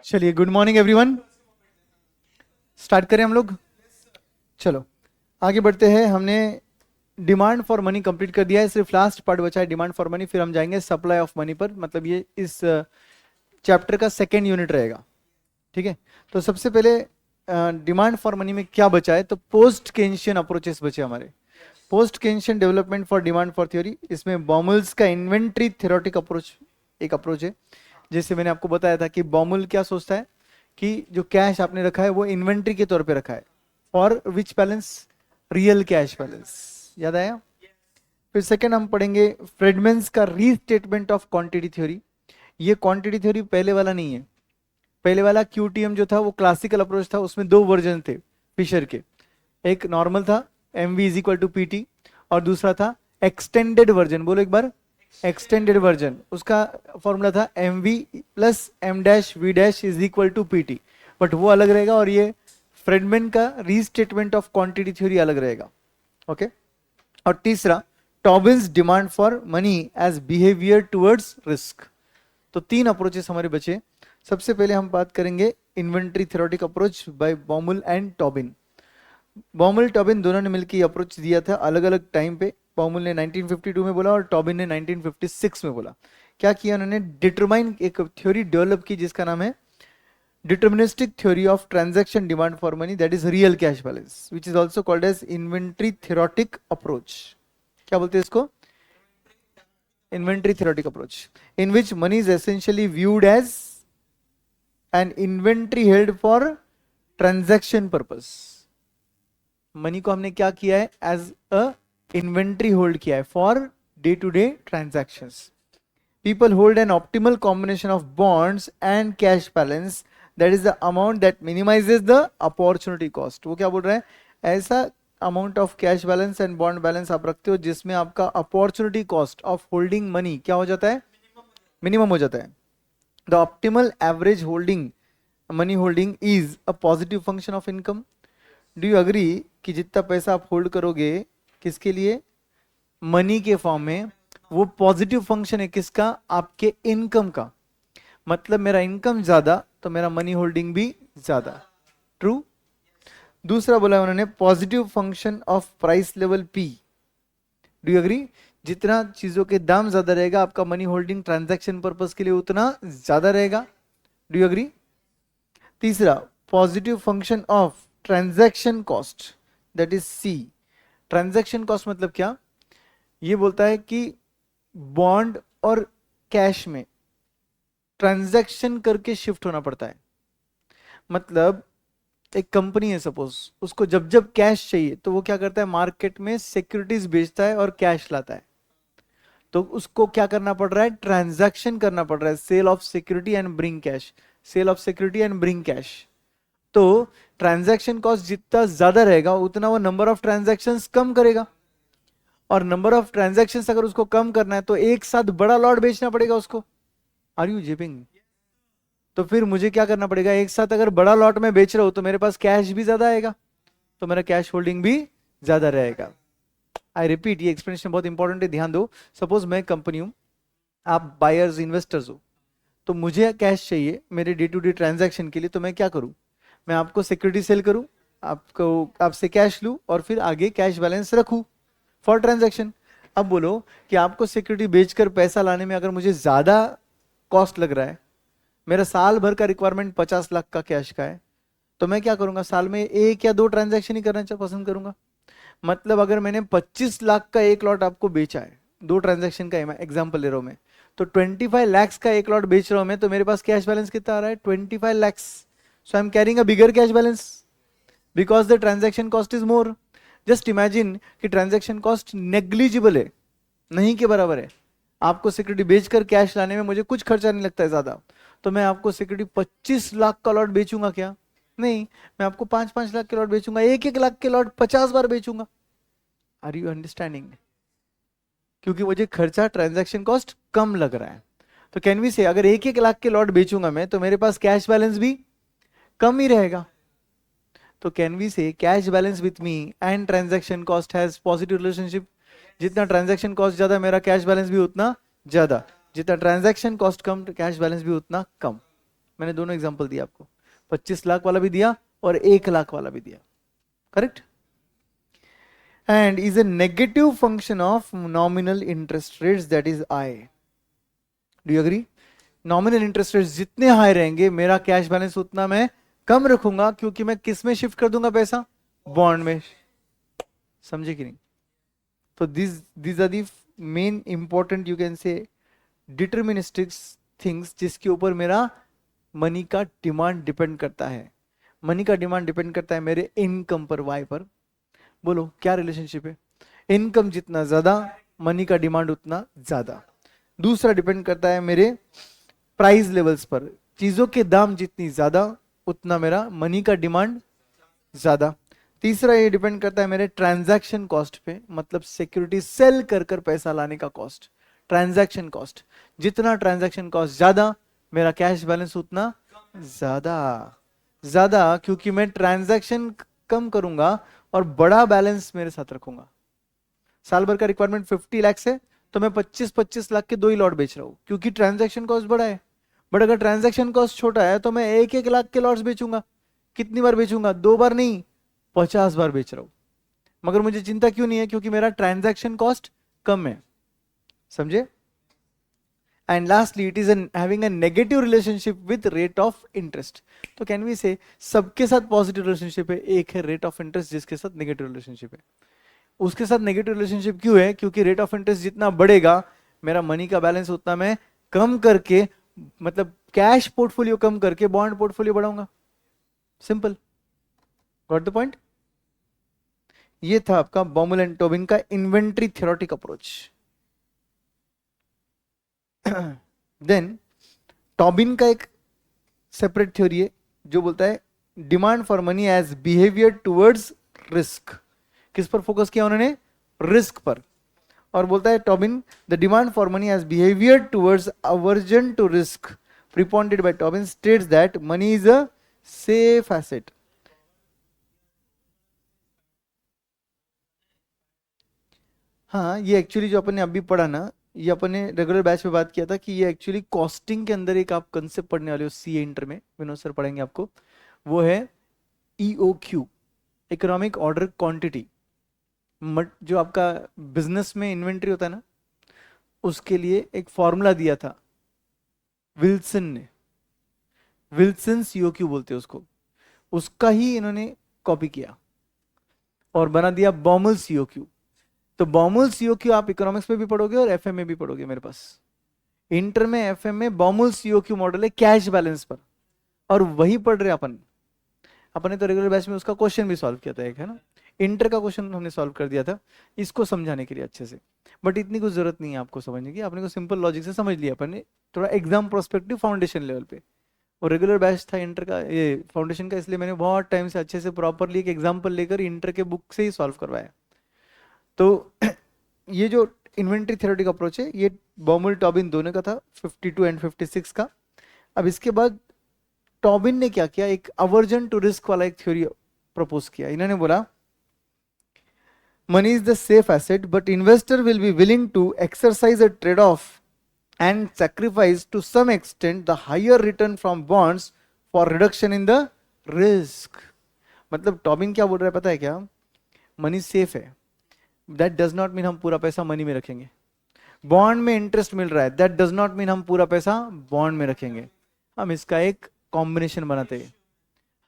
चलिए, good morning everyone. Start करें हम लोग। चलो आगे बढ़ते हैं। हमने डिमांड फॉर मनी कंप्लीट कर दिया है, सिर्फ लास्ट पार्ट बचा है डिमांड फॉर मनी। फिर हम जाएंगे सप्लाई ऑफ मनी पर, मतलब ये इस चैप्टर का सेकेंड यूनिट रहेगा। ठीक है, तो सबसे पहले डिमांड फॉर मनी में क्या बचा है, तो पोस्ट केंशियन अप्रोचेस बचे हमारे। Post Keynesian development for demand for theory, इसमें बॉमुल्स का इन्वेंट्री थ्योरेटिक अप्रोच एक अप्रोच है। जैसे मैंने आपको बताया था कि बॉमुल क्या सोचता है कि जो कैश आपने रखा है वो इन्वेंट्री के तौर पे रखा है, for which balance, real cash balance. याद आया? फिर सेकंड हम पढ़ेंगे फ्रेडमैन्स का रीस्टेटमेंट ऑफ क्वांटिटी थ्योरी। ये क्वांटिटी थ्योरी पहले वाला नहीं है। पहले वाला क्यूटीएम जो था वो क्लासिकल अप्रोच था, उसमें दो वर्जन थे फिशर के। एक नॉर्मल था M V is equal to P T, और दूसरा था एक्सटेंडेड वर्जन। बोलो एक बार, एक्सटेंडेड वर्जन। उसका फॉर्मूला था M V plus M dash V dash is equal to P T, but वो अलग रहेगा, और ये फ्रेडमैन का रीस्टेटमेंट ऑफ क्वांटिटी थ्योरी अलग रहेगा। ओके। और तीसरा Tobin's demand for money as behaviour towards risk. तो तीन अप्रोचेस हमारे बचे। सबसे पहले हम बात करेंगे inventory theoretic approach by Baumol and Tobin. Baumol Tobin दोनों ने मिलकर अप्रोच दिया था अलग अलग टाइम पे। बॉमुल ने 1952 में बोला और टॉबिन ने 1956 में बोला। क्या किया उन्होंने? डिटरमाइन एक थ्योरी डेवलप की जिसका नाम है deterministic theory of transaction demand for money, that is real cash balance, which is also called as inventory theoretic approach. क्या बोलते हैं इसको? Inventory theoretic approach, in which money is essentially viewed as an inventory held for transaction purpose. Money को हमने क्या किया है? As a inventory hold किया है for day to day transactions. People hold an optimal combination of bonds and cash balance, that is the amount that minimises the opportunity cost. वो क्या बोल रहा है? ऐसा amount of cash balance and bond balance आप रखते हो जिसमें आपका opportunity cost of holding money क्या हो जाता है? मिनिमम हो जाता है। The optimal average holding money holding is a positive function of income. Do you agree कि जितना पैसा आप होल्ड करोगे किसके लिए? मनी के फॉर्म में, वो पॉजिटिव फंक्शन है किसका? आपके इनकम का। मतलब मेरा इनकम ज्यादा तो मेरा मनी होल्डिंग भी ज्यादा। ट्रू। दूसरा बोला उन्होंने positive function of price level P. Do you agree? जितना चीजों के दाम ज्यादा रहेगा आपका मनी होल्डिंग ट्रांजैक्शन पर्पस के लिए उतना ज्यादा रहेगा। Do you agree? तीसरा positive function of transaction cost, that is C. Transaction cost मतलब क्या? ये बोलता है कि बॉन्ड और कैश में ट्रांजैक्शन करके शिफ्ट होना पड़ता है। मतलब एक कंपनी है सपोज, उसको जब जब कैश चाहिए तो वो क्या करता है? मार्केट में सिक्योरिटीज बेचता है और कैश लाता है। तो उसको क्या करना पड़ रहा है? ट्रांजैक्शन करना पड़ रहा है, sell off security and bring cash, sell off security and bring cash. तो ट्रांजैक्शन कॉस्ट जितना ज्यादा रहेगा उतना वो नंबर ऑफ ट्रांजैक्शंस कम करेगा, और नंबर ऑफ ट्रांजैक्शंस अगर उसको कम करना है तो एक साथ बड़ा लॉट बेचना पड़ेगा उसको। Are you zipping? तो फिर मुझे क्या करना पड़ेगा? एक साथ अगर बड़ा लॉट में बेच रहा हूं तो मेरे पास कैश भी ज्यादा आएगा, तो मेरा कैश होल्डिंग भी ज्यादा रहेगा। आई रिपीट, ये एक्सप्लेनेशन बहुत इंपॉर्टेंट है, ध्यान दो। सपोज मैं कंपनी हूं, आप बायर्स इन्वेस्टर्स हो, तो मुझे कैश चाहिए मेरे डे टू डे ट्रांजैक्शन के लिए, तो मैं क्या करूं? मैं आपको सिक्योरिटी सेल करूं, आपको आपसे कैश लूं और फिर आगे कैश बैलेंस रखूं फॉर ट्रांजैक्शन। अब बोलो कि आपको सिक्योरिटी बेचकर पैसा लाने में अगर मुझे ज्यादा कॉस्ट लग रहा है, मेरा साल भर का रिक्वायरमेंट 50 लाख का कैश का है, तो मैं क्या करूंगा? साल में एक या दो ट्रांजैक्शन ही करना पसंद करूंगा। मतलब अगर मैंने 25 लाख का एक लॉट आपको बेचा है, दो ट्रांजैक्शन का एग्जांपल ले रहा हूं मैं, तो 25 लैक्स का एक लॉट बेच रहा हूं मैं, तो मेरे पास कैश बैलेंस कितना आ रहा है? 25 lakhs. So I am carrying a bigger cash balance because the transaction cost is more. Just imagine कि ट्रांजैक्शन कॉस्ट नेग्लिजिबल है, नहीं के बराबर है। आपको सिक्योरिटी बेचकर कैश लाने में मुझे कुछ खर्चा नहीं लगता है ज्यादा, तो मैं आपको सिक्योरिटी 25 लाख का लॉट बेचूंगा क्या? नहीं, मैं आपको 5-5 लाख के लॉट बेचूंगा, 1-1 लाख के लॉट 50 बार बेचूंगा। Are you understanding? क्योंकि मुझे खर्चा ट्रांजैक्शन कॉस्ट कम लग रहा है। तो कैन वी से अगर 1-1 लाख के लॉट बेचूंगा मैं तो मेरे पास कैश बैलेंस भी कम ही रहेगा। तो कैन वी से cash balance with me and transaction cost has positive relationship. जितना ट्रांजैक्शन कॉस्ट ज्यादा मेरा कैश बैलेंस भी उतना ज्यादा, जितना ट्रांजैक्शन कॉस्ट कम कैश बैलेंस भी उतना कम। मैंने दोनों एग्जांपल दिया आपको, 25 लाख वाला भी दिया और 1 लाख वाला भी दिया, correct. And is a negative function of nominal interest rates, that is I. Do you agree? Nominal interest rates जितने हाई रहेंगे मेरा कैश बैलेंस उतना मैं कम रखूंगा, क्योंकि मैं किस में शिफ्ट कर दूंगा पैसा? बॉन्ड में। समझे कि नहीं? तो these are the main important, you can say deterministic things, जिसके ऊपर मेरा मनी का डिमांड डिपेंड करता है। मनी का डिमांड डिपेंड करता है मेरे इनकम पर, वाई पर। बोलो क्या रिलेशनशिप है? इनकम जितना ज्यादा मनी का डिमांड उतना ज्यादा। दूसरा डिपेंड करता है मेरे प्राइस लेवल्स पर, चीजों के दाम जितनी ज्यादा उतना मेरा मनी का डिमांड ज्यादा। तीसरा ये डिपेंड करता है मेरे ट्रांजैक्शन कॉस्ट पे, मतलब सिक्योरिटी सेल कर कर पैसा लाने का कॉस्ट, ट्रांजैक्शन कॉस्ट। जितना ट्रांजैक्शन कॉस्ट ज्यादा मेरा कैश बैलेंस उतना ज्यादा ज्यादा, क्योंकि मैं ट्रांजैक्शन कम करूंगा और बड़ा बैलेंस मेरे साथ रखूंगा। साल भर का रिक्वायरमेंट 50 लाख है तो मैं 25-25 लाख के 2 ही लॉट बेच रहा हूं, क्योंकि ट्रांजैक्शन कॉस्ट बड़ा है। बट अगर ट्रांजैक्शन कॉस्ट छोटा है तो मैं 1-1 लाख के लॉट्स बेचूंगा। कितनी बार बेचूंगा? 2 बार नहीं, 50 बार बेच रहा हूं। मगर मुझे चिंता क्यों नहीं है? क्योंकि मेरा ट्रांजैक्शन कॉस्ट कम है। समझे? And lastly it is having a negative relationship with rate of interest. तो कैन वी से सबके साथ पॉजिटिव रिलेशनशिप है, एक है रेट ऑफ इंटरेस्ट जिसके साथ नेगेटिव रिलेशनशिप है। उसके साथ नेगेटिव रिलेशनशिप क्यों है? क्योंकि रेट ऑफ इंटरेस्ट जितना बढ़ेगा मेरा मनी का बैलेंस उतना मैं कम करके, मतलब कैश पोर्टफोलियो कम करके बॉन्ड पोर्टफोलियो बढ़ाऊंगा। सिंपल। Got the point? ये था आपका बॉमुल एंड टोबिन का inventory theoretic approach. Then Tobin का एक सेपरेट थ्योरी है जो बोलता है demand for money as behaviour towards risk. किस पर फोकस किया उन्होंने? रिस्क पर। और बोलता है Tobin the demand for money as behaviour towards aversion to risk propounded by Tobin states that money is a safe asset. हाँ, ये एक्चुअली जो अपन ने अभी पढ़ा ना, ये अपन ने रेगुलर बैच में बात किया था कि ये एक्चुअली कॉस्टिंग के अंदर एक आप कंसेप्ट पढ़ने वाले हो, सी इंटर में विनोद सर पढ़ेंगे आपको। वो है EOQ, इकोनॉमिक ऑर्डर क्वांटिटी। जो आपका बिजनेस में इन्वेंट्री होता है ना, उसके लिए एक फॉर्मूला दिया था विल्सन ने, विल्सन EOQ बोलते हैं उसको। उसका ही इन्होंने कॉपी किया और बना दिया बॉमल EOQ। तो बॉमुल EOQ आप इकोनॉमिक्स में भी पढ़ोगे और FM में भी पढ़ोगे। मेरे पास इंटर में FM में बॉमुल EOQ मॉडल है कैश बैलेंस पर, और वही पढ़ रहे अपन। अपने तो रेगुलर बैच में उसका क्वेश्चन भी सॉल्व किया था एक, है ना। इंटर का क्वेश्चन हमने सॉल्व कर दिया था इसको समझाने के लिए अच्छे से। बट इतनी कुछ जरूरत नहीं है आपको समझने की, आपने को सिंपल लॉजिक से समझ लिया अपन ने, थोड़ा एग्जाम प्रोस्पेक्टिव फाउंडेशन लेवल पे। और रेगुलर बैच था इंटर का, ये फाउंडेशन का, इसलिए मैंने बहुत टाइम से अच्छे से प्रॉपरली एक एग्जाम्पल लेकर इंटर के बुक से ही सॉल्व करवाया। तो ये जो इन्वेंट्री थ्योरेटिक अप्रोच है ये बॉमुल टॉबिन दोनों का था, 52 एंड 56 का। अब इसके बाद टॉबिन ने क्या किया, एक अवर्जन टू रिस्क वाला एक थ्योरी प्रपोज किया। इन्होंने बोला money is the safe asset but investor will be willing to exercise a trade off and sacrifice to some extent the higher return from bonds for reduction in the risk. मतलब Tobin क्या बोल रहा है पता है क्या? Money safe है, that does not mean हम पूरा पैसा मनी में रखेंगे। बॉन्ड में इंटरेस्ट मिल रहा है, दैट डज नॉट मीन हम पूरा पैसा बॉन्ड में रखेंगे। हम इसका एक कॉम्बिनेशन बनाते हैं।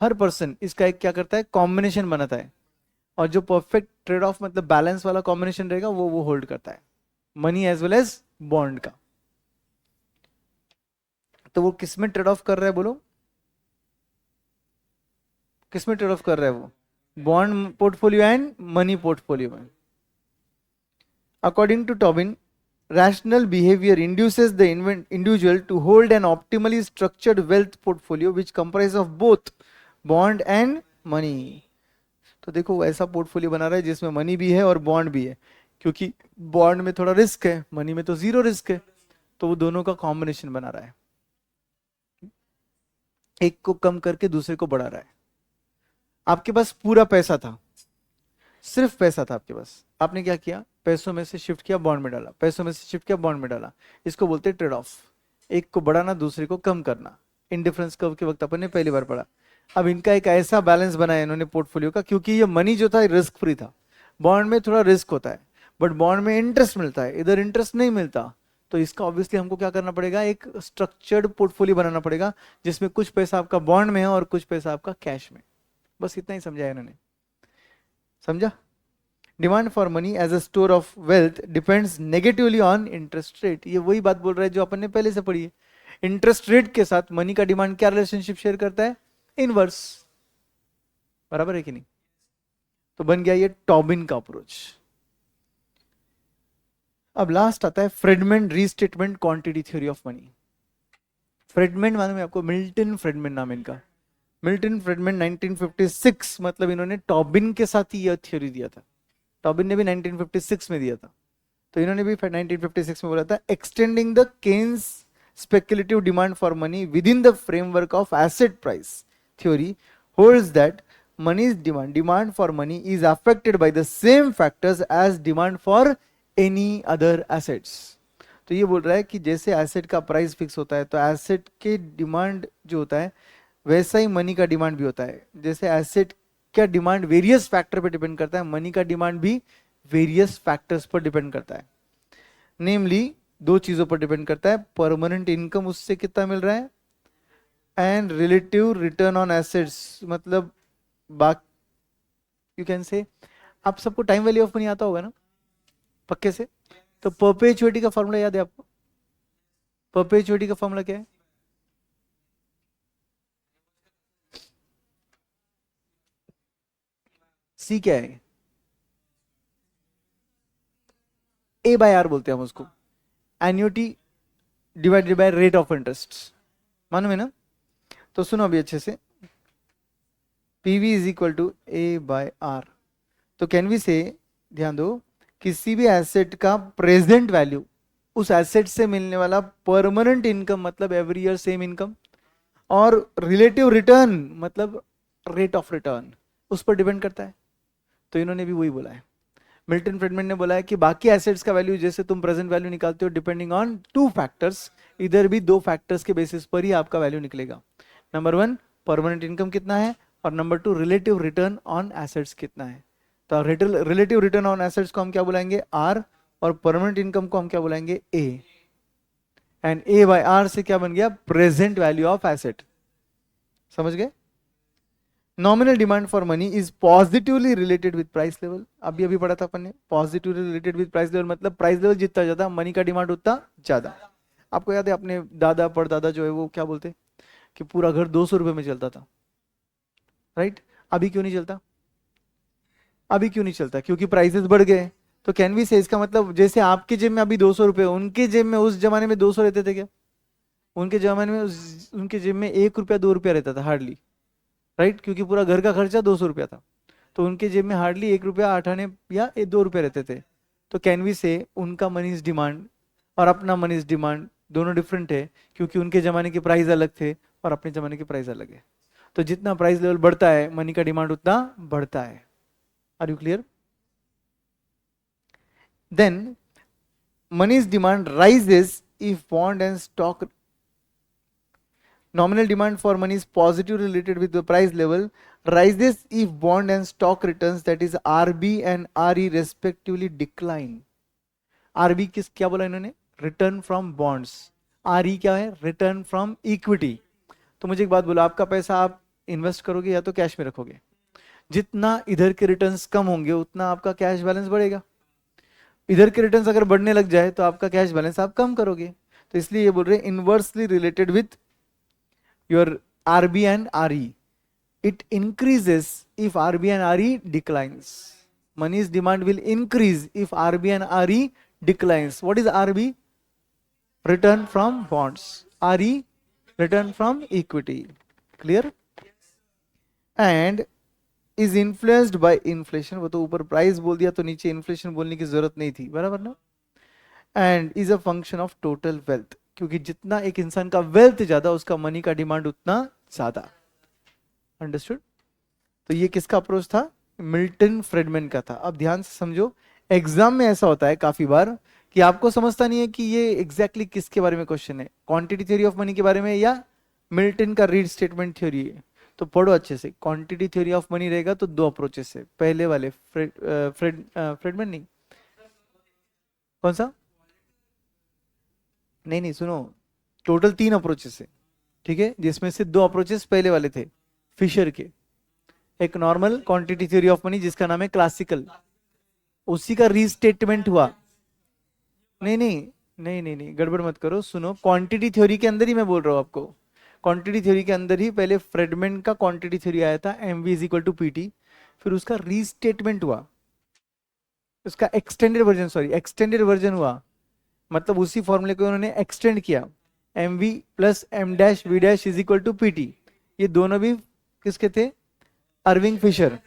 हर पर्सन इसका एक क्या करता है, कॉम्बिनेशन बनाता है। और जो परफेक्ट ट्रेड ऑफ मतलब बैलेंस वाला कॉम्बिनेशन रहेगा वो होल्ड करता है, money as well as bond का। तो वो किस में ट्रेड ऑफ कर रहा है बोलो? किस में ट्रेड ऑफ कर रहा है वो? Bond portfolio and money portfolio में। According to Tobin, rational behavior induces the individual to hold an optimally structured wealth portfolio which comprises of both bond and money. तो देखो ऐसा पोर्टफोलियो बना रहा है जिसमें मनी भी है और बॉन्ड भी है, क्योंकि बॉन्ड में थोड़ा रिस्क है, मनी में तो जीरो रिस्क है। तो वो दोनों का कॉम्बिनेशन बना रहा है, एक को कम करके दूसरे को बढ़ा रहा है। आपके पास पूरा पैसा था, सिर्फ पैसा था आपके पास, आपने क्या किया, पैसों में से शिफ्ट किया बॉन्ड में डाला, पैसों में से शिफ्ट किया बॉन्ड में डाला। इसको बोलते हैं ट्रेड ऑफ, एक को बढ़ाना दूसरे को कम करना। इंडिफरेंस कर्व के वक्त अपन ने पहली बार पढ़ा। अब इनका एक ऐसा बैलेंस बनाया इन्होंने पोर्टफोलियो का, क्योंकि ये मनी जो था रिस्क फ्री था। बॉन्ड में थोड़ा रिस्क होता है, बट बॉन्ड में इंटरेस्ट मिलता है, इधर इंटरेस्ट नहीं मिलता। तो इसका ऑब्वियसली हमको क्या करना पड़ेगा, एक स्ट्रक्चर्ड पोर्टफोलियो बनाना पड़ेगा, जिसमें कुछ पैसा आपका बॉन्ड में है और कुछ पैसा आपका कैश में। बस इतना ही समझाया इन्होंने, समझा? Demand for money as a store of wealth depends negatively on interest rate. ये वही बात बोल रहा है जो अपन ने पहले से पढ़ी है। इंटरेस्ट रेट के साथ मनी का डिमांड क्या रिलेशनशिप शेयर करता है? इनवर्स। बराबर है कि नहीं? तो बन गया ये टॉबिन का अप्रोच। अब लास्ट आता है Friedmann restatement quantity theory of money. Friedmann मालूम है आपको? मिल्टन फ्रेडमैन नाम इनका। मिल्टन फ्रेडमैन 1956, मतलब इन्होंने टॉबिन के साथ ही यह थ्योरी दिया था। टॉबिन ने भी 1956 में दिया था, तो इन्होंने भी 1956 में बोला था, extending the Keynes speculative demand for money within the framework of asset price theory holds that money's demand for money is affected by the same factors as demand for any other assets। तो ये बोल रहा है कि जैसे asset का price fix होता है, तो एसेट के डिमांड जो होता है वैसा ही मनी का डिमांड भी होता है। जैसे एसेट का डिमांड वेरियस फैक्टर पर डिपेंड करता है, मनी का डिमांड भी वेरियस फैक्टर्स पर डिपेंड करता है। नेमली दो चीजों पर डिपेंड करता है, परमानेंट इनकम उससे कितना मिल रहा है, and relative return on assets. मतलब यू कैन से, आप सबको टाइम वैल्यू ऑफ मनी आता होगा ना पक्के से? तो परपेचुइटी का फॉर्मूला याद है आपको? परपेचुइटी का फॉर्मूला क्या है? सी क्या है? ए बाय आर बोलते हैं हम उसको, annuity divided by rate of interest. मालूम है ना? तो सुनो अभी अच्छे से, PV is equal to A by R. तो कैन वी से, ध्यान दो, किसी भी एसेट का प्रेजेंट वैल्यू, उस एसेट से मिलने वाला परमानेंट इनकम मतलब एवरी ईयर सेम इनकम, और रिलेटिव रिटर्न मतलब रेट ऑफ रिटर्न, उस पर डिपेंड करता है। तो इन्होंने भी वही बोला है, मिल्टन फ्रीडमैन ने बोला है कि बाकी एसेट्स का वैल्यू जैसे तुम प्रेजेंट वैल्यू निकालते हो डिपेंडिंग ऑन टू फैक्टर्स, इधर भी दो फैक्टर्स के बेसिस पर ही आपका वैल्यू निकलेगा। नंबर वन, परमानेंट इनकम कितना है, और number two, relative return on assets कितना है। तो रिलेटिव रिटर्न ऑन एसेट्स को हम क्या बुलाएंगे? आर, और परमानेंट इनकम को हम क्या बुलाएंगे? ए। एंड ए बाय आर से क्या बन गया? Present value of asset. समझ गए? Nominal demand for money is positively related with price level. अभी पढ़ा था अपन ने, positively related with price level मतलब प्राइस लेवल जितना ज्यादा मनी का डिमांड उतना ज्यादा। आपको याद है अपने दादा परदादा जो है वो क्या बोलते कि पूरा घर 200 रुपए में चलता था, राइट? अभी क्यों नहीं चलता? अभी क्यों नहीं चलता? क्योंकि प्राइसेस बढ़ गए। तो कैन वी से, इसका मतलब जैसे आपके जेब में अभी 200 रुपए, उनके जेब में उस जमाने में 200 रहते थे क्या? उनके जमाने में उनके जेब में 1 रुपया 2 रुपया रहता था हार्डली, राइट? क्योंकि पूरा घर का खर्चा 200 रुपया था, तो उनके जेब में हार्डली 1 रुपया 8 आने या 2 रुपये रहते थे। तो कैन वी से उनका मनीज डिमांड और अपना मनीज डिमांड दोनों डिफरेंट है, क्योंकि उनके जमाने के प्राइस अलग थे और अपने जमाने के प्राइस अलग है। तो जितना प्राइस लेवल बढ़ता है मनी का डिमांड उतना बढ़ता है। Are you clear? Then money's demand rises if bond and stock, nominal demand for money is positively related with the price level, rises if bond and stock returns, that is RB and RE respectively decline। RB किस क्या बोला इन्होंने? Return from bonds. RE क्या है? Return from equity. तो मुझे एक बात बोलो, आपका पैसा आप इन्वेस्ट करोगे या तो कैश में रखोगे? जितना इधर के रिटर्न्स कम होंगे उतना आपका कैश बैलेंस बढ़ेगा। इधर के रिटर्न्स अगर बढ़ने लग जाए तो आपका कैश बैलेंस आप कम करोगे। तो इसलिए ये बोल रहे हैं inversely related with your RB and RE, it increases if RB and RE declines। Money's demand will increase if RB and RE declines। What is RB? Return from bonds। RE, return from equity। Clear? And is influenced by inflation। वो तो ऊपर price बोल दिया तो नीचे inflation बोलने की जरूरत नहीं थी, बराबर ना? And is a function of total wealth, क्योंकि जितना एक इंसान का वेल्थ ज्यादा उसका मनी का डिमांड उतना ज्यादा। अंडरस्टूड? तो ये किसका अप्रोच था? मिल्टन फ्रीडमैन का था। अब ध्यान से समझो, एग्जाम में ऐसा होता है काफी बार कि आपको समझता नहीं है कि ये एग्जैक्टली किसके बारे में क्वेश्चन है, क्वांटिटी थ्योरी ऑफ मनी के बारे में या मिल्टन का रीड स्टेटमेंट थ्योरी है, तो पढ़ो अच्छे से। क्वांटिटी थ्योरी ऑफ मनी रहेगा तो दो अप्रोचेस है, पहले वाले फ्रेडमैन नहीं, कौन सा, नहीं नहीं सुनो, टोटल तीन अप्रोचेस है, ठीक है, जिसमें से दो अप्रोचेस पहले वाले थे फिशर के। एक normal quantity theory of money जिसका नाम है क्लासिकल, उसी का रीस्टेटमेंट हुआ। नहीं नहीं नहीं नहीं नहीं, गड़बड़ मत करो, सुनो, क्वांटिटी थ्योरी के अंदर ही मैं बोल रहा हूँ आपको। क्वांटिटी थ्योरी के अंदर ही पहले फ्रेडमैन का क्वांटिटी थ्योरी आया था, M V is equal to P T, फिर उसका रीस्टेटमेंट हुआ, उसका extended version, sorry extended version हुआ, मतलब उसी फॉर्मूले को उन्होंने एक्सटेंड किया, M V plus M dash V dash is equal to P T. ये दोनों भी किसके थे, अर्विंग फिशर।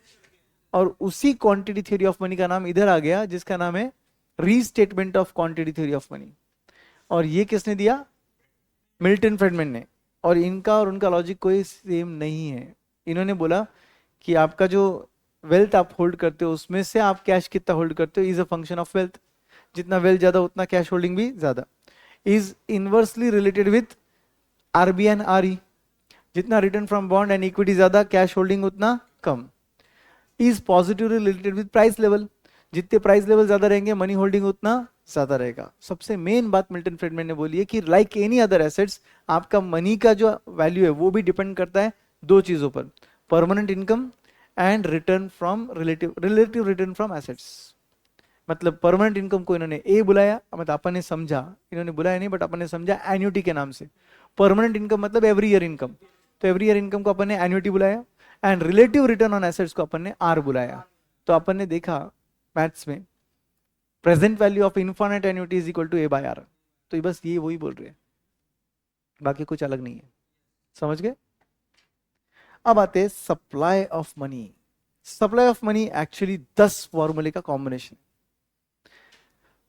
और उसी क्वांटिटी थ्योरी ऑफ मनी का नाम इधर आ गया जिसका नाम है restatement of quantity theory of money. और ये किसने दिया, मिल्टन फ्रेडमैन ने। और इनका और उनका लॉजिक कोई सेम नहीं है। इन्होंने बोला कि आपका जो वेल्थ आप होल्ड करते हो उसमें से आप कैश कितना होल्ड करते हो is a function of wealth, जितना वेल्थ ज्यादा उतना कैश होल्डिंग भी ज्यादा, is inversely related with RB and R E, जितना return from bond and equity ज्यादा कैश होल्डिंग उतना कम, is positively related with price level, जितने प्राइस लेवल ज्यादा रहेंगे मनी होल्डिंग उतना ज्यादा रहेगा। सबसे मेन बात मिल्टन फ्रीडमैन ने बोली है कि लाइक एनी अदर एसेट्स, आपका मनी का जो वैल्यू है वो भी डिपेंड करता है दो चीजों पर, permanent income and return from relative return from assets. मतलब परमानेंट इनकम को इन्होंने ए बुलाया, मतलब अपन ने समझा, इन्होंने बुलाया नहीं बट अपन ने समझा एन्युटी के नाम से। परमानेंट इनकम मतलब एवरी ईयर इनकम, तो एवरी ईयर इनकम को अपन ने एन्युटी बुलाया, and relative return on assets को अपन ने आर बुलाया। तो अपन ने देखा मैथ्स में present value of infinite annuity is equal to A by R, तो ये बस ये वही बोल रहे हैं, बाकी कुछ अलग नहीं है, समझ गए। अब आते हैं supply of money. Supply of money actually 10 फॉर्मूले का कॉम्बिनेशन,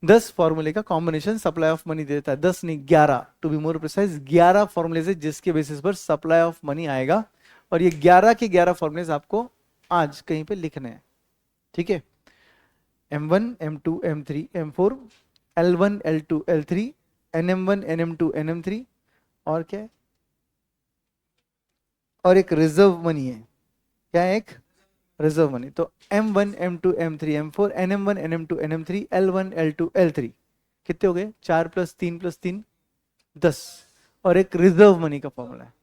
10 फॉर्मूले का कॉम्बिनेशन सप्लाई ऑफ मनी देता है, 10 नहीं 11 टू बी मोर प्रिसाइज, 11 फॉर्मूले से जिसके बेसिस पर सप्लाई ऑफ मनी आएगा। और ये 11 के 11 फॉर्मूले आपको आज कहीं पे लिखने हैं, ठीक है। M1 M2 M3 M4 L1 L2 L3 NM1 NM2 NM3 और क्या है, और एक रिजर्व मनी है, क्या है, एक रिजर्व मनी। तो M1 M2 M3 M4 NM1 NM2 NM3 L1 L2 L3 कितने हो गए, 4 + 3 + 3 10। और एक रिजर्व मनी का फॉर्मूला है,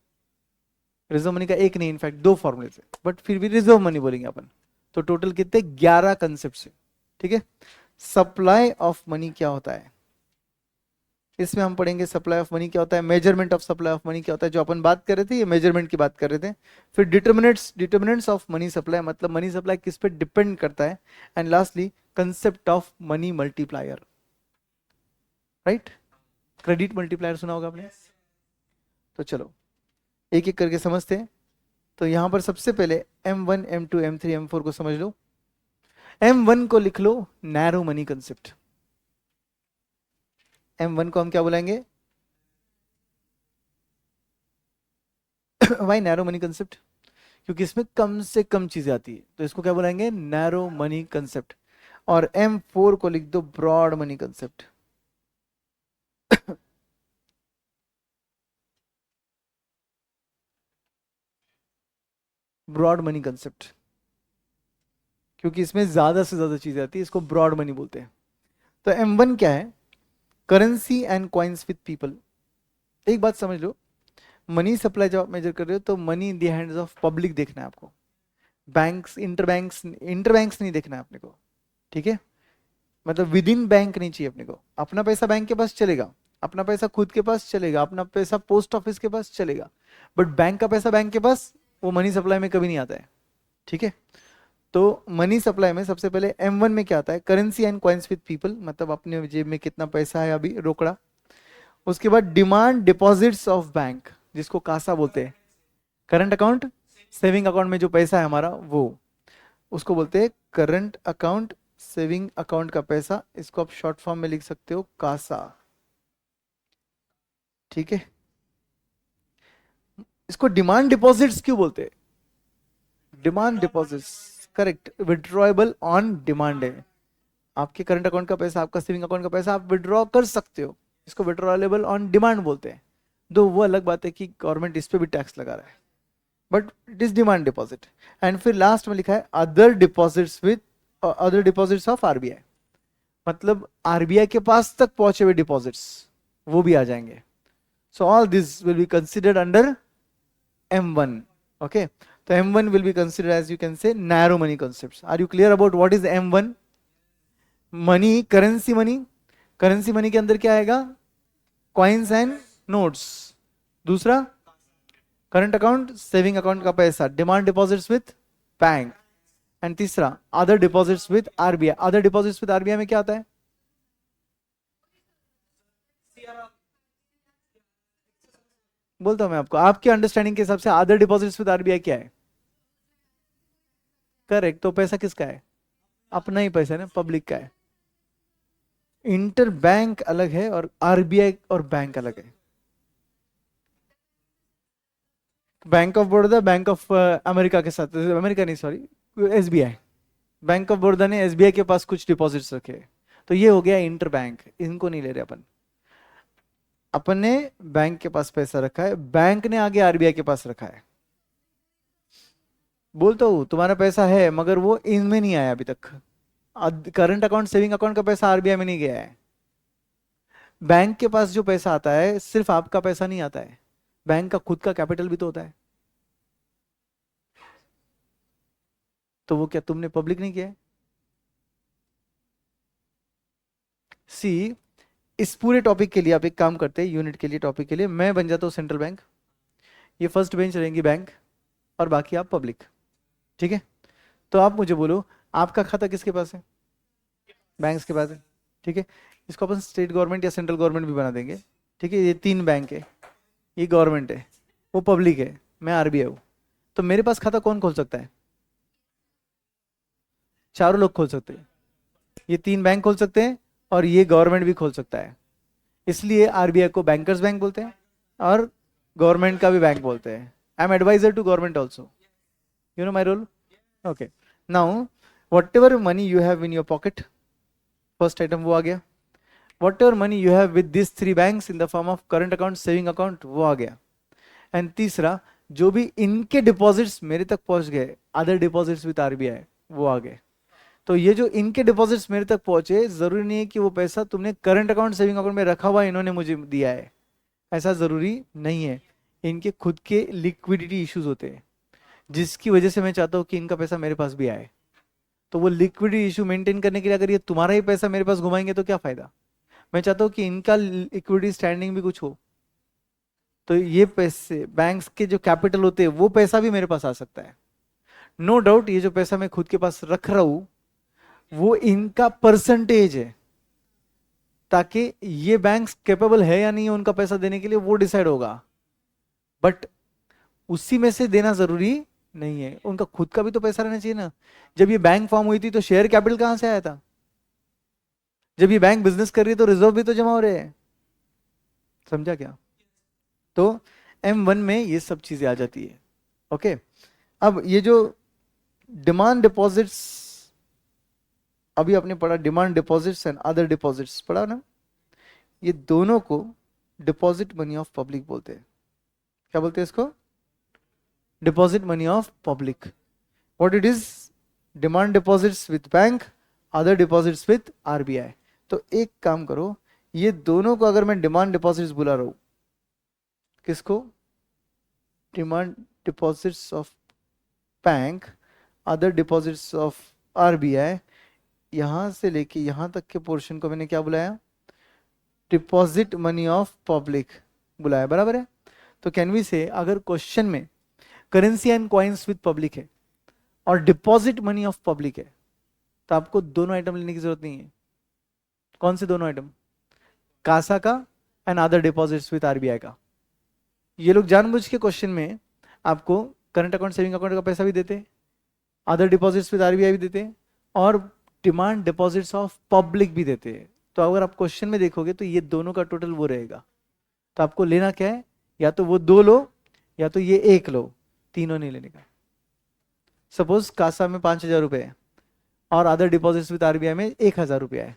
रिजर्व मनी का एक नहीं इनफैक्ट दो फॉर्मूले थे, बट फिर भी रिजर्व मनी बोलेंगे अपन। तो टोटल कितने, 11 कंसेप्ट है, ठीक है। सप्लाई ऑफ मनी क्या होता है, इसमें हम पढ़ेंगे सप्लाई ऑफ मनी क्या होता है, measurement of supply of money क्या होता है, जो अपन बात कर रहे थे ये मेजरमेंट की बात कर रहे थे। फिर डिटर्मिनेंट्स ऑफ मनी सप्लाई, मतलब मनी सप्लाई किस पे डिपेंड करता है। And lastly concept of money multiplier, right, credit multiplier सुना होगा आपने। तो चलो एक एक करके समझते हैं। तो यहां पर सबसे पहले M1 M2 M3 M4 को समझ लो। M1 को लिख लो नैरो मनी कंसेप्ट। M1 को हम क्या बुलाएंगे, वाई नैरो मनी कंसेप्ट, क्योंकि इसमें कम से कम चीजें आती है, तो इसको क्या बुलाएंगे, नैरो मनी कंसेप्ट। और M4 को लिख दो broad money concept. Broad money concept, क्योंकि इसमें ज्यादा से ज्यादा चीजें आती है, इसको ब्रॉड मनी बोलते हैं। तो M1 क्या है, currency and coins with people. एक बात समझ लो, मनी सप्लाई जब आप मेजर कर रहे हो तो money in the hands of public देखना है आपको, बैंक्स इंटरबैंक्स नहीं देखना है अपने को, ठीक है। मतलब विद इन बैंक नहीं चाहिए अपने को, अपना पैसा बैंक के पास चलेगा, अपना पैसा खुद के पास चलेगा, अपना पैसा पोस्ट ऑफिस के पास चलेगा, बट बैंक का पैसा बैंक के पास वो मनी सप्लाई में कभी नहीं आता है, ठीक है। तो मनी सप्लाई में सबसे पहले M1 में क्या आता है, currency and coins with people, मतलब अपने जेब में कितना पैसा है अभी रोकड़ा। उसके बाद डिमांड डिपॉजिट्स ऑफ बैंक, जिसको कासा बोलते हैं, करंट अकाउंट सेविंग अकाउंट में जो पैसा है हमारा वो, उसको बोलते हैं करंट अकाउंट सेविंग अकाउंट का पैसा, इसको आप शॉर्ट फॉर्म में लिख सकते हो कासा, ठीक है। इसको डिमांड डिपॉजिट्स क्यों बोलते हैं, demand deposits correct, withdrawable on demand है। आपके करंट अकाउंट का पैसा, आपका सेविंग अकाउंट का पैसा आप विड्रॉ कर सकते हो, इसको विड्रॉएबल ऑन डिमांड बोलते हैं। दो वो अलग बात है कि गवर्नमेंट इस पे भी टैक्स लगा रहा है, but it is demand deposit. And फिर लास्ट में लिखा है other deposits with other deposits of RBI, मतलब आरबीआई के पास तक पहुंचे हुए डिपॉजिट्स वो भी आ जाएंगे। So all this will be considered under M1. Okay, so M1 will be considered as you can say narrow money concepts. Are you clear about what is M1? Money, currency money, currency money के अंदर क्या आएगा? Coins and notes. दूसरा current account, saving account का पैसा, demand deposits with bank. And तीसरा other deposits with RBI. Other deposits with RBI में क्या आता है? बोलता हूं मैं आपको, आपके अंडरस्टैंडिंग के हिसाब से अदर डिपॉजिट्स विद आरबीआई क्या है? करेक्ट, तो पैसा किसका है? अपना ही पैसा है ना, पब्लिक का है। इंटर बैंक अलग है और आरबीआई और बैंक अलग है। Bank of Baroda bank of America के साथ, अमेरिका नहीं sorry, SBI, bank of Baroda ने एसबीआई के पास कुछ डिपॉजिट्स रखे हैं, तो ये हो गया इंटर बैंक, इनको नहीं ले रहे अपन। अपन ने बैंक के पास पैसा रखा है, बैंक ने आगे आरबीआई के पास रखा है। बोलता हूँ तुम्हारा पैसा है मगर वो इनमें नहीं आया अभी तक। करंट अकाउंट, सेविंग अकाउंट का पैसा आरबीआई में नहीं गया है। बैंक के पास जो पैसा आता है सिर्फ आपका पैसा नहीं आता है, बैंक का खुद का कैपिटल भी तो होता है। तो वो क्या तुमने पब्लिक नहीं किया है? सी, इस पूरे टॉपिक के लिए आप एक काम करते हैं, यूनिट के लिए, टॉपिक के लिए मैं बन जाता हूँ सेंट्रल बैंक, ये फर्स्ट बेंच रहेंगी बैंक, और बाकी आप पब्लिक। ठीक है, तो आप मुझे बोलो आपका खाता किसके पास है? बैंक्स के पास है। ठीक है, इसको अपन स्टेट गवर्नमेंट या सेंट्रल गवर्नमेंट भी बना देंगे। ठीक है, ये 3 बैंक है, ये गवर्नमेंट है, वो पब्लिक है, मैं आरबीआई हूँ। तो मेरे पास खाता कौन खोल सकता है? चारों लोग खोल सकते हैं, ये 3 बैंक खोल सकते हैं और ये गवर्नमेंट भी खोल सकता है। इसलिए आरबीआई को बैंकर्स बैंक बोलते हैं और गवर्नमेंट का भी बैंक बोलते हैं। I am adviser to government also, you know my role. Okay, now whatever money you have in your pocket, first item वो आ गया। Whatever money you have with this 3 banks in the form of current account, saving account, वो आ गया। And तीसरा, जो भी इनके डिपॉजिट्स मेरे तक पहुंच गए, अदर डिपॉजिट्स विद आरबीआई, वो आ गए। तो ये जो इनके डिपॉजिट्स मेरे तक पहुंचे, जरूरी नहीं है कि वो पैसा तुमने करंट अकाउंट, सेविंग अकाउंट में रखा हुआ इन्होंने मुझे दिया है, ऐसा जरूरी नहीं है। इनके खुद के लिक्विडिटी इश्यूज होते हैं, जिसकी वजह से मैं चाहता हूँ कि इनका पैसा मेरे पास भी आए। तो वो लिक्विडिटी इशू मेंटेन करने के लिए अगर ये तुम्हारा ही पैसा मेरे पास घुमाएंगे तो क्या फायदा? मैं चाहता हूँ कि इनका लिक्विडिटी स्टैंडिंग भी कुछ हो। तो ये पैसे, बैंक्स के जो कैपिटल होते हैं, वो पैसा भी मेरे पास आ सकता है। नो डाउट ये जो पैसा मैं खुद के पास रख रहा हूं वो इनका परसेंटेज है, ताकि ये बैंक्स कैपेबल है या नहीं है उनका पैसा देने के लिए, वो डिसाइड होगा। बट उसी में से देना जरूरी नहीं है, उनका खुद का भी तो पैसा रहना चाहिए ना। जब ये बैंक फॉर्म हुई थी तो शेयर कैपिटल कहां से आया था? जब ये बैंक बिजनेस कर रही है तो रिजर्व भी तो जमा हो रहे हैं। समझा क्या? तो M1 में ये सब चीजें आ जाती है। ओके, अब ये जो डिमांड डिपॉजिट्स अभी आपने पढ़ा, demand deposits and other deposits पढ़ा ना, ये दोनों को डिपॉजिट मनी ऑफ पब्लिक बोलते हैं। क्या बोलते हैं इसको? Deposit money of public. What it is? Demand deposits with bank, other deposits with RBI. तो एक काम करो, ये दोनों को अगर मैं डिमांड डिपॉजिट्स बुला रहा हूं, किसको? Demand deposits of bank, other deposits of RBI, यहां से लेके यहां तक के पोर्शन को मैंने क्या बुलाया? डिपॉजिट मनी ऑफ पब्लिक बुलाया, बराबर है। तो कैन वी से, अगर क्वेश्चन में currency and coins with public है और डिपॉजिट मनी ऑफ पब्लिक है, तो आपको दोनों आइटम लेने की जरूरत नहीं है। कौन से दोनों आइटम? कासा का and other deposits with RBI का। ये लोग जानबूझ के क्वेश्चन में आपको करंट अकाउंट, सेविंग अकाउंट का पैसा भी देते, अदर डिपॉजिट्स विद आरबीआई भी देते, और डिमांड डिपॉजिट्स ऑफ पब्लिक भी देते हैं। तो अगर आप क्वेश्चन में देखोगे तो ये दोनों का टोटल वो रहेगा। तो आपको लेना क्या है? या तो वो 2 लो या तो ये 1 लो, तीनों नहीं लेने का। सपोज कासा में 5,000 रुपए है और अदर डिपॉजिट्स विद आरबीआई में 1,000 रुपया है,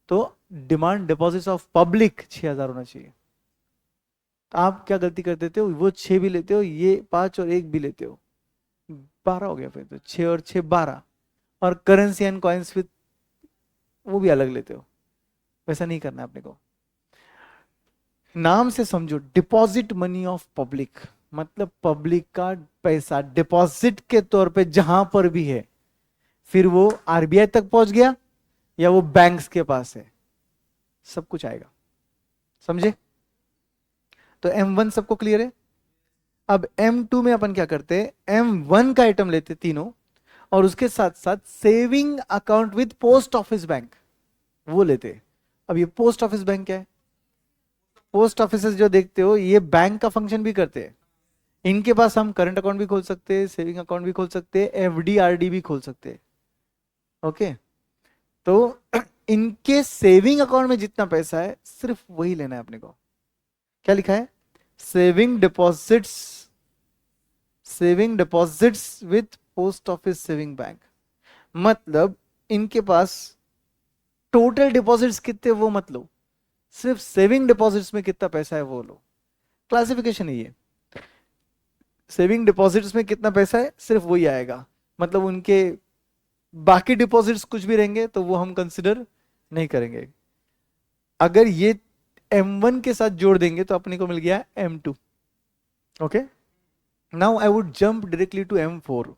तो डिमांड डिपॉजिट्स ऑफ पब्लिक 6,000 होना चाहिए। तो आप क्या गलती कर देते हो, वो 6 भी लेते हो, ये 5 और 1 भी लेते हो, 12 हो गया। फिर तो 6 और 6 12, और करेंसी एंड कॉइन्स विथ वो भी अलग लेते हो। वैसा नहीं करना है अपने को। नाम से समझो, डिपॉजिट मनी ऑफ पब्लिक, मतलब पब्लिक का पैसा डिपॉजिट के तौर पे जहां पर भी है, फिर वो आरबीआई तक पहुंच गया या वो बैंक्स के पास है, सब कुछ आएगा। समझे? तो M1 सबको क्लियर है। अब M2 में अपन क्या करते हैं, M1 का आइटम लेते तीनों, और उसके साथ साथ saving account with post office bank वो लेते। अब ये पोस्ट ऑफिस बैंक क्या है? पोस्ट ऑफिस जो देखते हो ये बैंक का फंक्शन भी करते हैं। इनके पास हम करंट अकाउंट भी खोल सकते हैं, सेविंग अकाउंट भी खोल सकते हैं, एफडी आरडी भी खोल सकते हैं। ओके, तो इनके सेविंग अकाउंट में जितना पैसा है सिर्फ वही लेना है अपने को। क्या लिखा है? Saving deposits, saving deposits with post office saving bank. मतलब इनके पास टोटल डिपॉजिट्स कितने वो मत लो, सिर्फ सेविंग डिपॉजिट्स में कितना पैसा है वो लो। क्लासिफिकेशन है ये, सेविंग डिपॉजिट्स में कितना पैसा है सिर्फ वही आएगा। मतलब उनके बाकी डिपॉजिट्स कुछ भी रहेंगे तो वो हम कंसिडर नहीं करेंगे। अगर ये M1 के साथ जोड़ देंगे तो अपने को मिल गया M2। Okay, now I would jump directly to M4।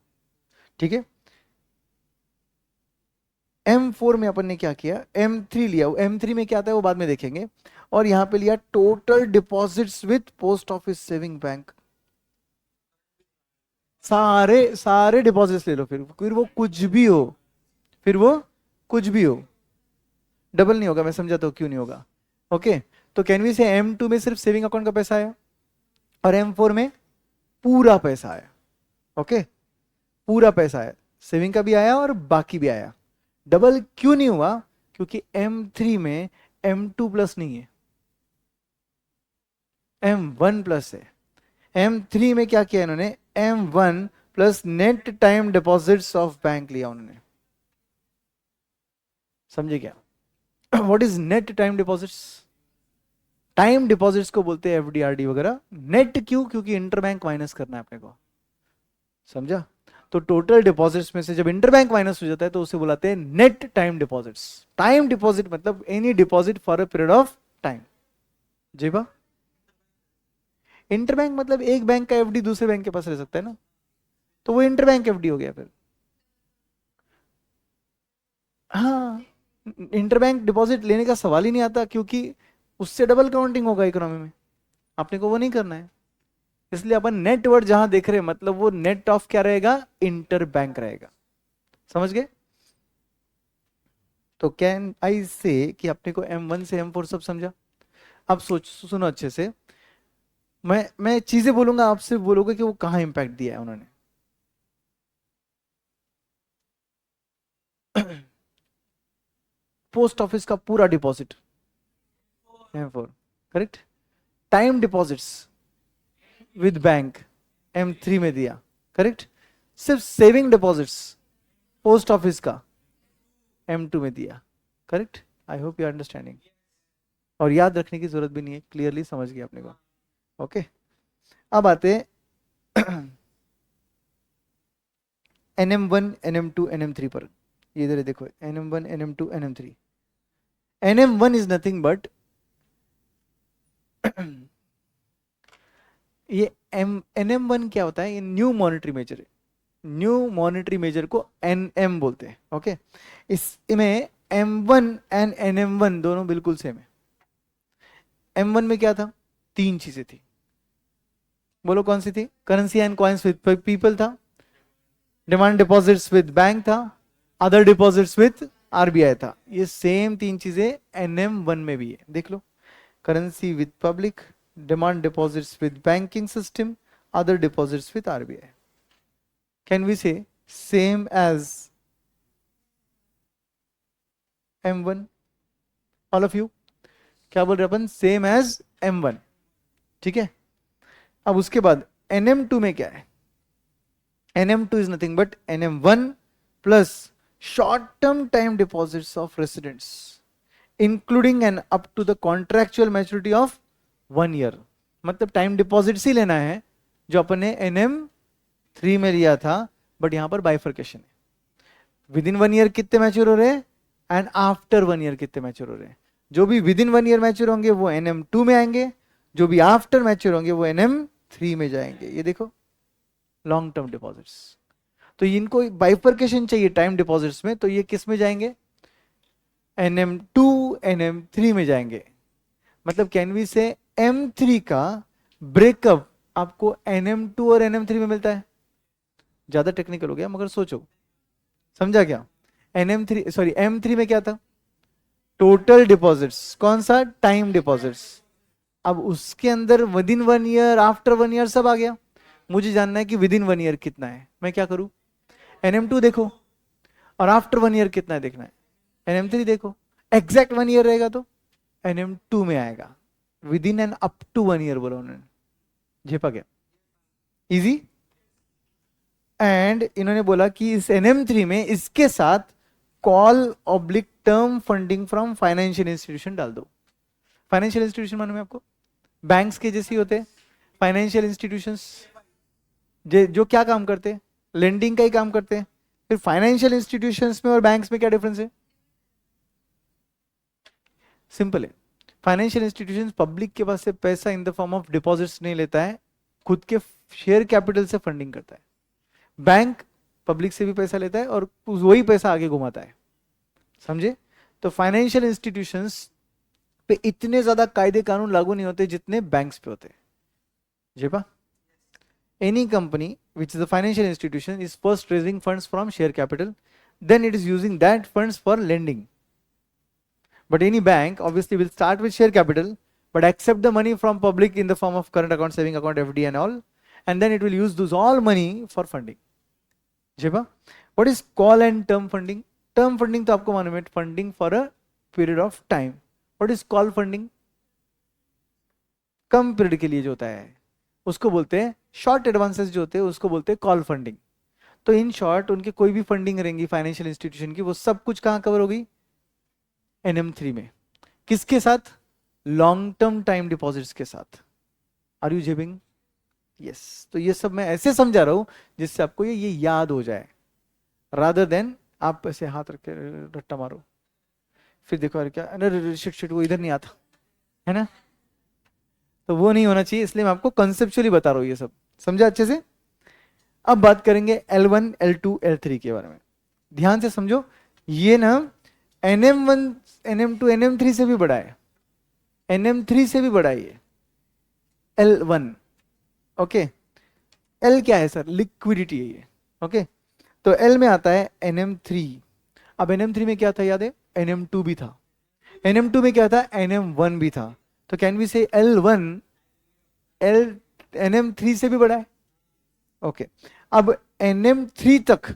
ठीक है, M4 में अपन ने क्या किया, M3 लिया, M3 में क्या आता है वो बाद में देखेंगे। और यहां पे लिया total deposits with post office saving bank. सारे सारे डिपॉजिट्स ले लो, फिर वो कुछ भी हो, फिर वो कुछ भी हो, डबल नहीं होगा। मैं समझाता हूं क्यों नहीं होगा। ओके, तो कैन वी से M2 में सिर्फ सेविंग अकाउंट का पैसा आया और M4 में पूरा पैसा आया। ओके, पूरा पैसा आया, सेविंग का भी आया और बाकी भी आया। डबल क्यों नहीं हुआ? क्योंकि M3 में M2 प्लस नहीं है, M1 प्लस है। M3 में क्या किया इन्होंने, M1 plus net time deposits of bank लिया उन्होंने। समझे क्या? What is net time deposits? Time deposits को बोलते हैं एफडीआरडी वगैरह। नेट क्यों? क्योंकि इंटरबैंक माइनस करना है अपने को। समझा? तो टोटल डिपॉजिट्स में से जब इंटरबैंक माइनस हो जाता है तो उसे बुलाते हैं net time deposits. Time deposit मतलब any deposit for a period of time. जी बा, इंटरबैंक मतलब एक बैंक का एफडी दूसरे बैंक के पास रह सकता है ना, तो वो इंटरबैंक एफडी हो गया फिर। हाँ, इंटरबैंक डिपॉजिट लेने का सवाल ही नहीं आता, क्योंकि उससे डबल काउंटिंग होगा इकोनॉमी में, आपने को वो नहीं करना है। इसलिए अपन नेट वर्ड जहां देख रहे हैं मतलब वो नेट ऑफ क्या रहेगा, इंटर बैंक रहेगा। समझ गए? तो कैन आई से कि अपने को M1 से M4 सब समझा। अब सोच सुनो अच्छे से, मैं चीजें बोलूंगा, आप सिर्फ बोलोगे कि वो कहां इंपैक्ट दिया है उन्होंने। पोस्ट ऑफिस का पूरा deposit M4, correct. Time deposits with bank M3 में दिया, करेक्ट। सिर्फ सेविंग डिपॉजिट्स पोस्ट ऑफिस का M2 में दिया, correct. I hope you understanding, और याद रखने की जरूरत भी नहीं है, क्लियरली समझ गया अपने को। ओके, अब आते हैं NM1 NM2 NM3 पर। ये इधर देखो, NM1 NM2 NM3। NM1 is nothing but ये NM1 क्या होता है, ये न्यू मॉनेटरी मेजर है। न्यू मॉनेटरी मेजर को NM बोलते हैं। ओके, इसमें M1 एंड NM1 दोनों बिल्कुल सेम है। M1 में क्या था, तीन चीजें थी, बोलो कौन सी थी? Currency and coins with people था, डिमांड डिपॉजिट्स विद बैंक था, अदर डिपॉजिट्स विद आरबीआई था। ये सेम तीन चीजें NM1 में भी है, देख लो। Currency with public, demand deposits with banking system, other deposits with RBI. Can we say same as M1? All of you क्या बोल रहे अपन? सेम एज M1, ठीक है। अब उसके बाद NM2 में क्या है? NM2 is nothing but NM1 plus short-term time deposits of residents, including and up to the contractual maturity of 1 year. मतलब टाइम डिपॉजिट्स ही लेना है जो अपन ने NM3 में लिया था, बट यहां पर बाइफर्केशन है। विद इन 1 ईयर कितने मैच्योर हो रहे हैं एंड आफ्टर 1 ईयर कितने मैच्योर हो रहे हैं। जो भी विद इन 1 ईयर मैच्योर होंगे वो NM2 में आएंगे, जो भी आफ्टर मैच्योर होंगे वो NM3 में जाएंगे। ये देखो लॉन्ग टर्म डिपॉजिट्स, तो इनको बाइफर्केशन चाहिए टाइम डिपॉजिट्स में, तो ये किस में जाएंगे, NM2 NM3 में जाएंगे। मतलब कैन वी से M3 का ब्रेकअप आपको NM2 और NM3 में मिलता है। ज्यादा टेक्निकल हो गया मगर सोचो, समझा क्या। NM3 सॉरी M3 में क्या था, टोटल डिपॉजिट्स, कौन सा, टाइम डिपॉजिट्स। अब उसके अंदर with in 1 year after 1 year सब आ गया। मुझे जानना है कि विद इन 1 ईयर कितना है, मैं क्या करूं, NM2 देखो, और आफ्टर 1 ईयर कितना है देखना है, NM3 देखो। एग्जैक्ट 1 ईयर रहेगा तो NM2 में आएगा, within and up to 1 year बोला उन्होंने। झेपा गया, इजी। एंड इन्होंने बोला कि इस NM3 में इसके साथ call oblique term funding from financial institution डाल दो। फाइनेंशियल इंस्टीट्यूशन मालूम है आपको, बैंक्स के जैसे ही होते हैं फाइनेंशियल इंस्टीट्यूशंस, जो क्या काम करते हैं, लेंडिंग का ही काम करते हैं। फिर फाइनेंशियल इंस्टीट्यूशंस में और बैंक्स में क्या डिफरेंस है, सिंपल है। फाइनेंशियल इंस्टीट्यूशंस पब्लिक के पास से पैसा इन द फॉर्म ऑफ डिपॉजिट्स नहीं लेता है, खुद के शेयर कैपिटल से फंडिंग करता है। बैंक पब्लिक से भी पैसा लेता है और वही पैसा आगे घुमाता है, समझे। तो फाइनेंशियल इंस्टीट्यूशंस पे इतने ज्यादा कायदे कानून लागू नहीं होते जितने बैंक्स पे होते हैं। जेपा, any company which is a financial institution is first raising funds from share capital, then it is using that funds for lending. But any bank obviously will start with share capital but accept the money from public in the form of current account, saving account, FD and all, and then it will use those all money for funding. जेबा, what is call and term funding? Term funding तो आपको मालूम है, funding for a period of time. What is call funding? Come period के लिए जो होता है उसको बोलते हैं, शॉर्ट एडवांसेस जो होते हैं उसको बोलते हैं कॉल फंडिंग। तो इन शॉर्ट उनके कोई भी फंडिंग रहेंगी फाइनेंशियल इंस्टीट्यूशन की, वो सब कुछ कहां कवर होगी, NM3 में। किसके साथ, लॉन्ग टर्म टाइम डिपॉजिट्स के साथ। Are you getting, yes. तो ये सब मैं ऐसे समझा रहा हूं जिससे आपको ये याद हो जाए, रादर देन आप ऐसे हाथ रख के रट्टा मारो फिर देखो अरे क्या, अरे शिट शिट वो इधर नहीं आता है ना, तो वो नहीं होना चाहिए। इसलिए मैं आपको कंसेप्चुअली बता रहा हूं ये सब, समझा अच्छे से। अब बात करेंगे L1 L2 L3 के बारे में, ध्यान से समझो। ये ना NM1 NM2 NM3 से भी बड़ा है, NM3 से भी बड़ा है ये L1। ओके, L क्या है सर, लिक्विडिटी है ये। ओके, तो L में आता है NM3। अब NM3 में क्या था याद है, NM2 भी था, NM2 में क्या था, NM1 भी था। तो कैन वी से L1 NM3 से भी बड़ा है। ओके, अब NM3 तक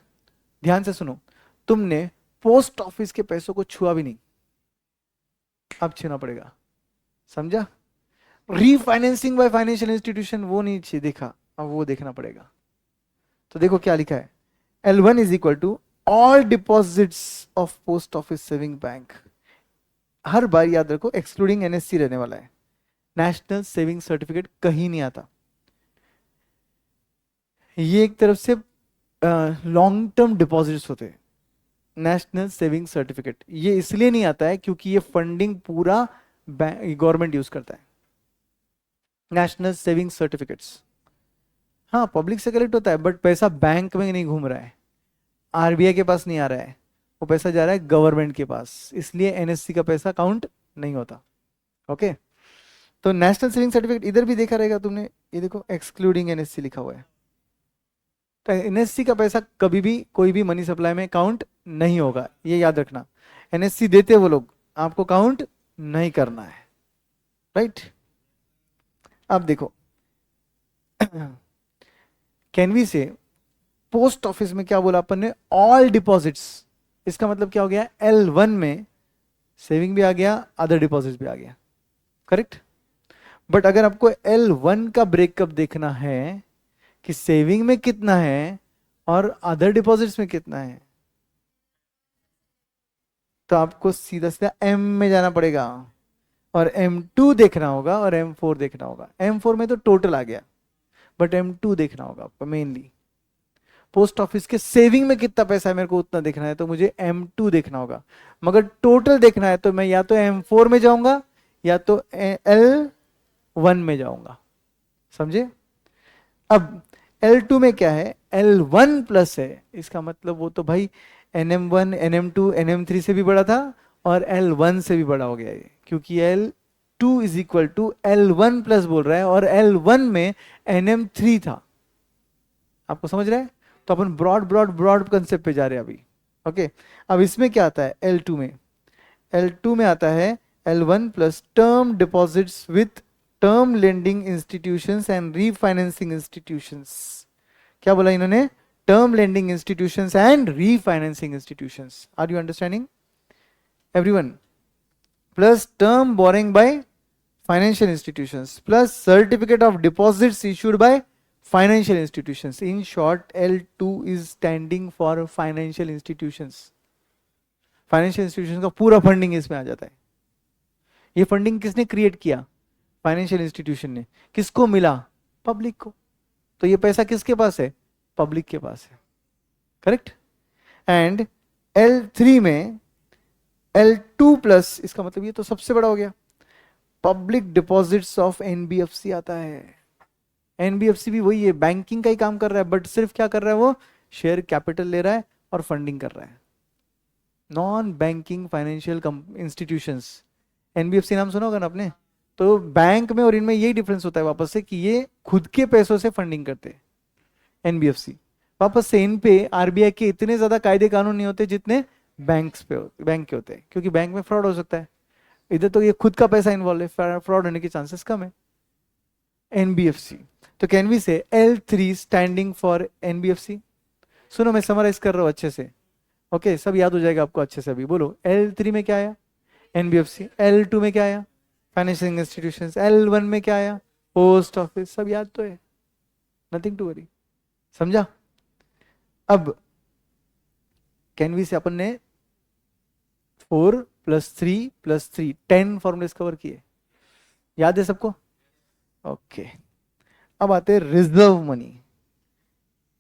ध्यान से सुनो, तुमने पोस्ट ऑफिस के पैसों को छुआ भी नहीं, अब छूना पड़ेगा, समझा। रीफाइनेंसिंग बाय फाइनेंशियल इंस्टीट्यूशन वो नहीं चाहिए देखा, अब वो देखना पड़ेगा। तो देखो क्या लिखा है, L1 is equal to all deposits of post office saving bank. हर बार याद रखो एक्सक्लूडिंग NSC रहने वाला है, नेशनल सेविंग सर्टिफिकेट कहीं नहीं आता। ये एक तरफ से लॉन्ग टर्म डिपॉजिट्स होते हैं, नेशनल सेविंग सर्टिफिकेट ये इसलिए नहीं आता है क्योंकि ये फंडिंग पूरा गवर्नमेंट यूज करता है। नेशनल सेविंग सर्टिफिकेट्स हाँ पब्लिक से कलेक्ट होता है बट पैसा बैंक में नहीं घूम रहा है, RBI के पास नहीं आ रहा है, वो पैसा जा रहा है गवर्नमेंट के पास, इसलिए NSC का पैसा काउंट नहीं होता। ओके, तो नेशनल सेविंग सर्टिफिकेट इधर भी देखा रहेगा तुमने, ये देखो एक्सक्लूडिंग NSC लिखा हुआ है। तो NSC का पैसा कभी भी कोई भी मनी सप्लाई में काउंट नहीं होगा, ये याद रखना। NSC देते वो लोग, आपको काउंट नहीं करना है, राइट। अब देखो कैन वी से पोस्ट ऑफिस में क्या बोला अपन ने, ऑल डिपॉजिट्स, इसका मतलब क्या हो गया, L1 में सेविंग भी आ गया, अदर डिपॉजिट्स भी आ गया, करेक्ट। बट अगर आपको L1 का ब्रेकअप देखना है कि सेविंग में कितना है और अदर डिपॉजिट्स में कितना है, तो आपको सीधा सीधा M में जाना पड़ेगा। और M2 देखना होगा और M4 देखना होगा। M4 में तो टोटल आ गया, बट M2 देखना होगा आपको मेनली। पोस्ट ऑफिस के सेविंग में कितना पैसा है मेरे को उतना देखना है, तो मुझे M2 देखना होगा। मगर टोटल देखना है तो मैं या तो M4 में जाऊंगा या तो L1 में जाऊंगा, समझे। अब L2 में क्या है, L1 प्लस है, इसका मतलब वो तो भाई NM1 NM2 NM3 से भी बड़ा था और L1 से भी बड़ा हो गया ये, क्योंकि L2 is equal to L1 plus बोल रहा है और L1 में NM3 था। आपको समझ रहा है, तो अपन ब्रॉड ब्रॉड ब्रॉड कंसेप्ट पे जा रहे हैं अभी। ओके, अब इसमें क्या आता है L2 में, L2 में आता है L1 plus term deposits with term lending institutions and refinancing institutions. क्या बोला इन्होंने, term lending institutions and refinancing institutions. Are you understanding everyone. Plus term borrowing by financial institutions plus certificate of deposits issued by financial institutions. In short, L2 is standing for financial institutions. Financial institutions का पूरा funding इसमें आ जाता है। ये funding किसने create किया, financial institution ने। किसको मिला, पब्लिक को। तो ये पैसा किसके पास है, पब्लिक के पास है, करेक्ट। एंड L3 में L2 प्लस, इसका मतलब ये तो सबसे बड़ा हो गया, पब्लिक डिपॉजिट्स ऑफ NBFC आता है। NBFC भी वही है, बैंकिंग का ही काम कर रहा है, बट सिर्फ क्या कर रहा है, वो शेयर कैपिटल ले रहा है और फंडिंग कर रहा है। Non banking financial institutions, NBFC नाम सुना होगा ना आपने। तो बैंक में और इनमें यही डिफरेंस होता है वापस से, कि ये खुद के पैसों से फंडिंग करते हैं NBFC। वापस से इन पे RBI के इतने ज्यादा कायदे कानून नहीं होते जितने बैंक के होते हैं, क्योंकि बैंक में फ्रॉड हो सकता है। इधर तो ये खुद का पैसा इन्वॉल्व है, फ्रॉड होने के चांसेस कम है। NBFC, तो कैन वी से L3 स्टैंडिंग फॉर NBFC। सुनो मैं समराइज कर रहा हूं अच्छे से, ओके सब याद हो जाएगा आपको अच्छे से। अभी बोलो, L3 में क्या आया, NBFC। L2 में क्या आया, फाइनेंशियल इंस्टीट्यूशंस। L1 में क्या आया, पोस्ट ऑफिस। सब याद तो है, नथिंग टू वरी, समझा। अब कैन वी से अपन ने 4 + 3 + 3 10 फॉर्मुलेस कवर किए, याद है सबको, ओके। अब आते हैं रिजर्व मनी।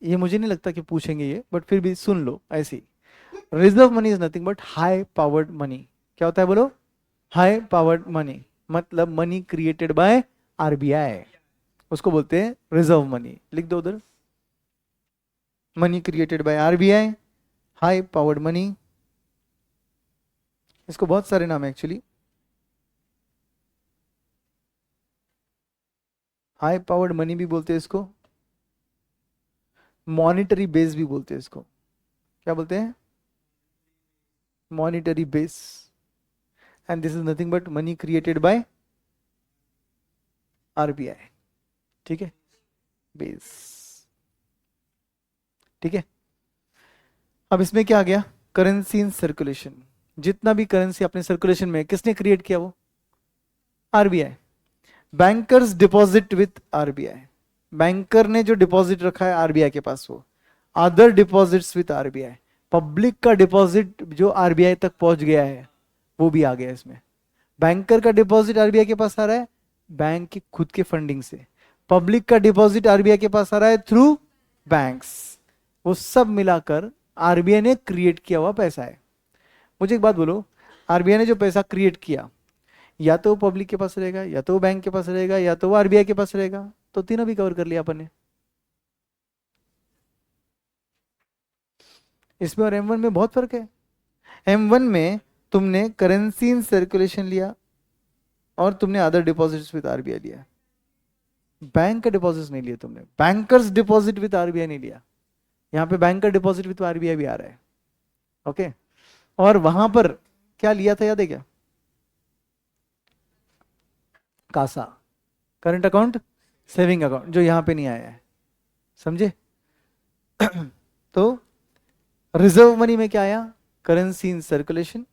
ये मुझे नहीं लगता कि पूछेंगे ये, बट फिर भी सुन लो ऐसे ही। Reserve money is nothing but high powered money. क्या होता है बोलो, हाई पावर्ड मनी, मतलब मनी क्रिएटेड बाय RBI, उसको बोलते हैं रिजर्व मनी। लिख दो उधर, money created by RBI, high powered money. इसको बहुत सारे नाम है एक्चुअली, हाई पावर्ड मनी भी बोलते हैं इसको, मॉनिटरी बेस भी बोलते हैं इसको। क्या बोलते हैं, monetary base. And this is nothing but money created by RBI, ठीक है, बेस, ठीक है। अब इसमें क्या आ गया, करेंसी इन सर्कुलेशन। जितना भी करेंसी अपने सर्कुलेशन में, किसने क्रिएट किया, वो RBI। Bankers deposit with RBI, banker ने जो डिपॉजिट रखा है RBI के पास, वो other deposits with RBI। Public का डिपॉजिट जो RBI तक पहुंच गया है वो भी आ गया इसमें। बैंकर का डिपॉजिट RBI के पास आ रहा है बैंक की खुद के फंडिंग से, पब्लिक का डिपॉजिट RBI के पास आ रहा है थ्रू बैंक्स। वो सब मिलाकर RBI ने क्रिएट किया हुआ पैसा है। मुझे एक बात बोलो, RBI ने जो पैसा क्रिएट किया, या तो वो पब्लिक के पास रहेगा, या तो वो बैंक के पास रहेगा, या तो वो RBI के पास रहेगा। तो तीनों भी कवर कर लिया अपन ने। इसमें और M1 में बहुत फर्क है। M1 में तुमने करेंसी इन सर्कुलेशन लिया और तुमने अदर डिपॉजिट्स विद RBI लिया, बैंक का डिपॉजिट नहीं लिया तुमने, बैंकर्स डिपॉजिट विद RBI नहीं लिया। यहाँ पे बैंक का डिपॉजिट विद RBI भी आ रहा है, ओके। और वहां पर क्या लिया था याद है क्या, CASA, current account, saving account, जो यहां पे नहीं आया है, समझे। तो रिजर्व मनी में क्या आया, करेंसी इन सर्कुलेशन,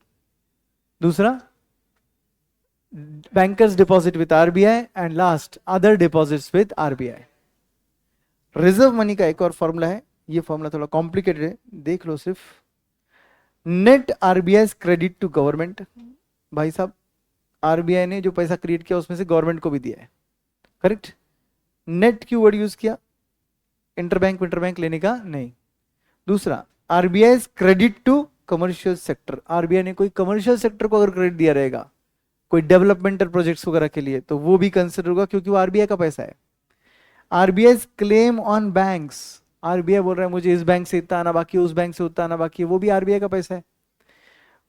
दूसरा bankers deposit with RBI, and last other deposits with RBI। Reserve money का एक और फॉर्मूला है, ये फॉर्मूला थोड़ा कॉम्प्लिकेटेड है, देख लो सिर्फ। Net RBI credit to government, भाई साहब आरबीआई ने जो पैसा क्रिएट किया उसमें से गवर्नमेंट को भी दिया है, करेक्ट। नेट क्यों वर्ड यूज किया, इंटरबैंक लेने का नहीं। दूसरा, RBI credit to commercial sector, RBI ने कोई कमर्शियल सेक्टर को अगर क्रेडिट दिया रहेगा कोई डेवलपमेंटल प्रोजेक्ट्स वगैरह के लिए तो वो भी कंसिडर होगा क्योंकि वो आरबीआई का पैसा है। RBI claim on banks, RBI बोल रहा है मुझे इस बैंक से इतना आना बाकी है, उस बैंक से उतना आना बाकी है, वो भी आरबीआई का पैसा है।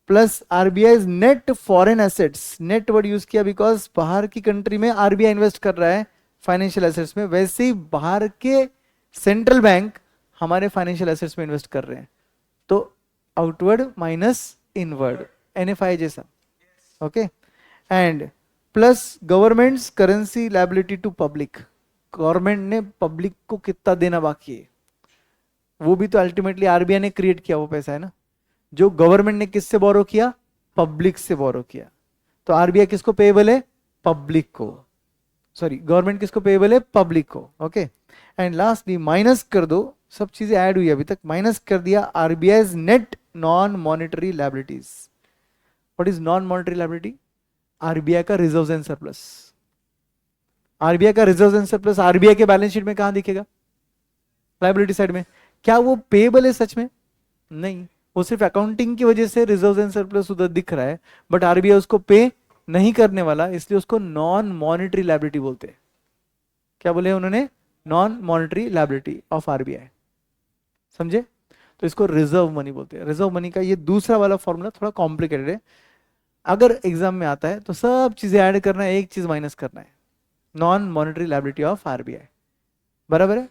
Plus RBI net foreign assets, net word use किया बिकॉज बाहर की कंट्री में आरबीआई इन्वेस्ट कर रहा है फाइनेंशियल एसेट्स में, वैसे ही बाहर के सेंट्रल बैंक हमारे फाइनेंशियल एसेट्स में इन्वेस्ट कर रहे हैं, तो आउटवर्ड माइनस इनवर्ड, एनएफआई जैसा, okay. And plus government's currency liability to public, government ने पब्लिक को कितना देना बाकी है वो भी तो अल्टीमेटली आरबीआई ने क्रिएट किया वो पैसा है ना, जो गवर्नमेंट ने किससे बोरो किया, पब्लिक से बोरो किया। तो आरबीआई किसको पेएबल है, पब्लिक को, सॉरी गवर्नमेंट किसको पेएबल है, पब्लिक को, ओके। एंड लास्टली माइनस कर दो, सब चीजें ऐड हुई अभी तक, माइनस कर दिया RBI net non monetary liabilities. What is non monetary liability, RBI का रिजर्व्स एंड सरप्लस, आरबीआई का रिजर्व्स एंड सरप्लस आरबीआई के बैलेंस शीट में कहां दिखेगा, लायबिलिटी साइड में। क्या वो पेएबल है सच में, नहीं, वो सिर्फ अकाउंटिंग की वजह से रिजर्व्स एंड सरप्लस उधर दिख रहा है, बट आरबीआई उसको पे नहीं करने वाला, इसलिए उसको नॉन मॉनिटरी लायबिलिटी बोलते हैं। क्या बोले उन्होंने, non monetary liability of RBI, समझे। तो इसको रिजर्व मनी बोलते हैं। रिजर्व मनी का ये दूसरा वाला फॉर्मूला थोड़ा कॉम्प्लिकेटेड है, अगर एग्जाम में आता है तो सब चीजें ऐड करना है, एक चीज माइनस करना है, non monetary liability of RBI, बराबर है।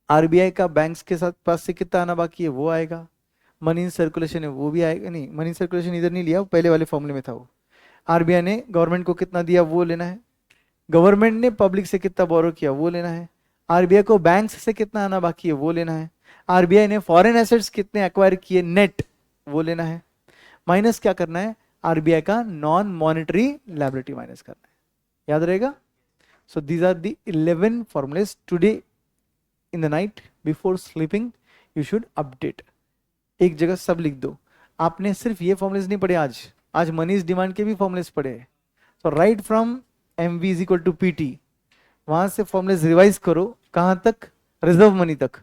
आरबीआई का बैंक्स के साथ पास से कितना आना बाकी है वो आएगा, मनी इन सर्कुलेशन है वो भी आएगा, नहीं मनी इन सर्कुलेशन इधर नहीं लिया, पहले वाले फॉर्मूले में था वो। आरबीआई ने गवर्नमेंट को कितना दिया वो लेना है, गवर्नमेंट ने पब्लिक से कितना बोरो किया वो लेना है, आरबीआई को बैंक्स से कितना आना बाकी है वो लेना है, आरबीआई ने फॉरेन एसेट्स कितने एक्वायर किए नेट वो लेना है, माइनस क्या करना है, आरबीआई का नॉन मॉनिटरी लायबिलिटी माइनस करना है, याद रहेगा। So these are the 11 formulas today in the night before sleeping you should update, एक जगह सब लिख दो। आपने सिर्फ ये फॉर्मुलेस नहीं पढ़े आज, आज मनीज डिमांड के भी फॉर्मुलेस पढ़े। तो right from M V is equal to P T, वहां से फॉर्मुलेस रिवाइज करो, कहां तक, रिजर्व मनी तक,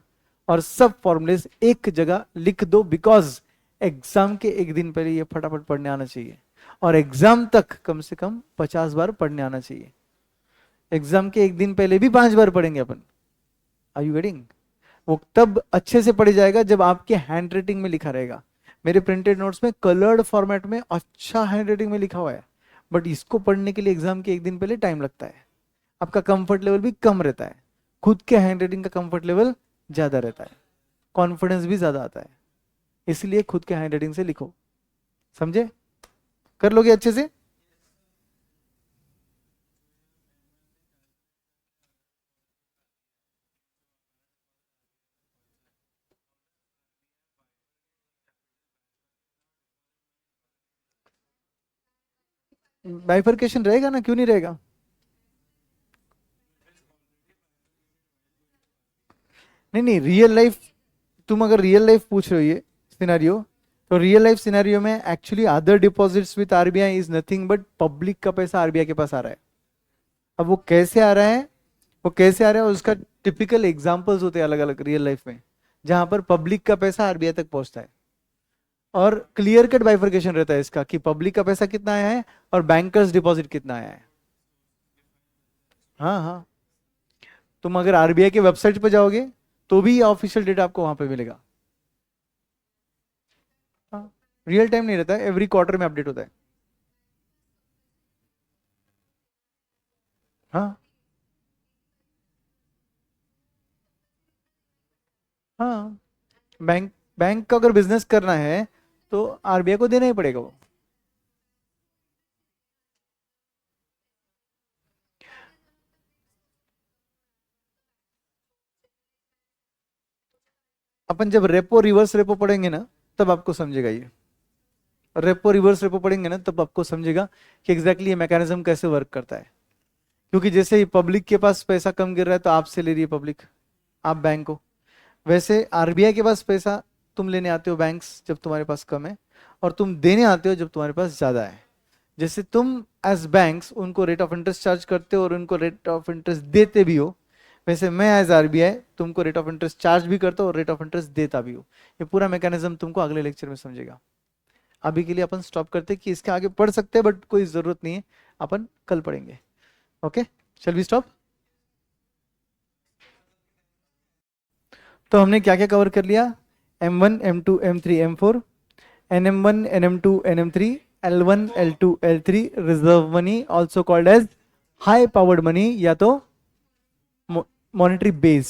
और सब फॉर्मुलेस एक जगह लिख दो, बिकॉज एग्जाम के एक दिन पहले ये फटाफट पढ़ने आना चाहिए, और एग्जाम तक कम से कम 50 बार पढ़ने आना चाहिए। एग्जाम के एक दिन पहले भी 5 बार पढ़ेंगे अपन, आर यू गेटिंग। वो तब अच्छे से पढ़ी जाएगा जब आपके हैंड राइटिंग में लिखा रहेगा। मेरे प्रिंटेड नोट्स में कलर्ड फॉर्मेट में अच्छा हैंड राइटिंग में लिखा हुआ है, बट इसको पढ़ने के लिए एग्जाम के एक दिन पहले टाइम लगता है, आपका कंफर्ट लेवल भी कम रहता है, खुद के हैंड राइटिंग का कंफर्ट लेवल ज्यादा रहता है, कॉन्फिडेंस भी ज्यादा आता है, इसलिए खुद के हैंड राइटिंग से लिखो, समझे। कर लोगे अच्छे से। बाइफरकेशन रहेगा ना, क्यों नहीं रहेगा। नहीं नहीं, रियल लाइफ, तुम अगर रियल लाइफ पूछ रहे हो ये सिनेरियो, तो रियल लाइफ सिनेरियो में actually other deposits with RBI is nothing but public का पैसा आरबीआई के पास आ रहा है। अब वो कैसे आ रहा है, वो कैसे आ रहा है, उसका टिपिकल एग्जांपल्स होते हैं अलग अलग रियल लाइफ में, जहां पर पब्लिक का पैसा आरबीआई तक पहुंचता है, और क्लियर कट बाइफरकेशन रहता है इसका कि पब्लिक का पैसा कितना आया है और बैंकर्स डिपॉजिट कितना आया है। हाँ हाँ, तुम अगर आरबीआई के वेबसाइट पर जाओगे तो भी ऑफिशियल डेटा आपको वहां पे मिलेगा। हाँ, रियल टाइम नहीं रहता है, एवरी क्वार्टर में अपडेट होता है। हाँ हाँ, बैंक बैंक का अगर बिजनेस करना है तो आरबीआई को देना ही पड़ेगा वो। अपन जब रेपो रिवर्स रेपो पढ़ेंगे ना तब आपको समझेगा ये, रेपो रिवर्स रेपो पढ़ेंगे ना तब आपको समझेगा कि एग्जैक्टली ये मैकेनिज्म कैसे वर्क करता है। क्योंकि जैसे ही पब्लिक के पास पैसा कम गिर रहा है तो आपसे ले रही है पब्लिक, आप बैंक को, वैसे आरबीआई के पास पैसा तुम लेने आते हो बैंक्स जब तुम्हारे पास कम है, और तुम देने आते हो जब तुम्हारे पास ज्यादा है। जैसे तुम एज बैंक्स उनको रेट ऑफ इंटरेस्ट चार्ज करते हो और उनको रेट ऑफ इंटरेस्ट देते भी हो, वैसे मैं एज आरबीआई तुमको रेट ऑफ इंटरेस्ट चार्ज भी करता हूँ और रेट ऑफ इंटरेस्ट देता भी हूँ। ये पूरा मैकेनिज्म तुमको अगले लेक्चर में समझेगा। अभी के लिए अपन स्टॉप करते हैं कि इसके आगे पढ़ सकते हैं बट कोई जरूरत नहीं है, अपन कल पढ़ेंगे। Okay, shall we stop? तो हमने क्या क्या कवर कर लिया? M1, M2, M3, M4, NM1, NM2, NM3, L1, L2, L3, reserve money also called as high powered money या तो monetary base,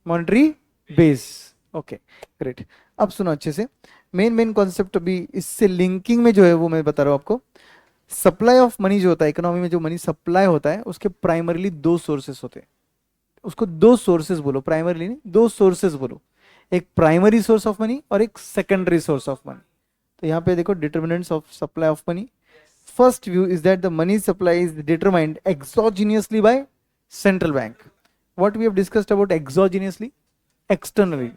monetary base. Okay great. अब सुनो अच्छे से, मेन कॉन्सेप्ट अभी इससे लिंकिंग में जो है वो मैं बता रहा हूं आपको। सप्लाई ऑफ मनी जो होता है इकोनॉमी में, जो मनी सप्लाई होता है उसके प्राइमरली दो सोर्सेस होते हैं। उसको दो सोर्सेस बोलो, प्राइमरली नहीं, दो सोर्सेस बोलो। एक प्राइमरी सोर्स ऑफ मनी और एक सेकेंडरी सोर्स ऑफ मनी। तो यहाँ पे देखो determinants of supply of money. First view is that the money supply is determined exogenously by central bank. What we have discussed about exogenously? Externally,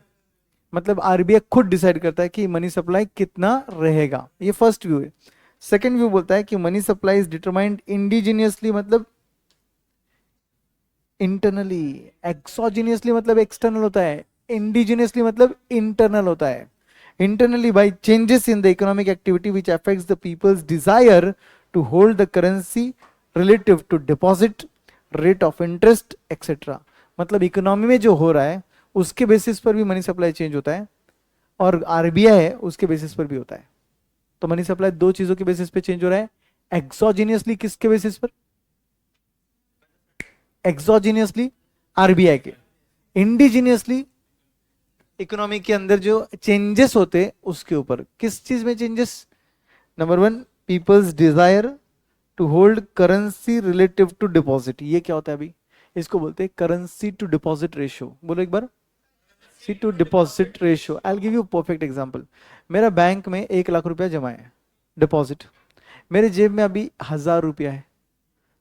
मतलब RBI खुद decide करता है कि money supply कितना रहेगा, ये फर्स्ट व्यू है। Second view बोलता है कि money supply is determined endogenously, मतलब इंटरनली। एक्सोजिनियसली मतलब एक्सटर्नल होता है, इंडिजिनियसली मतलब इंटरनल होता है। Internally by changes in the economic activity which affects the people's desire to hold the currency relative to deposit, rate of interest etcetera. मतलब economy में जो हो रहा है उसके बेसिस पर भी मनी सप्लाई चेंज होता है, और आरबीआई है उसके बेसिस पर भी होता है। तो मनी सप्लाई दो चीजों के बेसिस पे चेंज हो रहा है। एक्सोजिनियसली किसके बेसिस पर? एक्सोजिनियसली आरबीआई के। इंडिजिनियसली इकोनॉमी के अंदर जो चेंजेस होते हैं उसके ऊपर। किस चीज में changes? Number one, people's desire to hold currency relative to deposit. ये क्या होता है अभी? इसको बोलते हैं करेंसी टू डिपॉजिट रेशियो। बोलो एक बार, C to deposit ratio. I will give you perfect example. मेरा बैंक में 1 लाख रुपया जमा है डिपॉजिट, मेरे जेब में अभी 1000 रुपया है,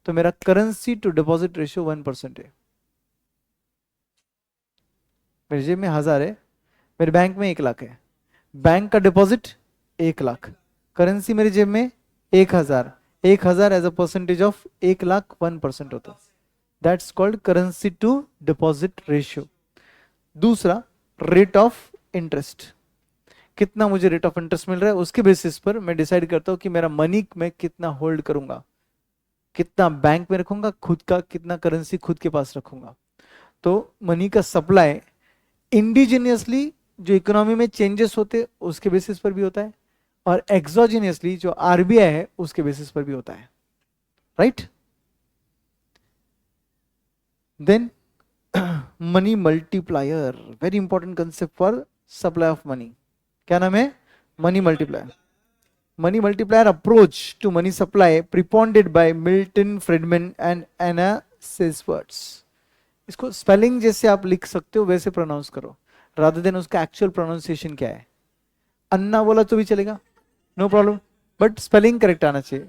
तो मेरा करेंसी टू डिपॉजिट रेशियो 1% है। मेरे जेब में 1000 है, मेरे बैंक में 1 लाख है, बैंक का डिपॉजिट 1 लाख, करेंसी मेरे जेब में 1000, 1000 as a percentage of 1 lakh 1% होता है। That's called currency to deposit ratio. दूसरा, रेट ऑफ इंटरेस्ट। कितना मुझे रेट ऑफ इंटरेस्ट मिल रहा है उसके बेसिस पर मैं डिसाइड करता हूं कि मेरा मनी मैं कितना होल्ड करूंगा, कितना बैंक में रखूंगा खुद का, कितना करेंसी खुद के पास रखूंगा। तो मनी का सप्लाई इंडिजिनियसली जो इकोनॉमी में चेंजेस होते उसके बेसिस पर भी होता है, और एक्सोजिनियसली जो आरबीआई है उसके बेसिस पर भी होता है। Right? Then money multiplier, very important concept for supply of money. क्या नाम है? Money multiplier. Money multiplier approach to money supply propounded by Milton Friedman and Anna Schwartz. इसको स्पेलिंग जैसे आप लिख सकते हो वैसे प्रोनाउंस करो, रादर देन उसका एक्चुअल प्रोनाउंसिएशन क्या है। अन्ना बोला तो भी चलेगा, no problem, but spelling correct आना चाहिए।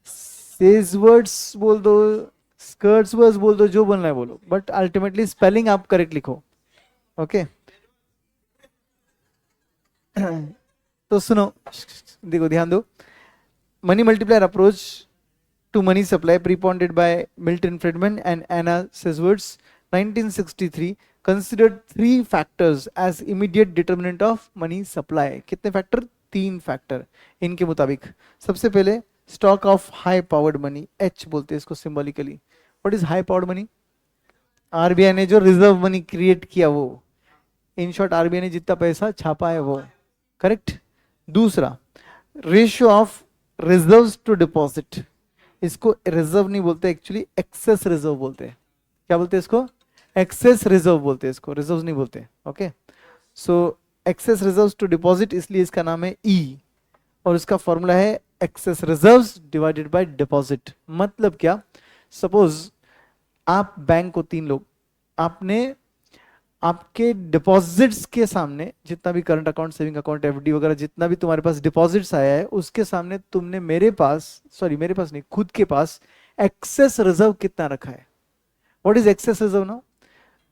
सेजवर्ड्स बोल दो, स्कर्ट्स वर्ड्स बोल दो, जो बोलना है बोलो, बट अल्टीमेटली स्पेलिंग आप करेक्ट लिखो। ओके तो सुनो, देखो ध्यान दो। Money multiplier approach to money supply propounded by Milton Friedman and Anna Schwartz 1963 considered 3 factors as immediate determinant of money supply। कितने फैक्टर? 3 फैक्टर इनके मुताबिक। सबसे पहले stock of high powered money, H बोलते हैं इसको symbolically. What is high powered money? RBI ने जो रिजर्व मनी क्रिएट किया वो, इन शॉर्ट आरबीआई ने जितना पैसा छापा है वो। करेक्ट? दूसरा, ratio of reserves to deposit. इसको रिजर्व नहीं बोलते, एक्चुअली एक्सेस रिजर्व बोलते हैं। क्या बोलते हैं इसको? एक्सेस रिजर्व बोलते हैं इसको, रिजर्व नहीं बोलते। Okay, so excess reserves to deposit, इसलिए इसका नाम है ई, और इसका फॉर्मूला है excess reserves divided by deposit. मतलब क्या? सपोज आप बैंक को 3 लोग, आपने आपके डिपॉजिट्स के सामने जितना भी current account, saving account, FD वगैरह जितना भी तुम्हारे पास डिपॉजिट्स आया है उसके सामने तुमने मेरे पास नहीं, खुद के पास एक्सेस रिजर्व कितना रखा है। What is excess reserve now?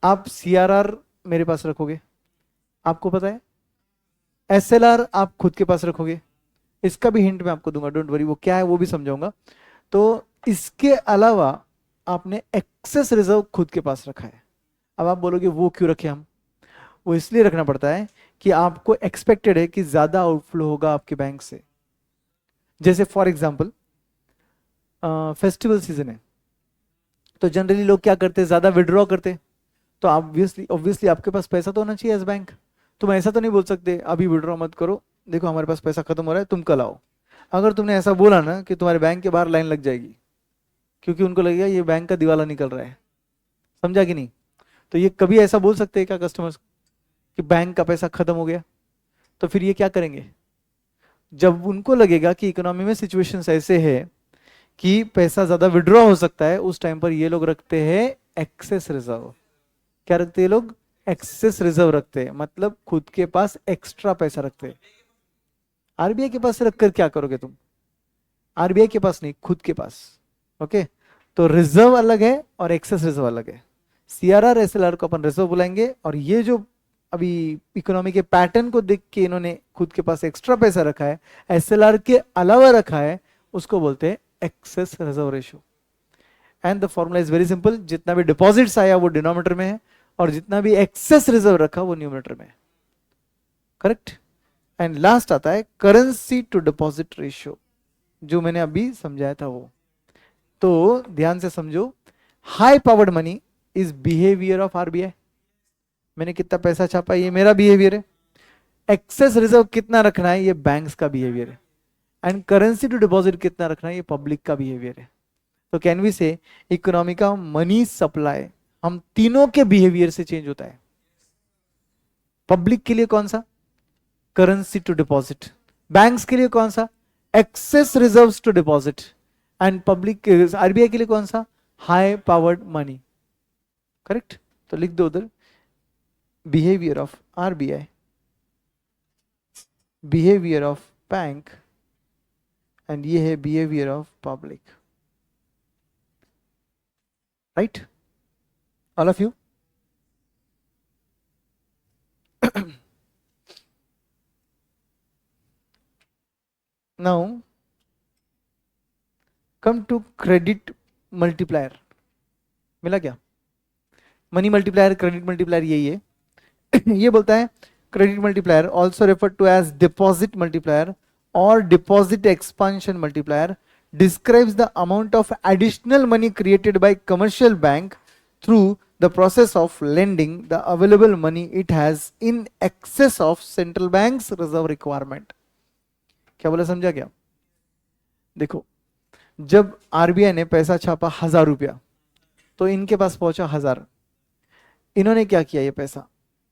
आप सीआरआर मेरे पास रखोगे, आपको पता है, एसएलआर आप खुद के पास रखोगे, इसका भी हिंट मैं आपको दूंगा, डोंट वरी, वो क्या है वो भी समझाऊंगा। तो इसके अलावा आपने एक्सेस रिजर्व खुद के पास रखा है। अब आप बोलोगे वो क्यों रखे हम? वो इसलिए रखना पड़ता है कि आपको एक्सपेक्टेड है कि ज्यादा आउटफ्लो होगा आपके बैंक से। जैसे फॉर एग्जाम्पल फेस्टिवल सीजन है, तो जनरली लोग क्या करते हैं, ज्यादा विड्रॉ करते हैं। तो ऑब्वियसली ऑब्वियसली आपके पास पैसा तो होना चाहिए एज बैंक। तुम ऐसा तो नहीं बोल सकते अभी विड्रॉ मत करो, देखो हमारे पास पैसा खत्म हो रहा है, तुम कल आओ। अगर तुमने ऐसा बोला ना, कि तुम्हारे बैंक के बाहर लाइन लग जाएगी, क्योंकि उनको लगेगा ये बैंक का दिवाला निकल रहा है। समझा कि नहीं? तो ये कभी ऐसा बोल सकते हैं क्या कस्टमर्स कि बैंक का पैसा खत्म हो गया? तो फिर ये क्या करेंगे? जब उनको लगेगा कि इकोनॉमी में सिचुएशन ऐसे है कि पैसा ज्यादा विड्रॉ हो सकता है, उस टाइम पर ये लोग रखते हैं एक्सेस रिजर्व। क्या रखते हैं लोग? एक्सेस रिजर्व रखते हैं, मतलब खुद के पास एक्स्ट्रा पैसा रखते हैं। आरबीआई के पास रखकर क्या करोगे तुम? आरबीआई के पास नहीं, खुद के पास। ओके, तो रिजर्व अलग है और एक्सेस रिजर्व अलग है। सीआरआर एसएलआर को अपन रिजर्व बुलाएंगे, और ये जो अभी इकोनॉमी के पैटर्न को देख के इन्होंने खुद के पास एक्स्ट्रा पैसा रखा है, एसएलआर के अलावा रखा है, उसको बोलते हैं excess reserve ratio. And the formula is very simple, जितना भी डिपॉजिट्स आया वो डिनोमिनेटर में है, और जितना भी एक्सेस रिजर्व रखा वो न्यूमरेटर में है। करेक्ट? एंड लास्ट आता है करेंसी टू डिपॉजिट रेशियो, जो मैंने अभी समझाया था वो। तो ध्यान से समझो, high powered money is behaviour of RBI. मैंने कितना पैसा छापा, ये मेरा बिहेवियर है। एक्सेस रिजर्व कितना रखना है, ये बैंक्स का बिहेवियर है। एंड करेंसी टू डिपॉजिट कितना रखना है, ये पब्लिक का बिहेवियर है। तो कैन वी से इकोनॉमी का मनी सप्लाई हम तीनों के बिहेवियर से चेंज होता है। पब्लिक के लिए कौन सा? Currency to deposit. बैंक्स के लिए कौन सा? Excess reserves to deposit. And public RBI के लिए कौन सा? High powered money. करेक्ट? तो लिख दो उधर, behaviour of RBI, behaviour of bank, and ये है behaviour of public. Right? All of you? Now come to credit multiplier. मिला क्या? मनी मल्टीप्लायर, क्रेडिट मल्टीप्लायर यही है। ये बोलता है credit multiplier also refer to as deposit multiplier और deposit expansion multiplier describes the amount of additional money created by commercial bank through the process of lending the available money it has in excess of central bank's reserve requirement। क्या बोला, समझा क्या? देखो, जब RBI ने पैसा छापा 1000 रुपया, तो इनके पास पहुंचा 1000। इन्होंने क्या किया, ये पैसा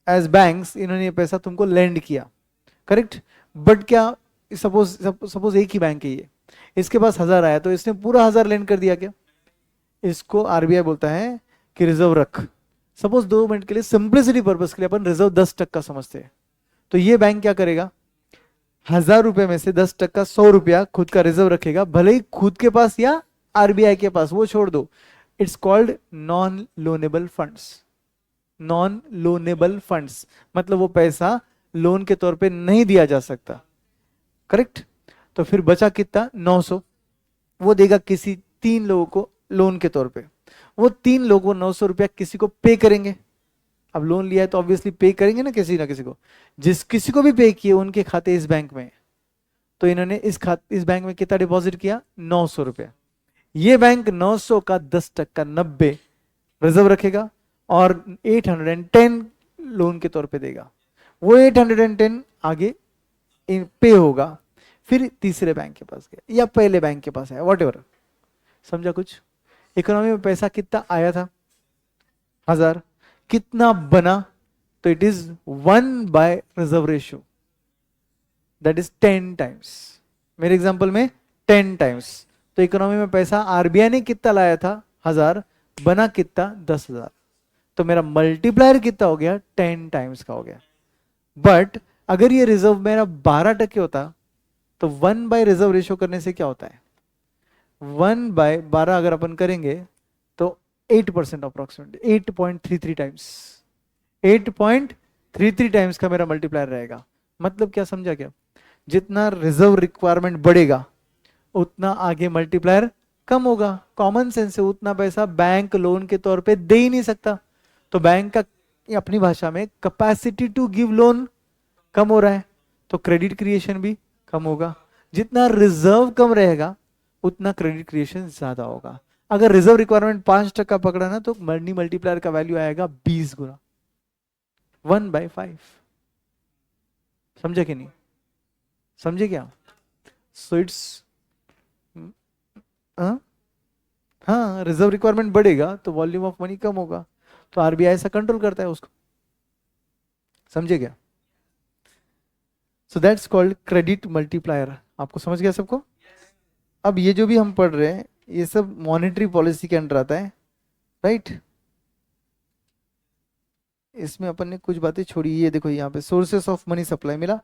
एज बैंक्स इन्होंने ये पैसा तुमको लेंड किया। करेक्ट? बट क्या, सपोज एक ही बैंक है ये, इसके पास 1000 आया, तो इसने पूरा 1000 लेंड कर दिया क्या? इसको आरबीआई बोलता है कि रिजर्व रख। सपोज 2 मिनट के लिए सिंप्लिसिटी पर्पस के लिए अपन रिजर्व 10% समझते हैं, तो ये बैंक क्या करेगा, 1000 रुपए में से 10%, 100 रुपया खुद का रिजर्व रखेगा, भले ही खुद के पास या आरबीआई के पास, वो छोड़ दो। It's called non loanable funds. Non loanable funds मतलब वो पैसा लोन के तौर पे नहीं दिया जा सकता। करेक्ट? तो फिर बचा कितना, 900, वो देगा किसी 3 लोगों को लोन के तौर पे। वो 3 लोगों 900 रुपया किसी को पे करेंगे। अब लोन लिया है तो ऑब्वियसली पे करेंगे ना किसी को। जिस किसी को भी पे किए उनके खाते इस बैंक में, तो इन्होंने इस बैंक में कितना डिपॉजिट किया, 900 रुपया। ये बैंक 900 का 10%, 90 रिजर्व रखेगा और 810 लोन के तौर पे देगा। वो 810 आगे पे होगा, फिर तीसरे बैंक के पास गया या पहले बैंक के पास आया, व्हाटएवर। समझा कुछ? इकोनॉमी में पैसा कितना आया था, 1000, कितना बना, तो it is 1 by reserve ratio, that is 10 times. मेरे एग्जांपल में 10 टाइम्स। तो इकोनॉमी में पैसा आरबीआई ने कितना लाया था, 1000, बना कितना, 10,000। तो मेरा मल्टीप्लायर कितना हो गया, 10 टाइम्स का हो गया। बट अगर ये रिजर्व मेरा 12% होता, तो 1 बाय रिजर्व रेशियो करने से क्या होता है, 1 बाय 12 अगर अपन करेंगे तो 8% अप्रोक्सीमेटली, 8.33 टाइम्स, 8.33 टाइम्स का मेरा मल्टीप्लायर रहेगा। मतलब क्या, समझा क्या? जितना रिजर्व रिक्वायरमेंट बढ़ेगा उतना आगे मल्टीप्लायर कम होगा। कॉमन सेंस है, उतना पैसा बैंक लोन के तौर पे दे ही नहीं सकता, तो बैंक का अपनी भाषा में कैपेसिटी टू गिव लोन कम हो रहा है, तो क्रेडिट क्रिएशन भी कम होगा। जितना रिजर्व कम रहेगा उतना क्रेडिट क्रिएशन ज्यादा होगा। अगर रिजर्व रिक्वायरमेंट 5% पकड़ा ना तो मनी मल्टीप्लायर का वैल्यू आएगा 20 गुना, 1/5। समझे कि नहीं? समझे क्या? सो इट्स हाँ, रिजर्व रिक्वायरमेंट बढ़ेगा तो वॉल्यूम ऑफ मनी कम होगा, तो आरबीआई ऐसा कंट्रोल करता है उसको। समझे क्या? So that's called credit multiplier. आपको समझ गया सबको? अब ये जो भी हम पढ़ रहे हैं ये सब मॉनेटरी पॉलिसी के अंडर आता है, राइट? इसमें अपन ने कुछ बातें छोड़ी। ये देखो यहाँ पे सोर्सेस ऑफ मनी सप्लाई मिला।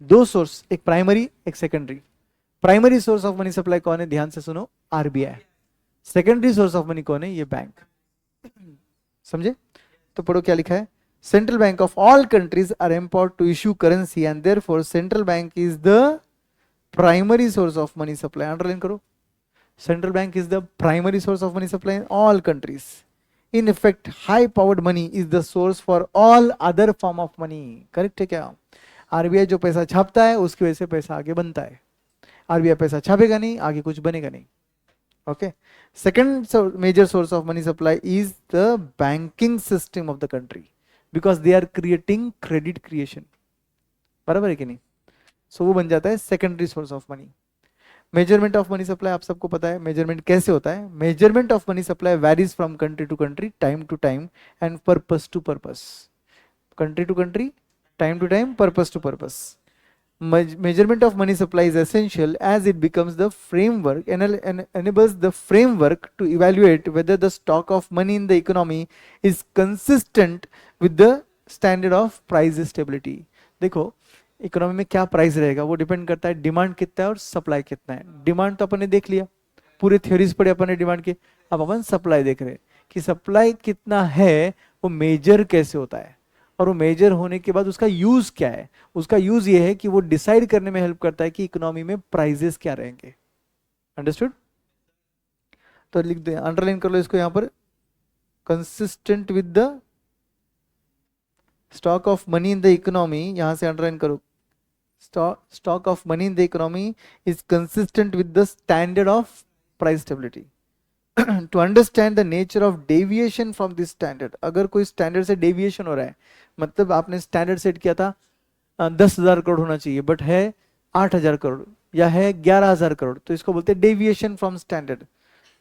दो सोर्स, एक प्राइमरी एक secondary. Primary source of money supply कौन है? ध्यान से सुनो, RBI. Secondary source of money कौन है? ये बैंक। समझे? तो पढ़ो क्या लिखा है। Central bank of all countries are empowered to issue currency and therefore central bank is the primary source of money supply. Underline करो, central bank is the primary source of money supply in all countries. In effect high powered money is the source for all other form of money. Correct है क्या? RBI जो पैसा छापता है उसकी वजह से पैसा आगे बनता है। आरबीआई पैसा छापेगा नहीं, आगे कुछ बनेगा नहीं। Okay. Second major source of money supply is the banking system of the country because they are creating credit creation. बराबर है कि नहीं? सो वो बन जाता है secondary source of money. Measurement of money supply आप सबको पता है, मेजरमेंट कैसे होता है। Measurement of money supply varies from country to country, time to time and purpose to purpose. Country to country, time to time, purpose to purpose. Measurement of money supply is essential as it becomes the framework and enables the framework to evaluate whether the stock of money in the economy is consistent with the standard of price stability. देखो economy में क्या price रहेगा वो depend करता है demand कितना है और सप्लाई कितना है। डिमांड तो अपन ने देख लिया, पूरे थ्योरीज पढ़े अपन ने डिमांड के। अब अपन सप्लाई देख रहे हैं कि सप्लाई कितना है, वो मेजर कैसे होता है, और वो मेजर होने के बाद उसका यूज क्या है। उसका यूज ये है कि वो डिसाइड करने में हेल्प करता है कि इकोनॉमी में प्राइजेस क्या रहेंगे। अंडरस्टूड? तो लिख दे, अंडरलाइन कर लो इसको यहां पर। Consistent with the stock of money in the economy, यहां से अंडरलाइन करो। Stock of money in the economy is consistent with the standard of price stability. To understand the nature of deviation from this standard, अगर कोई standard से deviation हो रहा है, मतलब आपने स्टैंडर्ड सेट किया था 10,000 करोड़ होना चाहिए बट है 8,000 करोड़ या है 11,000 करोड़, तो इसको बोलते हैं डेविएशन फ्रॉम स्टैंडर्ड।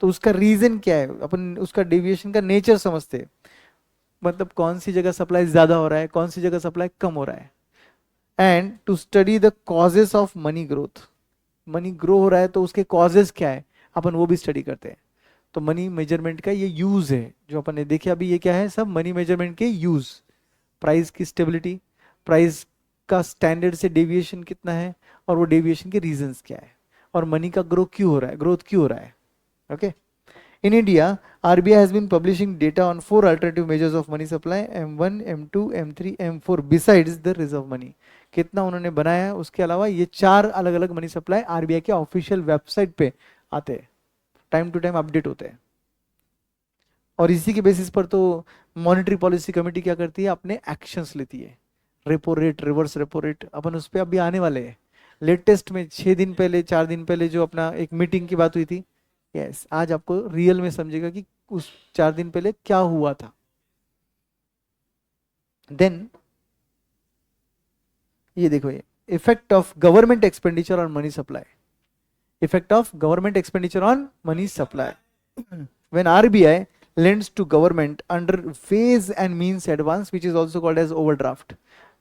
तो उसका रीजन क्या है, अपन उसका डेविएशन का नेचर समझते हैं, मतलब कौन सी जगह सप्लाई ज्यादा हो रहा है, कौन सी जगह सप्लाई कम हो रहा है। And to study the causes of money growth, money grow हो रहा है तो उसके कॉजेस क्या है, अपन वो भी स्टडी करते हैं। तो मनी मेजरमेंट का ये यूज है जो अपन ने देखे अभी, ये क्या है, सब मनी मेजरमेंट के यूज। प्राइस की स्टेबिलिटी, प्राइस का स्टैंडर्ड से डेविएशन कितना है और वो डेविएशन के रीजंस क्या है, और मनी का ग्रोथ क्यों हो रहा है। Okay. In India RBI has been publishing data on 4 alternative measures of money supply, M1, M2, M3, M4 besides the reserve money. कितना उन्होंने बनाया है, उसके अलावा ये 4 अलग अलग मनी सप्लाई आरबीआई के ऑफिशियल वेबसाइट पे आते हैं, टाइम टू टाइम अपडेट होते हैं। और इसी के बेसिस पर तो मॉनेटरी पॉलिसी कमेटी क्या करती है, अपने एक्शंस लेती है। Repo rate, reverse repo rate, अपन उस पर अभी आने वाले हैं। लेटेस्ट में 6 दिन पहले 4 दिन पहले जो अपना एक मीटिंग की बात हुई थी, यस, आज आपको रियल में समझेगा कि उस 4 दिन पहले क्या हुआ था। देन ये देखो, ये effect of government expenditure on money supply, effect of government expenditure on money supply. When RBI lends to government under phase and means advance which is also called as overdraft।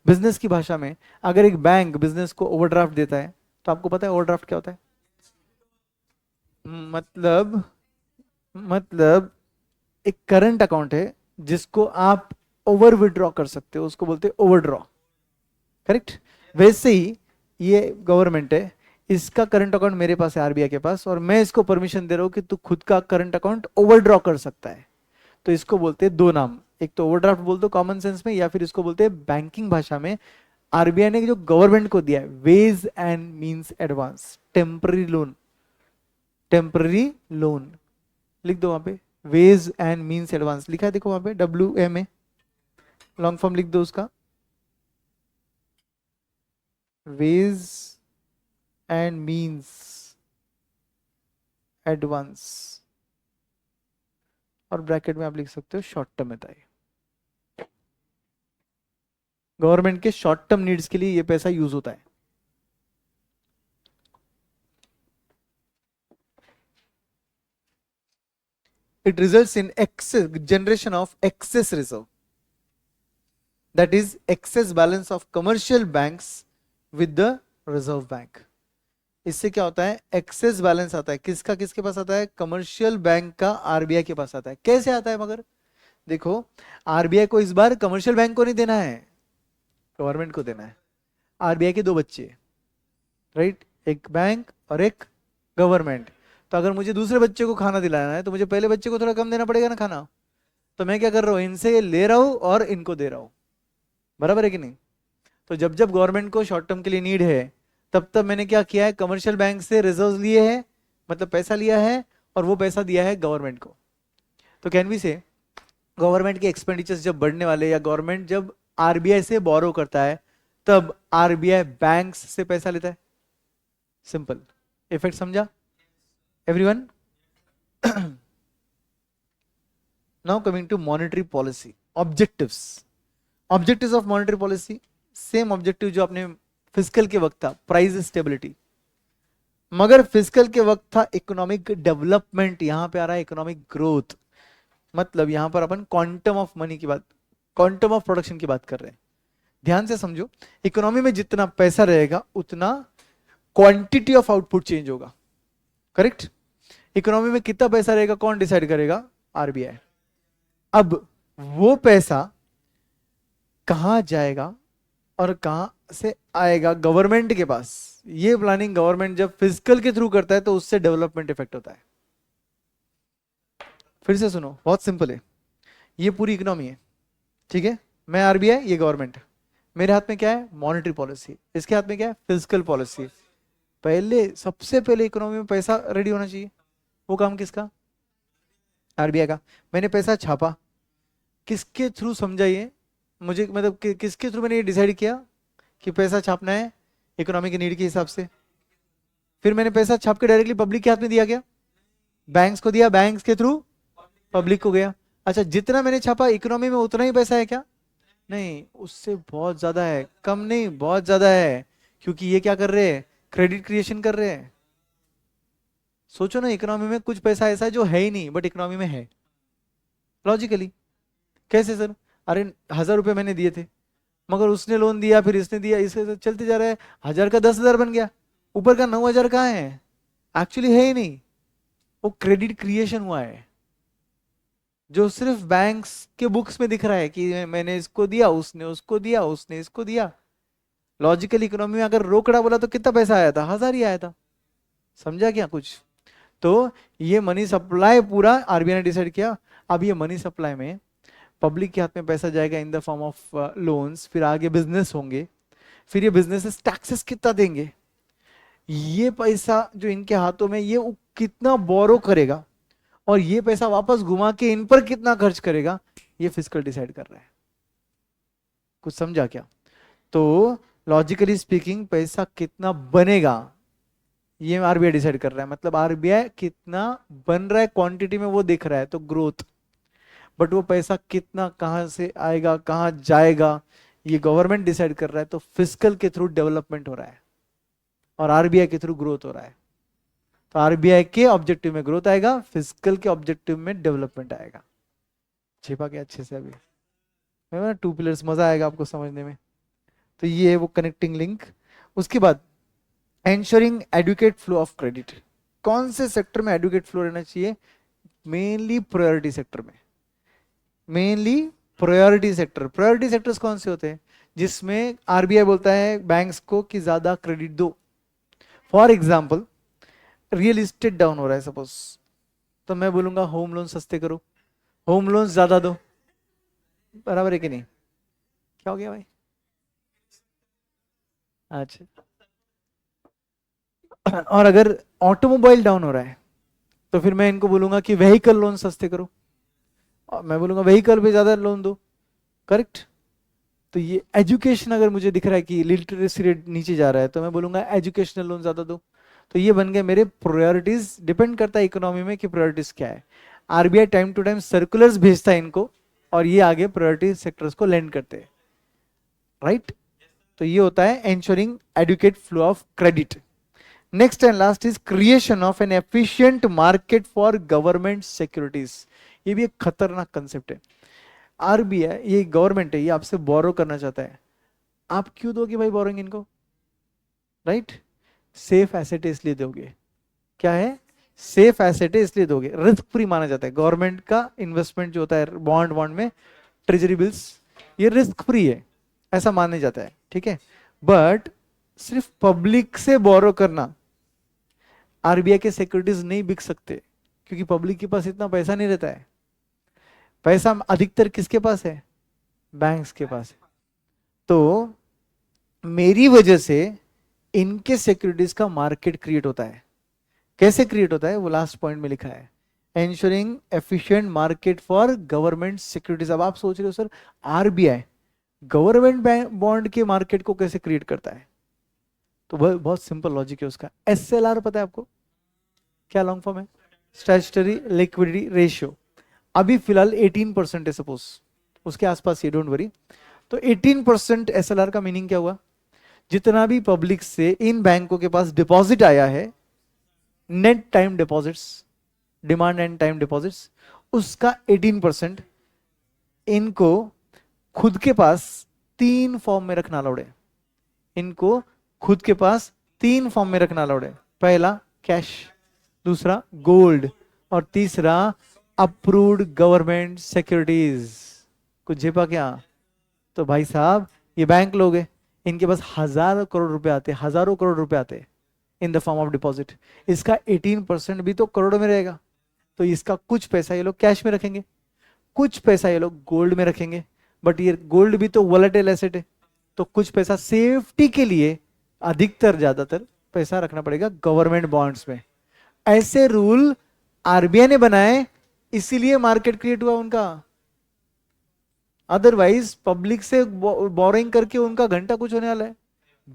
Business की भाषा में अगर एक bank business को overdraft देता है, तो आपको पता है ओवरड्राफ्ट क्या होता है? मतलब एक करंट अकाउंट है जिसको आप ओवर विड्रॉ कर सकते हो, उसको बोलते हैं ओवरड्रॉ। करेक्ट? वैसे ही ये गवर्नमेंट है, इसका करंट अकाउंट मेरे पास है आरबीआई के पास, और मैं इसको परमिशन दे रहा हूं कि तू खुद का करंट अकाउंट ओवरड्रॉ कर सकता है। तो इसको बोलते हैं दो नाम, एक तो ओवरड्राफ्ट बोल दो कॉमन सेंस में, या फिर इसको बोलते हैं बैंकिंग भाषा में आरबीआई ने जो गवर्नमेंट को दिया है ways and means advance, temporary loan, temporary loan लिख दो वहां पे, वेज एंड मींस एडवांस लिखा है, देखो वहां पे WMA, लॉन्ग फॉर्म लिख दो उसका, वेज एंड मींस एडवांस, और ब्रैकेट में आप लिख सकते हो शॉर्ट टर्म में था, गवर्नमेंट के शॉर्ट टर्म नीड्स के लिए ये पैसा यूज होता है। It results in excess generation of excess reserve, that is excess balance of commercial banks with the reserve bank। इससे क्या होता है, एक्सेस बैलेंस आता है, किसका किसके पास आता है, कमर्शियल बैंक का आरबीआई के पास आता है। कैसे आता है मगर, देखो आरबीआई को इस बार कमर्शियल बैंक को नहीं देना है, गवर्नमेंट को देना है। आरबीआई के दो बच्चे, राइट, एक बैंक और एक गवर्नमेंट। तो अगर मुझे दूसरे बच्चे को खाना दिलाना है तो मुझे पहले बच्चे को थोड़ा कम देना पड़ेगा ना खाना, तो मैं क्या कर रहा हूँ, इनसे ले रहा हूँ और इनको दे रहा हूँ, बराबर है कि नहीं। तो जब जब गवर्नमेंट को शॉर्ट टर्म के लिए नीड है, तब तब मैंने क्या किया है, कमर्शियल बैंक से रिजर्व लिए हैं, मतलब पैसा लिया है, और वो पैसा दिया है गवर्नमेंट को। तो कैन वी से गवर्नमेंट के एक्सपेंडिचर्स जब बढ़ने वाले, या गवर्नमेंट जब आरबीआई से बोरो करता है, तब आरबीआई बैंक्स से पैसा लेता है। सिंपल इफेक्ट समझा everyone. Now coming to monetary policy objectives. Objectives of monetary policy, same objective जो आपने फिस्कल के वक्त था, प्राइस स्टेबिलिटी, मगर फिस्कल के वक्त था इकोनॉमिक डेवलपमेंट, यहां पे आ रहा है इकोनॉमिक ग्रोथ। मतलब यहां पर अपन क्वांटम ऑफ मनी की बात, क्वांटम ऑफ प्रोडक्शन की बात कर रहे हैं। ध्यान से समझो, इकोनॉमी में जितना पैसा रहेगा उतना क्वांटिटी ऑफ आउटपुट चेंज होगा, करेक्ट। इकोनॉमी में कितना पैसा रहेगा कौन डिसाइड करेगा, आरबीआई। अब वो पैसा कहां जाएगा और कहां से आएगा, गवर्नमेंट के पास। ये प्लानिंग गवर्नमेंट जब फिजिकल के थ्रू करता है तो उससे डेवलपमेंट इफेक्ट होता है। फिर से सुनो, बहुत सिंपल है, ये पूरी इकोनॉमी है, ठीक है, मैं आरबीआई, ये गवर्नमेंट, मेरे हाथ में क्या है, मॉनेटरी पॉलिसी, इसके हाथ में क्या है, फिजिकल पॉलिसी। पहले सबसे पहले इकोनॉमी में पैसा रेडी होना चाहिए, वो काम किसका, आरबीआई का। मैंने पैसा छापा, किसके थ्रू समझाइए मुझे, मतलब किसके थ्रू मैंने ये डिसाइड किया कि पैसा छापना है इकोनॉमी की नीड के हिसाब से। फिर मैंने पैसा छाप के डायरेक्टली पब्लिक के हाथ में दिया, क्या बैंक्स को दिया, बैंक्स के थ्रू पब्लिक को गया। अच्छा, जितना मैंने छापा इकोनॉमी में उतना ही पैसा है क्या, नहीं, उससे बहुत ज्यादा है, कम नहीं बहुत ज्यादा है, क्योंकि ये क्या कर रहे हैं, क्रेडिट क्रिएशन कर रहे हैं। सोचो ना, इकोनॉमी में कुछ पैसा ऐसा है जो है ही नहीं बट इकोनॉमी में है, लॉजिकली। कैसे सर, अरे 1000 रुपये मैंने दिए थे, मगर उसने लोन दिया, फिर इसने दिया, इसे तो चलते जा रहा है, 1000 का 10,000 बन गया, ऊपर का 9,000 कहाँ है, एक्चुअली है ही नहीं, वो क्रेडिट क्रिएशन हुआ है, जो सिर्फ बैंक्स के बुक्स में दिख रहा है कि मैंने इसको दिया, उसने उसको दिया, उसने इसको दिया। लॉजिकल इकोनॉमी में अगर रोकड़ा बोला तो कितना पैसा आया था, 1000 ही आया था। समझा क्या कुछ। तो ये मनी सप्लाई पूरा आरबीआई ने डिसाइड किया। अब ये मनी सप्लाई में पब्लिक के हाथ में पैसा जाएगा इन द फॉर्म ऑफ लोन्स, फिर आगे बिजनेस होंगे, फिर ये बिजनेसेस टैक्सेस कितना देंगे, ये पैसा जो इनके हाथों में, ये कितना बोरो करेगा, और ये पैसा वापस घुमा के इन पर कितना खर्च करेगा, ये फिस्कल डिसाइड कर रहा है। कुछ समझा क्या। तो लॉजिकली स्पीकिंग पैसा कितना बनेगा ये आरबीआई डिसाइड कर रहा है, मतलब आरबीआई कितना बन रहा है क्वांटिटी में वो दिख रहा है, तो ग्रोथ। बट वो पैसा कितना कहां से आएगा कहां जाएगा ये गवर्नमेंट डिसाइड कर रहा है। तो फिस्कल के थ्रू डेवलपमेंट हो रहा है और आरबीआई के थ्रू ग्रोथ हो रहा है। तो आरबीआई के ऑब्जेक्टिव में ग्रोथ आएगा, फिस्कल के ऑब्जेक्टिव में डेवलपमेंट आएगा। छिपा गया अच्छे से अभी, 2 पिलर्स, मजा आएगा आपको समझने में। तो ये है वो कनेक्टिंग लिंक। उसके बाद ensuring adequate flow of credit. कौन से सेक्टर में एडुकेट फ्लो रहना चाहिए, मेनली प्रायोरिटी सेक्टर में, mainly priority sector. Priority sectors कौन से होते हैं, जिसमें आरबीआई बोलता है बैंक्स को कि ज्यादा क्रेडिट दो। For example, real estate down हो रहा है सपोज, तो मैं बोलूंगा होम लोन सस्ते करो, होम लोन ज्यादा दो, बराबर है कि नहीं। क्या हो गया भाई, अच्छा, और अगर ऑटोमोबाइल डाउन हो रहा है तो फिर मैं इनको बोलूंगा कि व्हीकल लोन सस्ते करो, और मैं बोलूंगा व्हीकल पे ज्यादा लोन दो। करेक्ट। तो ये एजुकेशन, अगर मुझे दिख रहा है कि लिटरेसी रेट नीचे जा रहा है तो मैं बोलूंगा एजुकेशनल लोन ज्यादा दो। तो ये बन गए मेरे प्रायोरिटीज। डिपेंड करता है इकोनॉमी में कि प्रायोरिटीज क्या है। RBI time to time circulars भेजता है इनको, और ये आगे प्रायोरिटी सेक्टर्स को लेंड करते हैं। राइट। तो ये होता है ensuring adequate flow of credit. Next and last is creation of an efficient market for government securities. ये भी एक खतरनाक कंसेप्ट है। आरबीआई, ये गवर्नमेंट है, ये आपसे बोरो करना चाहता है। आप क्यों दोगे भाई बोरोइंग इनको? राइट। सेफ एसेट है इसलिए दोगे। क्या है? सेफ एसेट है इसलिए दोगे। रिस्क फ्री माना जाता है गवर्नमेंट का इन्वेस्टमेंट जो होता है बॉन्ड बॉन्ड में, ट्रेजरी बिल्स, ये रिस्क फ्री है ऐसा माना जाता है। ठीक है। बट सिर्फ पब्लिक से बोरो करना, आरबीआई के सिक्योरिटीज नहीं बिक सकते, क्योंकि पब्लिक के पास इतना पैसा नहीं रहता है। पैसा अधिकतर किसके पास है? बैंक्स के पास है। तो मेरी वजह से इनके सिक्योरिटीज का मार्केट क्रिएट होता है। कैसे क्रिएट होता है वो लास्ट पॉइंट में लिखा है, ensuring efficient market for government securities. अब आप सोच रहे हो सर आरबीआई गवर्नमेंट बॉन्ड के मार्केट को कैसे क्रिएट करता है? तो बहुत सिंपल लॉजिक है उसका। एसएलआर पता है आपको क्या लॉन्ग फॉर्म है? Statutory liquidity ratio. अभी फिलहाल 18% है सपोज, उसके आसपास ये, डोंट वरी। तो 18% एसएलआर का मीनिंग क्या हुआ? जितना भी पब्लिक से इन बैंकों के पास डिपॉजिट आया है, net time deposits, demand and time deposits, उसका 18% इनको खुद के पास 3 फॉर्म में रखना अलाउड है। इनको खुद के पास 3 फॉर्म में रखना अलाउड है। पहला कैश, दूसरा गोल्ड, और तीसरा अप्रूव्ड गवर्नमेंट सिक्योरिटीज। कुछ झेपा क्या? तो भाई साहब ये बैंक लोग हैं, इनके पास हजारों करोड़ रुपए आते, हजारों करोड़ रुपए आते इन द फॉर्म ऑफ डिपॉजिट। इसका 18% भी तो करोड़ों में रहेगा। तो इसका कुछ पैसा ये लोग कैश में रखेंगे, कुछ पैसा ये लोग गोल्ड में रखेंगे। बट ये गोल्ड भी तो वोलेटाइल एसेट है, तो कुछ पैसा सेफ्टी के लिए अधिकतर ज्यादातर पैसा रखना पड़ेगा गवर्नमेंट बॉन्ड्स में। ऐसे रूल आरबीआई ने बनाए, इसीलिए मार्केट क्रिएट हुआ उनका। अदरवाइज पब्लिक से बोरिंग करके उनका घंटा कुछ होने वाला है।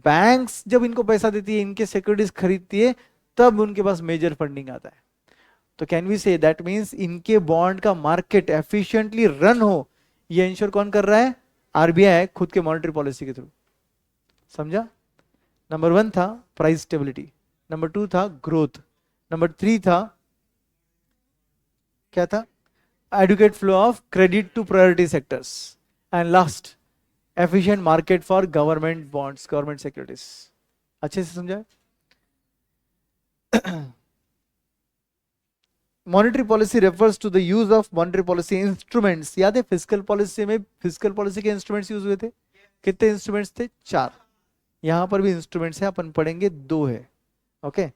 बैंक्स जब इनको पैसा देती है, इनके सिक्योरिटीज खरीदती है, तब उनके पास मेजर फंडिंग आता है। तो can we say that means इनके बॉन्ड का मार्केट एफिशिएंटली रन हो, ये इंश्योर कौन कर रहा है? आरबीआई खुद के मॉनेटरी पॉलिसी के थ्रू। समझा? नंबर 1 था प्राइस स्टेबिलिटी, नंबर 2 था ग्रोथ, नंबर 3 था क्या था? Adequate flow of credit to priority sectors, and last efficient market for government bonds, government securities. अच्छे से समझा? Monetary policy refers to the use of monetary policy instruments. याद है physical policy में फिजिकल पॉलिसी के इंस्ट्रूमेंट्स यूज हुए थे? कितने इंस्ट्रूमेंट्स थे? 4। यहां पर भी इंस्ट्रूमेंट्स है, अपन पढ़ेंगे 2 है। ओके।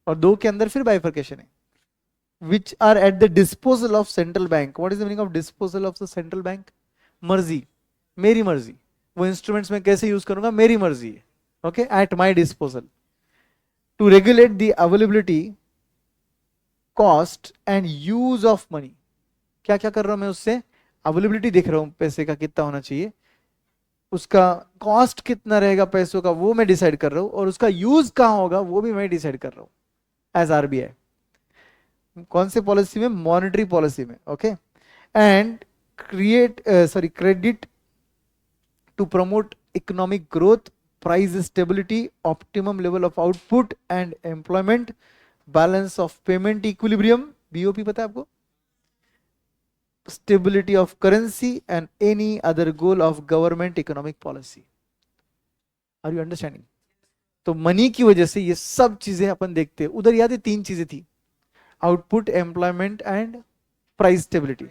और 2 के अंदर फिर बाइफर्केशन है। Which are at the disposal of central bank. What is the meaning of disposal of the central bank? मर्जी, मेरी मर्जी। वो इंस्ट्रूमेंट्स में कैसे यूज करूंगा, मेरी मर्जी है। Okay, at my disposal to regulate the availability, cost and use of money. क्या क्या कर रहा हूं मैं उससे? अवेलेबिलिटी देख रहा हूं पैसे का कितना होना चाहिए, उसका कॉस्ट कितना रहेगा पैसों का वो मैं डिसाइड कर रहा हूं, और उसका यूज कहां होगा वो भी मैं डिसाइड कर रहा हूं एज आरबीआई। कौन से पॉलिसी में? मॉनेटरी पॉलिसी में। Okay. And credit to promote economic growth, price stability, optimum level of output and employment, balance of payment equilibrium, BOP पता है आपको, stability of currency and any other goal of government economic policy. Are you understanding? तो money की वजह से ये सब चीजें अपन देखते हैं। उधर याद है 3 चीजें थी, output, employment and price stability.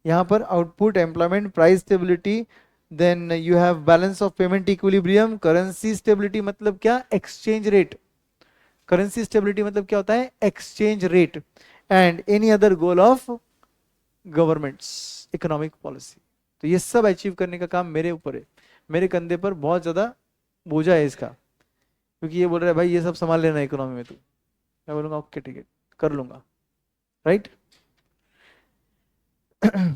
यहां पर output, employment, price stability, then you have balance of payment equilibrium, currency stability मतलब क्या? Exchange rate. करेंसी स्टेबिलिटी मतलब क्या होता है? Exchange rate. And any other goal of governments economic policy. तो ये सब अचीव करने का काम मेरे ऊपर है, मेरे कंधे पर बहुत ज्यादा बोझा है इसका। क्योंकि ये बोल रहा है भाई ये सब संभाल लेना इकोनॉमी में तू, मैं बोलूंगा ओके ठीक है कर लूंगा, राइट।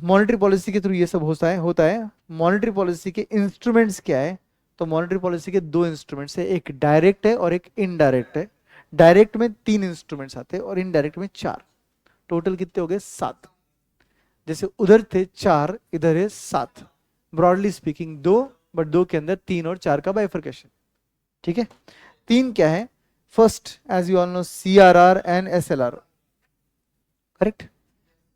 मॉनेटरी पॉलिसी के थ्रू ये सब होता है। मॉनेटरी पॉलिसी के इंस्ट्रूमेंट्स क्या है, तो मॉनेटरी पॉलिसी के दो इंस्ट्रूमेंट्स है, एक डायरेक्ट है और एक इनडायरेक्ट है। डायरेक्ट में 3 इंस्ट्रूमेंट्स आते हैं और इनडायरेक्ट में 4। टोटल कितने हो गए 7। जैसे उधर थे 4, इधर है 7। ब्रॉडली स्पीकिंग 2, बट 2 के अंदर 3 और 4 का बाइफर्केशन। ठीक है, 3 क्या है? First as you all know CRR and SLR, correct.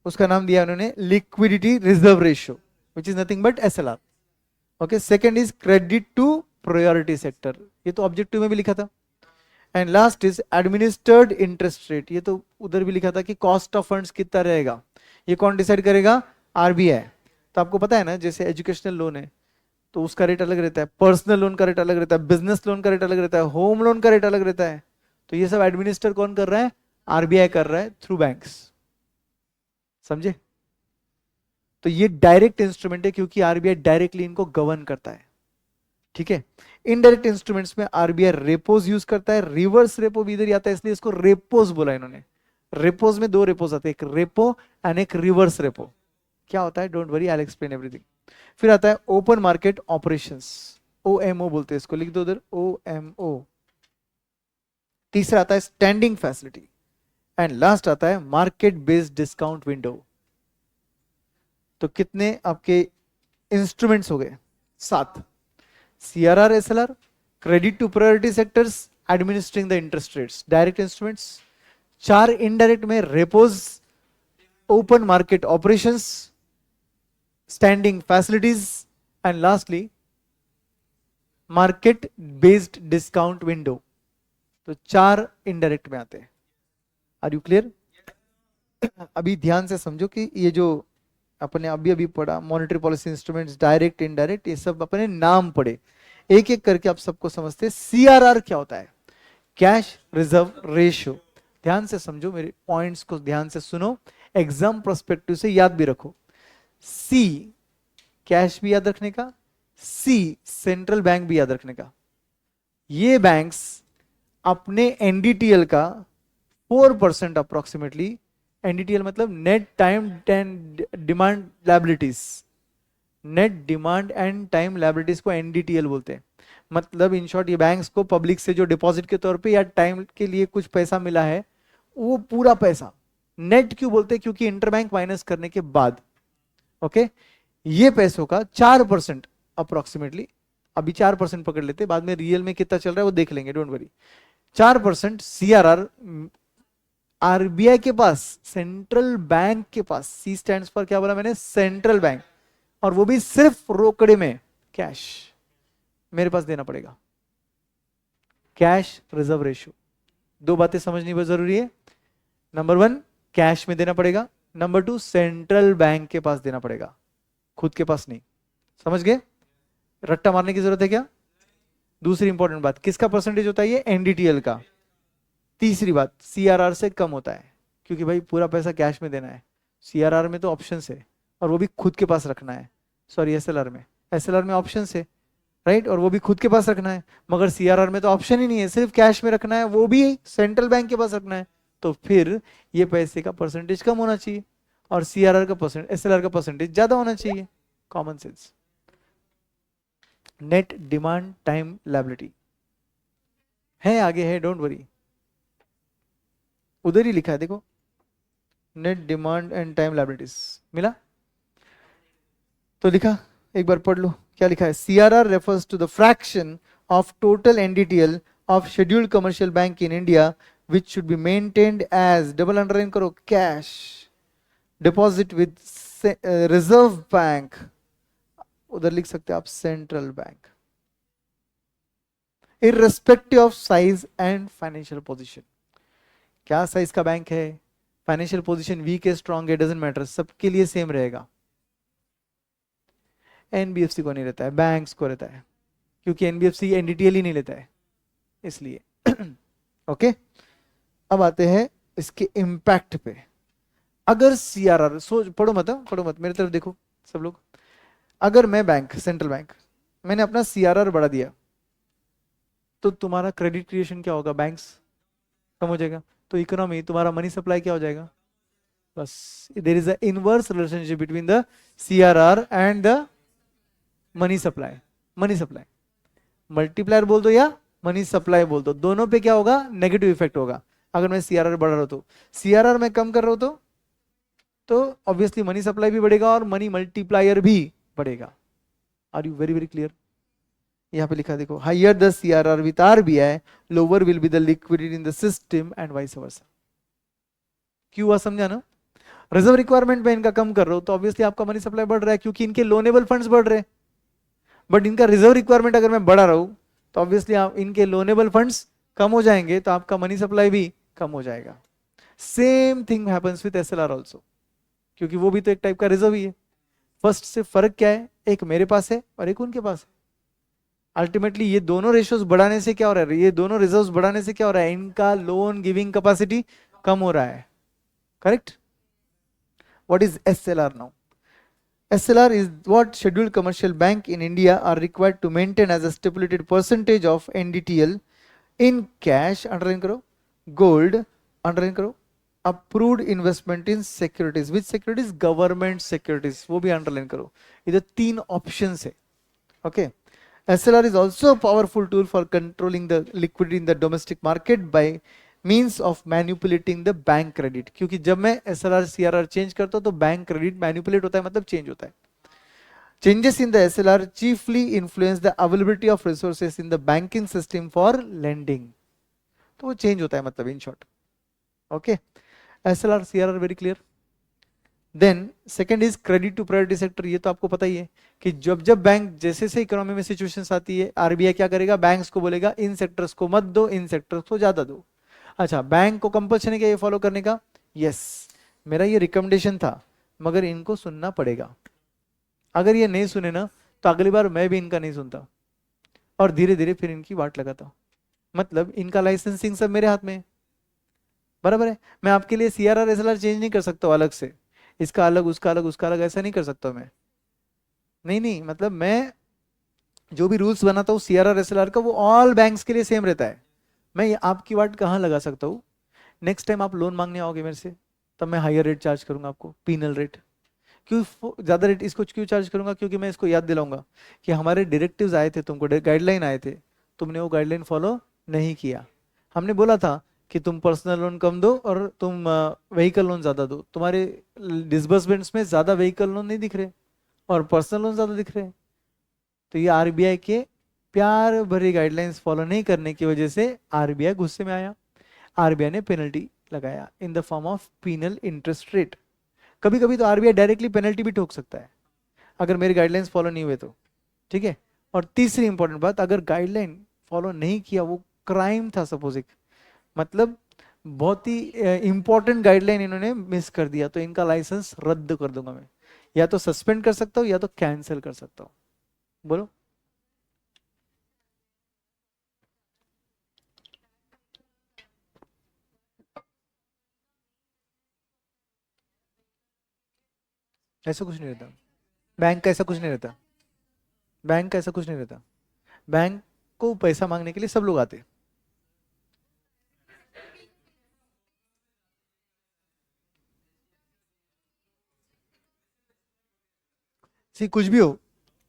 उसका नाम दिया उन्होंने liquidity reserve ratio, which is nothing but SLR। Okay, second is credit to priority sector, ये तो ऑब्जेक्टिव में भी लिखा था। And last is administered interest rate, ये तो उधर भी लिखा था कि कॉस्ट ऑफ फंड्स कितना रहेगा, ये कौन डिसाइड करेगा? RBI। तो आपको पता है ना, जैसे एजुकेशनल लोन है तो उसका रेट अलग रहता है, पर्सनल लोन का रेट अलग रहता है, बिजनेस लोन का रेट अलग रहता है, होम लोन का रेट अलग रहता है। तो ये सब एडमिनिस्टर कौन कर रहा है? RBI कर रहा है थ्रू बैंक्स, समझे? तो ये डायरेक्ट इंस्ट्रूमेंट है क्योंकि RBI डायरेक्टली इनको गवर्न करता है। ठीक है, इनडायरेक्ट इंस्ट्रूमेंट्स में RBI रेपोज यूज करता है, रिवर्स रेपो भी इधर ही आता है, इसलिए इसको रेपोज बोला इन्होंने। रेपोज में 2 रेपोज आते हैं, एक रेपो एंड एक रिवर्स रेपो। क्या होता है? Don't worry, I will explain everything. फिर आता है ओपन मार्केट ऑपरेशंस, OMO बोलते हैं इसको, लिख दो उधर OMO। तीसरा आता है स्टैंडिंग फैसिलिटी, एंड लास्ट आता है मार्केट बेस्ड डिस्काउंट विंडो। तो कितने आपके इंस्ट्रूमेंट्स हो गए? 7। CRR, SLR, credit to priority sectors, administering the interest rates, direct instruments. 4 indirect में repos, open market operations, standing facilities, and lastly market based discount window. तो 4 indirect में आते हैं। Are you clear? अभी ध्यान से समझो कि ये जो अपने अभी अभी पढ़ा, monetary policy instruments, direct indirect, ये सब अपने नाम पढ़े, एक एक करके आप सबको समझते। CRR क्या होता है? Cash reserve ratio. ध्यान से समझो, मेरे पॉइंट्स को ध्यान से सुनो, एग्जाम प्रोस्पेक्टिव से याद भी रखो। C कैश भी याद रखने का, C सेंट्रल बैंक भी याद रखने का। ये बैंक्स अपने NDTL का 4% अप्रोक्सीमेटली, NDTL मतलब net time demand liabilities, net demand and time liabilities को NDTL बोलते हैं। मतलब इन शॉर्ट, ये बैंक्स को पब्लिक से जो डिपॉजिट के तौर पे या टाइम के लिए कुछ पैसा मिला है, वो पूरा पैसा नेट क्यों बोलते हैं? क्योंकि इंटरबैंक माइनस करने के बाद, ओके, ये पैसों का 4% अप्रोक्सीमेटली, अभी 4% पकड़ लेते, बाद में रियल में कितना चल रहा है वो देख लेंगे, डोंट वरी। 4% CRR RBI के पास, सेंट्रल बैंक के पास। C स्टैंड्स फॉर क्या बोला मैंने? सेंट्रल बैंक, और वो भी सिर्फ रोकड़े में, कैश मेरे पास देना पड़ेगा। कैश रिजर्व रेशियो, 2 बातें समझनी बहुत जरूरी है। नंबर 1 कैश में देना पड़ेगा, नंबर 2 सेंट्रल बैंक के पास देना पड़ेगा, खुद के पास नहीं। समझ गए? रट्टा मारने की जरूरत है क्या? दूसरी इंपॉर्टेंट बात, किसका परसेंटेज होता है ये? NDTL का। तीसरी बात, CRR से कम होता है, क्योंकि भाई पूरा पैसा कैश में देना है। CRR में तो ऑप्शन है, और वो भी खुद के पास रखना है। सॉरी, SLR में ऑप्शन है, राइट, और वो भी खुद के पास रखना है। मगर CRR में तो ऑप्शन ही नहीं है, सिर्फ कैश में रखना है, वो भी सेंट्रल बैंक के पास रखना है। तो फिर ये पैसे का परसेंटेज कम होना चाहिए, और SLR का परसेंटेज ज्यादा होना चाहिए। Common sense. Net demand time liability है, आगे है, डोंट वरी, उधर ही लिखा है, देखो, net demand and time liabilities मिला तो लिखा, एक बार पढ़ लो क्या लिखा है। CRR refers to the fraction of total NDTL of scheduled commercial bank in India which should be maintained as, double underline करो, cash deposit with reserve bank, उधर लिख सकते हैं आप central bank, irrespective of size and financial position. क्या size का bank है, financial position weak है, स्ट्रॉन्ग है, डजंट मैटर, सबके लिए सेम रहेगा। NBFC को नहीं रहता है, बैंक्स को रहता है, क्योंकि NBFC NDTL ही नहीं लेता है, इसलिए। ओके, अब आते हैं इसके इम्पैक्ट पे। अगर CRR, सोच, पढ़ो मत, मेरी तरफ देखो सब लोग। अगर मैं बैंक, सेंट्रल बैंक, मैंने अपना CRR बढ़ा दिया, तो तुम्हारा क्रेडिट क्रिएशन क्या होगा, बैंक्स कम हो जाएगा, तो इकोनॉमी, तुम्हारा मनी सप्लाई क्या हो जाएगा, बस there is a inverse relationship between the CRR and the money supply. Money supply multiplier बोल दो या मनी सप्लाई बोल दो, दोनों पे क्या होगा, नेगेटिव इफेक्ट होगा। अगर मैं सीआरआर बढ़ा रहा हूं तो, सीआरआर मैं कम कर रहा हूं तो ऑब्वियसली मनी सप्लाई भी बढ़ेगा और मनी मल्टीप्लायर भी बढ़ेगा। Are you very very clear? यहाँ पे लिखा देखो, higher the CRR with RBI lower will be the liquidity in the system and vice versa. क्यों हुआ समझा ना? रिजर्व रिक्वायरमेंट में इनका कम कर रहा हूं तो ऑब्वियसली आपका मनी सप्लाई बढ़ रहा है क्योंकि इनके लोनेबल फंड्स बढ़ रहे हैं। बट इनका रिजर्व रिक्वायरमेंट अगर मैं बढ़ा रहा हूं तो ऑब्वियसली आप इनके लोनेबल फंड्स कम हो जाएंगे तो आपका मनी सप्लाई भी कम हो जाएगा। Same thing happens with SLR also, क्योंकि वो भी तो एक टाइप का रिजर्व ही है। फर्स्ट से फर्क क्या है, एक मेरे पास है और एक उनके पास है। अल्टीमेटली ये दोनों रेशियोज बढ़ाने से क्या हो रहा है, ये दोनों रिजर्व्स बढ़ाने से क्या हो रहा है, इनका लोन गिविंग कैपेसिटी कम हो रहा है। Correct? What is SLR now? SLR is what scheduled commercial bank in India are required to maintain as a stipulated percentage of NDTL in cash, underline करो, gold, underline करो, approved investment in securities, which securities, government securities, वो भी underline करो। इधर 3 options है। Okay, SLR is also a powerful tool for controlling the liquidity in the domestic market by means of manipulating the bank credit, क्योंकि जब मैं SLR CRR change करता हूं तो बैंक क्रेडिट मैनिपुलेट होता है, मतलब चेंज होता है। Changes in the SLR chiefly influence the availability of resources in the banking system for lending, तो वो चेंज होता है, मतलब in short. Okay, SLR CRR very clear. Then second is credit to priority sector. ये तो आपको पता ही है कि जब जब बैंक जैसे से इकोनॉमी में सिचुएशंस आती है, आरबीआई क्या करेगा, बैंक्स को बोलेगा इन सेक्टर्स को मत दो, इन सेक्टर्स को ज्यादा दो। अच्छा, बैंक को कंपल्शन है क्या ये फॉलो करने का? यस, मेरा ये रिकमेंडेशन था मगर इनको सुनना पड़ेगा। अगर ये नहीं सुने ना तो अगली बार मैं भी इनका नहीं सुनता और धीरे धीरे फिर इनकी वाट लगाता। मतलब इनका लाइसेंसिंग सब मेरे हाथ में है, बराबर है। मैं आपके लिए सीआरआर एसएलआर चेंज नहीं कर सकता अलग से, इसका अलग उसका अलग उसका अलग, ऐसा नहीं कर सकता मैं। नहीं नहीं, मतलब मैं जो भी रूल्स बनाता हूँ सीआरआर एसएलआर का वो ऑल बैंक्स के लिए सेम रहता है। मैं ये आपकी वाट कहाँ लगा सकता हूँ, नेक्स्ट टाइम आप लोन मांगने आओगे मेरे से तब मैं हायर रेट चार्ज करूंगा आपको, पीनल रेट। क्यों ज्यादा रेट इसको क्यों चार्ज करूंगा? क्योंकि मैं इसको याद दिलाऊंगा कि हमारे डायरेक्टिव्स आए थे, तुमको गाइडलाइन आए थे, तुमने वो गाइडलाइन फॉलो नहीं किया। हमने बोला था कि तुम पर्सनल लोन कम दो और तुम व्हीकल लोन ज्यादा दो। तुम्हारे डिसबर्समेंट्स में ज्यादा व्हीकल लोन नहीं दिख रहे और पर्सनल लोन ज्यादा दिख रहे हैं। तो ये आरबीआई के प्यार भरी गाइडलाइंस फॉलो नहीं करने की वजह से आरबीआई गुस्से में आया। आरबीआई ने पेनल्टी लगाया in the form of penal interest rate. कभी कभी तो आरबीआई डायरेक्टली पेनल्टी भी ठोक सकता है अगर मेरी गाइडलाइंस फॉलो नहीं हुए तो, ठीक है। और तीसरी इंपॉर्टेंट बात, अगर गाइडलाइन फॉलो नहीं किया, वो क्राइम था सपोज, एक मतलब बहुत ही इंपॉर्टेंट गाइडलाइन इन्होंने मिस कर दिया, तो इनका लाइसेंस रद्द कर दूंगा मैं, या तो सस्पेंड कर सकता हूँ या तो कैंसिल कर सकता हूँ। बोलो। ऐसा कुछ नहीं रहता, बैंक का ऐसा कुछ नहीं रहता, बैंक का ऐसा कुछ नहीं रहता। बैंक को पैसा मांगने के लिए सब लोग आते। सी कुछ भी हो,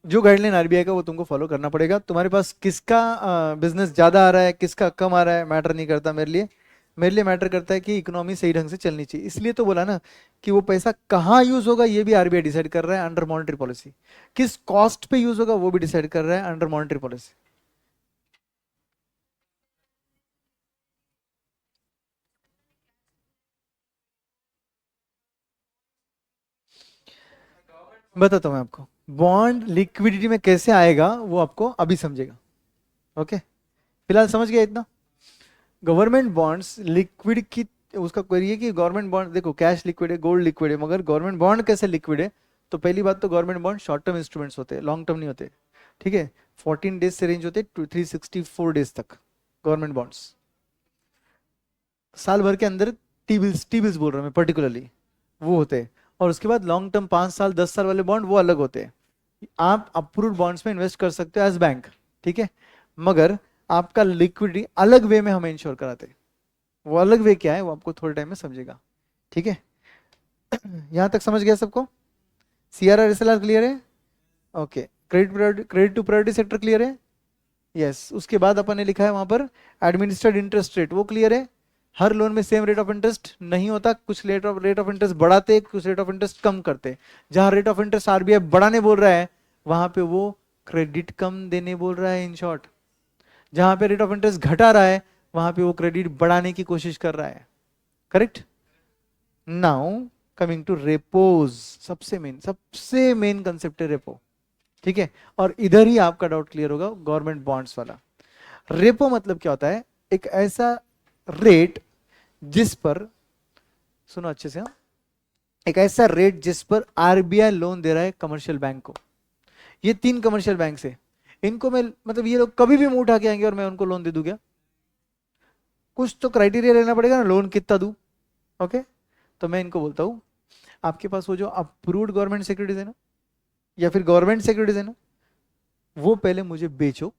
जो गाइडलाइन आरबीआई का वो तुमको फॉलो करना पड़ेगा। तुम्हारे पास किसका बिजनेस ज्यादा आ रहा है किसका कम आ रहा है मैटर नहीं करता मेरे लिए। मेरे लिए मैटर करता है कि इकोनॉमी सही ढंग से चलनी चाहिए। इसलिए तो बोला ना कि वो पैसा कहाँ यूज होगा ये भी आरबीआई डिसाइड कर रहा है अंडर मॉनेटरी पॉलिसी। किस कॉस्ट पे यूज होगा वो भी डिसाइड कर रहा है अंडर मॉनेटरी पॉलिसी। बताता हूँ मैं आपको, बॉन्ड लिक्विडिटी में कैसे आएगा वो आपको अभी समझेगा। ओके, फिलहाल समझ गया इतना। गवर्नमेंट बॉन्ड्स लिक्विड की, उसका क्वेरी है कि गवर्नमेंट बॉन्ड देखो कैश लिक्विड है, गोल्ड लिक्विड है, मगर गवर्नमेंट बॉन्ड कैसे लिक्विड है? तो पहली बात तो government bond short term instruments होते हैं, लॉन्ग टर्म नहीं होते, ठीक है। 14 डेज से रेंज होते 364 डेज तक गवर्नमेंट बॉन्ड्स, साल भर के अंदर। टी बिल्स बोल रहा हूँ मैं पर्टिकुलरली, वो होते हैं। और उसके बाद लॉन्ग टर्म 5 साल 10 साल वाले बॉन्ड वो अलग होते हैं। आप अप्रूव्ड बॉन्ड्स में इन्वेस्ट कर सकते हो एज बैंक, ठीक है। मगर आपका लिक्विडिटी अलग वे में हमें इंश्योर कराते हैं। वो अलग वे क्या है वो आपको थोड़े टाइम में समझेगा, ठीक है। यहां तक समझ गया सबको? CRR SLR क्लियर है? Okay. Credit to priority sector clear है? यस। उसके बाद अपन ने लिखा है वहां पर एडमिनिस्ट्रेड इंटरेस्ट रेट, वो क्लियर है। हर लोन में सेम रेट ऑफ इंटरेस्ट नहीं होता, कुछ रेट ऑफ इंटरेस्ट बढ़ाते, कुछ रेट ऑफ इंटरेस्ट कम करते। जहां रेट ऑफ इंटरेस्ट RBI बढ़ाने बोल रहा है वहां पे वो क्रेडिट कम देने बोल रहा है, इन शॉर्ट। जहां पे रेट ऑफ इंटरेस्ट घटा रहा है वहां पे वो क्रेडिट बढ़ाने की कोशिश कर रहा है, correct. Now coming to repos, सबसे मेन कंसेप्ट है रेपो, ठीक है। और इधर ही आपका डाउट क्लियर होगा, गवर्नमेंट बॉन्ड्स वाला। रेपो मतलब क्या होता है? एक ऐसा रेट जिस पर, सुनो अच्छे से, हाँ, एक ऐसा रेट जिस पर RBI लोन दे रहा है कमर्शियल बैंक को। ये 3 कमर्शियल बैंक है, इनको मैं मतलब ये लोग कभी भी मुंह उठा के आएंगे और मैं उनको लोन दे दूं क्या? कुछ तो क्राइटेरिया लेना पड़ेगा ना, लोन कितना दूं, ओके। तो मैं इनको बोलता हूं आपके पास वो जो अप्रूव्ड गवर्नमेंट सिक्योरिटीज है ना, या फिर गवर्नमेंट सिक्योरिटीज है ना, वो पहले मुझे बेचो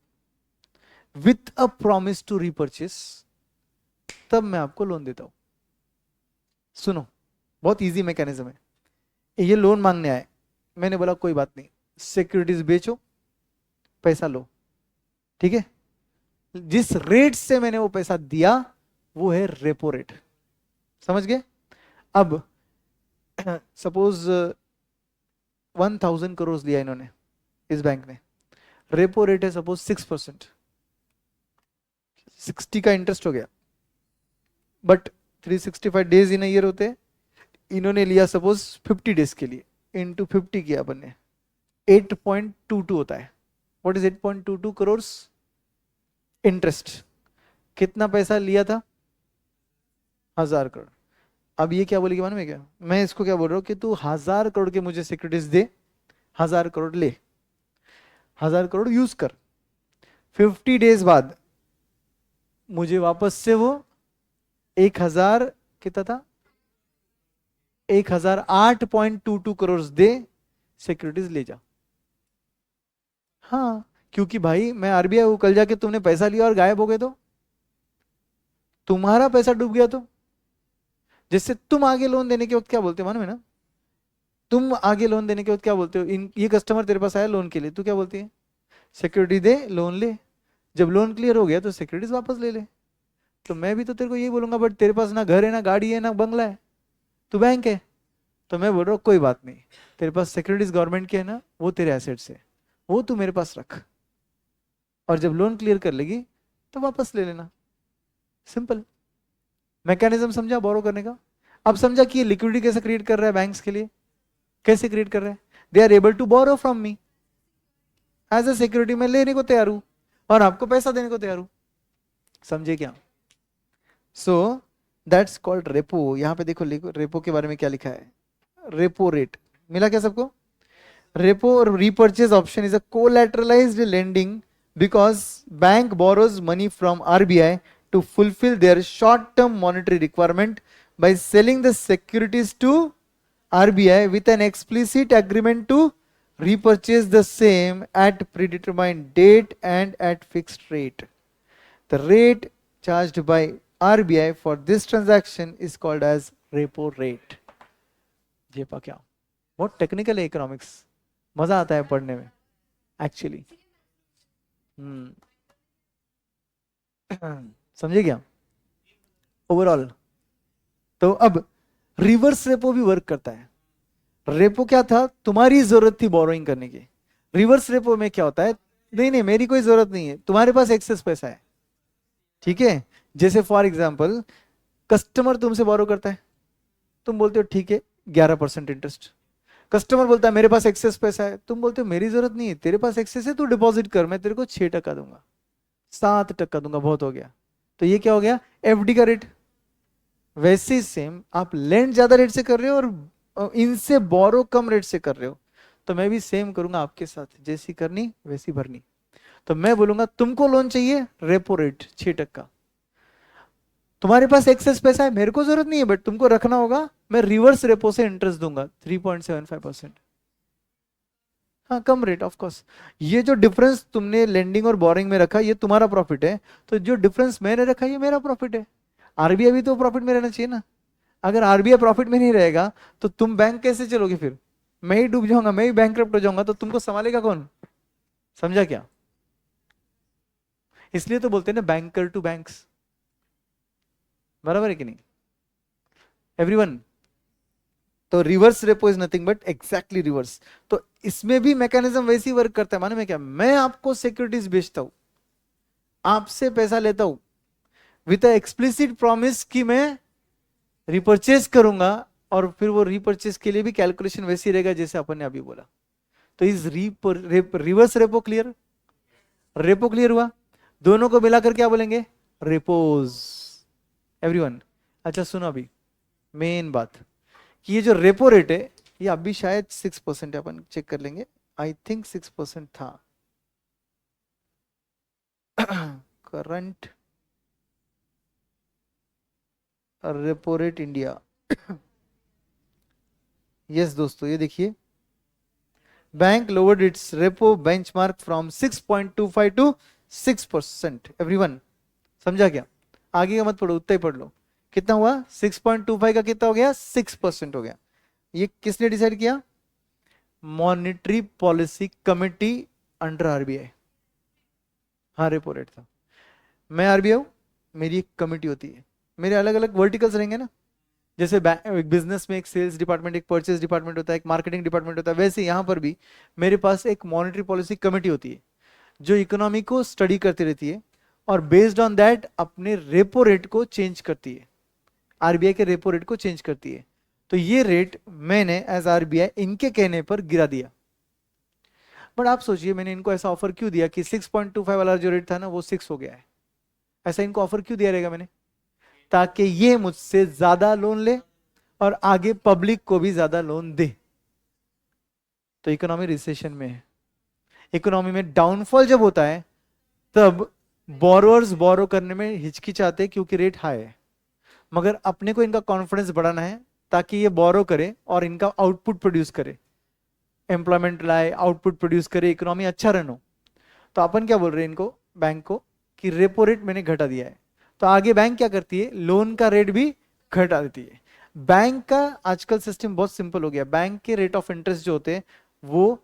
with a promise to repurchase, तब मैं आपको लोन देता हूं। सुनो, बहुत इजी मैकेनिज्म है। ये लोन मांगने आए, मैंने बोला कोई बात नहीं, सिक्योरिटीज बेचो, पैसा लो, ठीक है। जिस रेट से मैंने वो पैसा दिया वो है रेपो रेट, समझ गए? अब सपोज 1000 करोड़ लिया इन्होंने इस बैंक ने, रेपो रेट है सपोज 6%, 60 का इंटरेस्ट हो गया, बट 365 डेज इन ईयर होते हैं, इन्होंने लिया सपोज 50 डेज के लिए, इंटू 50 किया अपन ने, 8.22 होता है। What is 8.22 crore? इंटरेस्ट। कितना पैसा लिया था? 1000 करोड़। अब ये क्या बोलेगी मालूम है क्या? मैं इसको क्या बोल रहा हूँ कि तू 1000 करोड़ के मुझे सिक्योरिटीज दे, 1000 करोड़ ले, 1000 करोड़ यूज कर, 50 डेज बाद मुझे वापस से वो 1000 कितना था, 1008.22 करोड़ दे, सिक्योरिटीज ले जा। हाँ, क्योंकि भाई मैं RBI को कल जाके तुमने पैसा लिया और गायब हो गए तो तुम्हारा पैसा डूब गया, तो जैसे तुम आगे लोन देने के वक्त क्या बोलते हो मालूम है ना? तुम आगे लोन देने के वक्त क्या बोलते हो? ये कस्टमर तेरे पास आया लोन के लिए, तू क्या बोलती है? सिक्योरिटी दे, लोन ले, जब लोन क्लियर हो गया तो सिक्योरिटीज वापस ले ले। तो मैं भी तो तेरे को यही बोलूंगा, बट तेरे पास ना घर है, ना गाड़ी है, ना बंगला है, तू बैंक है। तो मैं बोल रहा हूँ कोई बात नहीं, तेरे पास सिक्योरिटीज गवर्नमेंट की है ना, वो तेरे एसेट्स है, वो तू मेरे पास रख, और जब लोन क्लियर कर लेगी तो वापस ले लेना। सिंपल मैकेनिज्म समझा बोरो करने का? अब समझा कि ये लिक्विडिटी कैसे क्रिएट कर रहा है बैंक्स के लिए, कैसे क्रिएट कर रहा है? They are able to borrow from me as a security, मैं लेने को तैयार हूं और आपको पैसा देने को तैयार हूं, समझे क्या? So that's called repo. यहां पे देखो रेपो के बारे में क्या लिखा है, रेपो रेट। मिला क्या सबको? repo or repurchase option is a collateralized lending because bank borrows money from RBI to fulfill their short-term monetary requirement by selling the securities to RBI with an explicit agreement to repurchase the same at predetermined date and at fixed rate. The rate charged by RBI for this transaction is called as repo rate. जेपा क्या? बहुत technical है economics, मजा आता है पढ़ने में actually. समझे क्या ओवरऑल? तो अब रिवर्स रेपो भी वर्क करता है। रेपो क्या था? तुम्हारी जरूरत थी बोरोइंग करने की। रिवर्स रेपो में क्या होता है? नहीं नहीं, मेरी कोई जरूरत नहीं है, तुम्हारे पास एक्सेस पैसा है, ठीक है। जैसे फॉर एग्जाम्पल कस्टमर तुमसे बोरो करता है, तुम बोलते हो ठीक है 11% इंटरेस्ट। कस्टमर बोलता है मेरे पास एक्सेस पैसा है, तुम बोलते हो मेरी जरूरत नहीं है, तेरे पास एक्सेस है, तू डिपॉजिट कर, मैं तेरे को 6% दूंगा, 7% दूंगा, बहुत हो गया। तो ये क्या हो गया? FD का रेट। वैसे ही सेम आप लेंड ज्यादा रेट से कर रहे हो और इनसे बोरो कम रेट से कर रहे हो, तो मैं भी सेम करूंगा आपके साथ, जैसी करनी वैसी भरनी। तो मैं बोलूंगा तुमको लोन चाहिए रेपो रेट 6%, तुम्हारे पास एक्सेस पैसा है, मेरे को जरूरत नहीं है, बट तुमको रखना होगा, मैं रिवर्स रेपो से इंटरेस्ट दूंगा 3.75%। हाँ कम रेट ऑफ कोर्स। ये जो डिफरेंस तुमने लेंडिंग और बोरिंग में रखा ये तुम्हारा प्रॉफिट है, तो जो डिफरेंस मैंने रखा ये मेरा प्रॉफिट है। आरबीआई भी तो प्रॉफिट में रहना चाहिए ना। अगर आरबीआई प्रॉफिट में नहीं रहेगा तो तुम बैंक कैसे चलोगे फिर? मैं ही डूब जाऊंगा, मैं ही बैंकरप्ट हो जाऊंगा, तो तुमको संभालेगा कौन? समझा क्या? इसलिए तो बोलते हैं ना बैंकर टू बैंक्स, बराबर है कि नहीं एवरीवन? तो reverse repo is nothing but exactly reverse. तो इसमें भी मैकेनिज्म वैसे ही वर्क करता है। माने में क्या, मैं आपको सिक्योरिटीज बेचता हूं, आपसे पैसा लेता हूं विद एक्सप्लिसिट प्रॉमिस कि मैं रिपर्चेज करूंगा, और फिर वो रिपर्चेज के लिए भी कैलकुलेशन वैसी रहेगा जैसे अपन ने अभी बोला। तो is reverse repo clear? Repo clear हुआ? दोनों को मिलाकर क्या बोलेंगे? रेपोज। एवरीवन अच्छा सुनो, अभी मेन बात कि ये जो रेपो रेट है ये अभी शायद 6% है, अपन चेक कर लेंगे। आई थिंक 6% था current repo rate India. Yes दोस्तों ये देखिए, bank lowered its repo benchmark from 6.25 to 6%। Everyone समझा क्या? आगे का मत पढ़ो, उतना ही पढ़ लो। कितना हुआ? 6.25 का कितना हो गया? 6% हो गया। ये किसने डिसाइड किया? Monetary policy committee under RBI. हाँ रेपो रेट था। मैं आरबीआई हूं, मेरी एक कमेटी होती है, मेरे अलग अलग वर्टिकल्स रहेंगे ना। जैसे एक बिजनेस में एक सेल्स डिपार्टमेंट, एक परचेज डिपार्टमेंट होता है, एक मार्केटिंग डिपार्टमेंट होता है, वैसे यहाँ पर भी मेरे पास एक मॉनेटरी पॉलिसी कमेटी होती है जो इकोनॉमी को स्टडी करती रहती है और बेस्ड ऑन दैट अपने रेपो रेट को चेंज करती है, आरबीआई के रेपो रेट को चेंज करती है। तो ये रेट मैंने एज आरबीआई इनके कहने पर गिरा दिया। बट आप सोचिए मैंने इनको ऐसा ऑफर क्यों दिया कि 6.25 वाला जो रेट था ना वो 6 हो गया है। ऐसा इनको ऑफर क्यों दिया रहेगा मैंने? ताकि ये मुझसे ज्यादा लोन ले और आगे पब्लिक को भी ज्यादा लोन दे। तो इकोनॉमी रिसेशन में है, इकोनॉमी में डाउनफॉल जब होता है तब बोरोअर्स बोरो करने में हिचकिचाते क्योंकि रेट हाई है। मगर अपने को इनका कॉन्फिडेंस बढ़ाना है ताकि ये बोरो करे और इनका आउटपुट प्रोड्यूस करे, एम्प्लॉयमेंट लाए, आउटपुट प्रोड्यूस करे, इकोनॉमी अच्छा रन हो। तो अपन क्या बोल रहे हैं इनको, बैंक को, कि रेपो रेट मैंने घटा दिया है। तो आगे बैंक क्या करती है? लोन का रेट भी घटा देती है। बैंक का आजकल सिस्टम बहुत सिंपल हो गया। बैंक के रेट ऑफ इंटरेस्ट जो होते हैं वो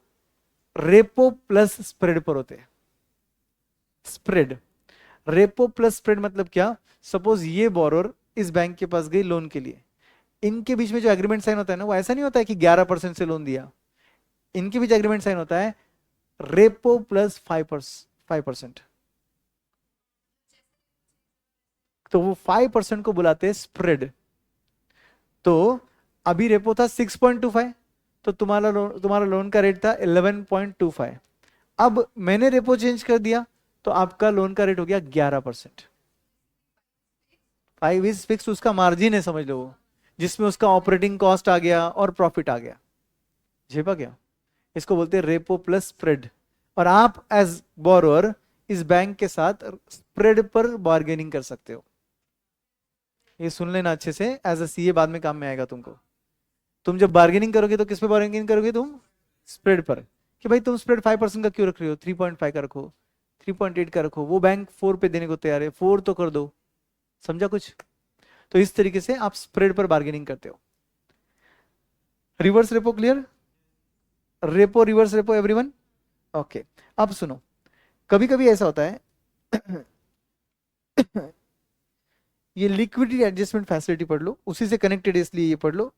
रेपो प्लस स्प्रेड पर होते हैं। स्प्रेड, रेपो प्लस स्प्रेड मतलब क्या? सपोज ये बोरोर इस बैंक के पास गई लोन के लिए, इनके बीच में जो एग्रीमेंट साइन होता है ना वो ऐसा नहीं होता है कि 11% से लोन दिया। इनके बीच एग्रीमेंट साइन होता है रेपो प्लस 5%। तो वो 5% को बुलाते हैं स्प्रेड। तो अभी रेपो था 6.25, तो तुम्हारा लोन का रेट था 11.25। अब मैंने रेपो चेंज कर दिया तो आपका लोन का रेट हो गया 11%। 5 इज फिक्स, उसका मार्जिन है समझ लो वो, जिसमें उसका ऑपरेटिंग कॉस्ट आ गया और प्रॉफिट आ गया। झेपा क्या? इसको बोलते हैं रेपो प्लस स्प्रेड। और आप एज बोरोअर इस बैंक के साथ स्प्रेड पर बार्गेनिंग कर सकते हो। ये सुन लेना अच्छे से, एज अ सीए बाद में काम में आएगा तुमको। तुम जब बार्गेनिंग करोगे तो किस पे बार्गेनिंग करोगे तुम? स्प्रेड पर। कि भाई तुम स्प्रेड 5% का क्यों रख रहे हो, 3.5 का रखो, 3.8 का रखो, वो बैंक 4 पे देने को तैयार है, 4 तो कर दो। समझा कुछ? तो इस तरीके से आप स्प्रेड पर बार्गेनिंग करते हो। Reverse repo clear? Repo reverse repo everyone okay. अब सुनो, कभी कभी ऐसा होता है ये लिक्विडिटी एडजस्टमेंट फैसिलिटी पढ़ लो, उसी से कनेक्टेड है इसलिए ये पढ़ लो।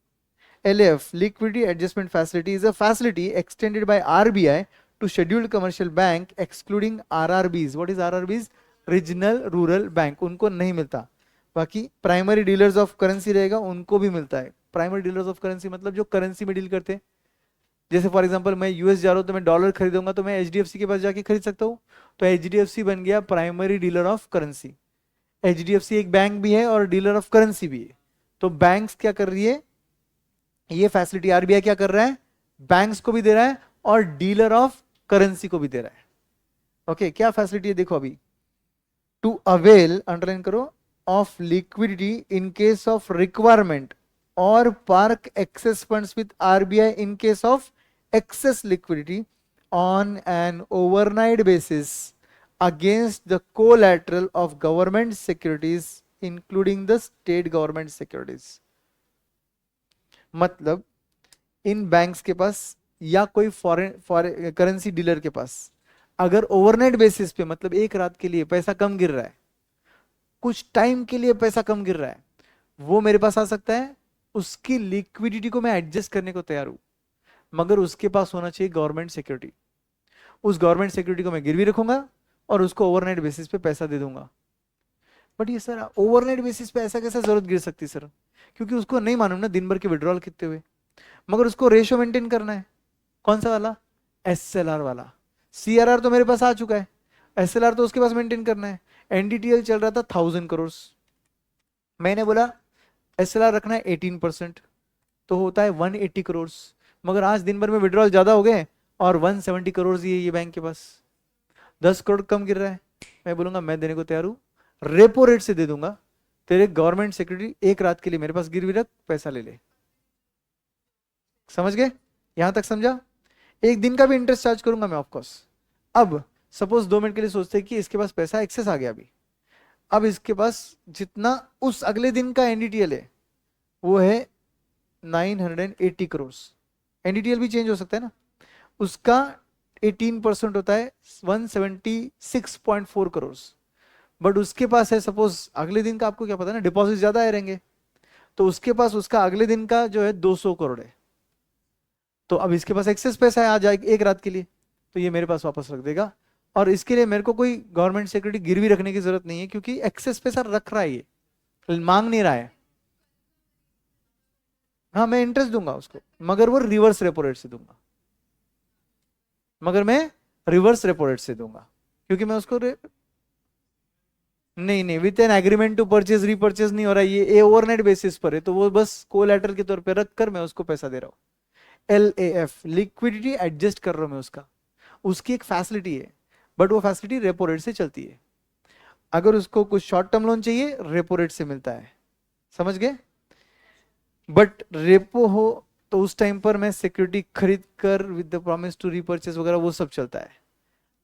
LAF liquidity adjustment facility is a facility extended by RBI to scheduled commercial bank excluding RRBs. What is RRBs? Regional rural bank, उनको नहीं मिलता। बाकी प्राइमरी डीलर्स ऑफ करेंसी रहेगा उनको भी मिलता है। प्राइमरी डीलर्स ऑफ करेंसी मतलब जो करेंसी में डील करते हैं। जैसे फॉर एग्जांपल मैं यूएस जा रहा हूं तो मैं डॉलर खरीदूंगा तो मैं एचडीएफसी के पास जाके खरीद सकता हूँ। तो एचडीएफसी बन गया primary dealer of currency. HDFC एक बैंक भी है और डीलर ऑफ करेंसी भी है। तो बैंक्स क्या कर रही है, ये फैसिलिटी आरबीआई क्या कर रहा है? बैंक्स को भी दे रहा है और डीलर ऑफ करेंसी को भी दे रहा है। ओके क्या फैसिलिटी है देखो अभी, टू अवेल, अंडरलाइन करो, of liquidity in case of requirement और park excess funds with RBI in case of excess liquidity on an overnight basis against the collateral of government securities including the state government securities. मतलब इन banks के पास या कोई foreign currency dealer के पास अगर overnight basis पे, मतलब एक रात के लिए पैसा कम गिर रहा है, कुछ टाइम के लिए पैसा कम गिर रहा है, वो मेरे पास आ सकता है. उसकी लिक्विडिटी को मैं एडजस्ट करने को तैयार हूं, मगर उसके पास होना चाहिए गवर्नमेंट सिक्योरिटी. उस गवर्नमेंट सिक्योरिटी को मैं गिरवी रखूंगा और उसको ओवरनाइट बेसिस पे पैसा दे दूंगा. बट ये सर ओवरनाइट बेसिस पे ऐसा कैसा जरूरत गिर सकती सर? क्योंकि उसको नहीं मालूम ना दिन भर के विड्रॉल कितने हुए, मगर उसको रेशियो मेंटेन करना है. कौन सा वाला? एसएलआर वाला. सीआरआर तो मेरे पास आ चुका है, एसएलआर तो उसके पास मेंटेन करना है. एनडीटीएल चल रहा था 1000 करोड़, मैंने बोला एसएलआर रखना है 18%, तो होता है 180 करोड़. मगर आज दिन भर में विड्रॉल ज्यादा हो गए और 170 करोड़ ही है ये बैंक के पास, 10 करोड़ कम गिर रहा है. मैं बोलूंगा मैं देने को तैयार हूं, रेपो रेट से दे दूंगा. तेरे गवर्नमेंट सिक्योरिटी एक रात के लिए मेरे पास गिरवी रख, पैसा ले ले. समझ गए? यहां तक समझा? एक दिन का भी इंटरेस्ट चार्ज करूंगा मैं ऑफकोर्स. अब सपोज 2 मिनट के लिए सोचते हैं कि इसके पास पैसा एक्सेस आ गया अभी. अब इसके पास जितना उस अगले दिन का एनडीटीएल है वो है 980 करोड़. एनडीटीएल भी चेंज हो सकता है ना. उसका 18% होता है 176.4 करोड़. बट उसके पास है सपोज अगले दिन का, आपको क्या पता ना, डिपॉजिट ज्यादा आए रहेंगे, तो उसके पास उसका अगले दिन का जो है 200 करोड़ है. तो अब इसके पास एक्सेस पैसा है, आ जाए एक रात के लिए, तो ये मेरे पास वापस रख देगा. और इसके लिए मेरे को कोई गवर्नमेंट सिक्योरिटी गिरवी रखने की जरूरत नहीं है, क्योंकि एक्सेस पैसा रख रहा है, ये मांग नहीं रहा है. हाँ मैं इंटरेस्ट दूंगा उसको, मगर वो रिवर्स रेपो रेट से दूंगा. मगर मैं रिवर्स रेपो रेट से दूंगा, क्योंकि मैं उसको नहीं with an agreement to purchase repurchase नहीं हो रहा है, ये ओवरनाइट बेसिस पर है, तो वो बस कोलैटरल के तौर पे रख कर मैं उसको पैसा दे रहा हूँ. LAF लिक्विडिटी एडजस्ट कर रहा हूं मैं उसका. उसकी एक फैसिलिटी है, बट वो फैसिलिटी रेपो रेट से चलती है. अगर उसको कुछ शॉर्ट टर्म लोन चाहिए रेपो रेट से मिलता है. समझ गए? बट रेपो हो तो उस टाइम पर मैं सिक्योरिटी खरीद कर with the promise to repurchase वगैरह वो सब चलता है.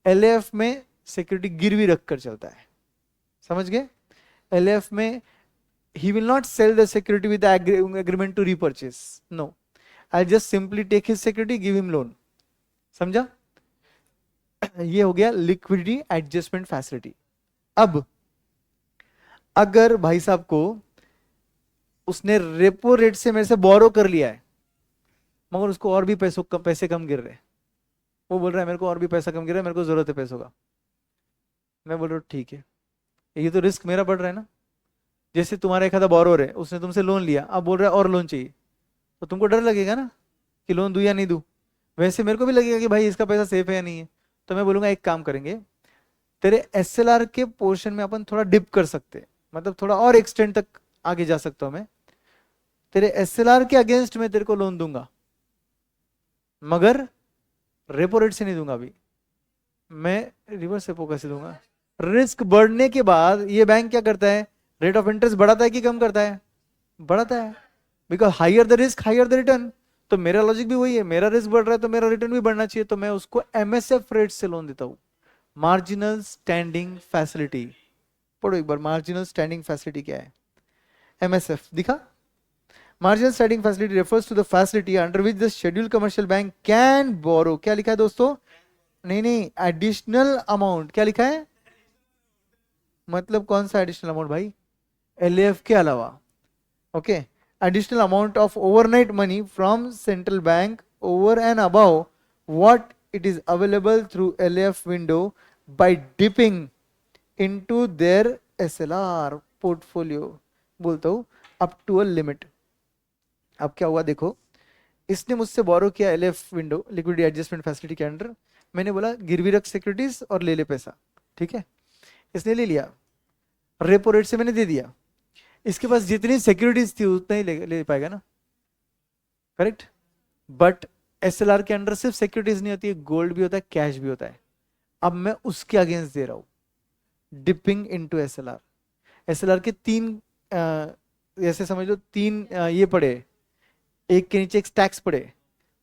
LAF में सिक्योरिटी गिरवी रखकर चलता है. समझ गए? LAF में he will not sell the security with the agreement to repurchase. No, I'll just simply take his security, give him loan. समझा? ये हो गया लिक्विडिटी एडजस्टमेंट फैसिलिटी. अब अगर भाई साहब को उसने रेपो रेट से मेरे से बोरो कर लिया है, मगर उसको और भी पैसे कम गिर रहे, वो बोल रहा है मेरे को और भी पैसा कम गिर रहा है, मेरे को जरूरत है पैसों का. मैं बोल रहा हूँ ठीक है, ये तो रिस्क मेरा बढ़ रहा है ना. जैसे तुम्हारा एक आधा बोरोर है, उसने तुमसे लोन लिया, अब बोल रहा है और लोन चाहिए, तो तुमको डर लगेगा ना कि लोन दूं या नहीं दूं. वैसे मेरे को भी लगेगा कि भाई इसका पैसा सेफ है या नहीं है. तो मैं बोलूंगा एक काम करेंगे, तेरे एसएलआर के पोर्शन में अपन थोड़ा डिप कर सकते हैं, मतलब थोड़ा और एक्सटेंड तक आगे जा सकता हूं मैं. तेरे एसएलआर के अगेंस्ट में तेरे को लोन दूंगा, मगर रेपो रेट से नहीं दूंगा. अभी मैं रिवर्स रेपो कैसे दूंगा? रिस्क बढ़ने के बाद ये बैंक क्या करता है, रेट ऑफ इंटरेस्ट बढ़ाता है कि कम करता है? बढ़ाता है. Because higher the risk higher the return. तो मेरा लॉजिक भी वही है, मेरा रिस्क बढ़ रहा है तो मेरा रिटर्न भी बढ़ना चाहिए, तो मैं उसको MSF रेट से लोन देता हूं, मार्जिनल स्टैंडिंग फैसिलिटी. पढ़ो एक बार, मार्जिनल स्टैंडिंग फैसिलिटी क्या है? MSF दिखा. Marginal standing facility refers to the facility under which the scheduled commercial bank can borrow. क्या लिखा है दोस्तों? नहीं, एडिशनल अमाउंट. क्या लिखा है? मतलब कौन सा एडिशनल अमाउंट भाई? LAF के अलावा. Okay, additional amount of overnight money from central bank over and above what it is available through LAF window by dipping into their SLR portfolio. बोलता हूँ up to a limit. अब क्या हुआ देखो, इसने मुझसे बोरो किया LAF window liquidity adjustment facility के अंडर. मैंने बोला गिरवी रख सिक्योरिटीज और ले ले पैसा. ठीक है, इसने ले लिया, रेपो रेट से मैंने दे दिया. इसके पास जितनी सिक्योरिटीज थी उतना ही ले पाएगा ना, करेक्ट? बट एसएलआर के अंडर सिर्फ सिक्योरिटीज नहीं होती है, गोल्ड भी होता है, कैश भी होता है. अब मैं उसके अगेंस्ट दे रहा हूं, डिपिंग इनटू एसएलआर. एसएलआर के तीन ऐसे समझ लो तीन ये पड़े, एक के नीचे एक स्टैक्स पड़े.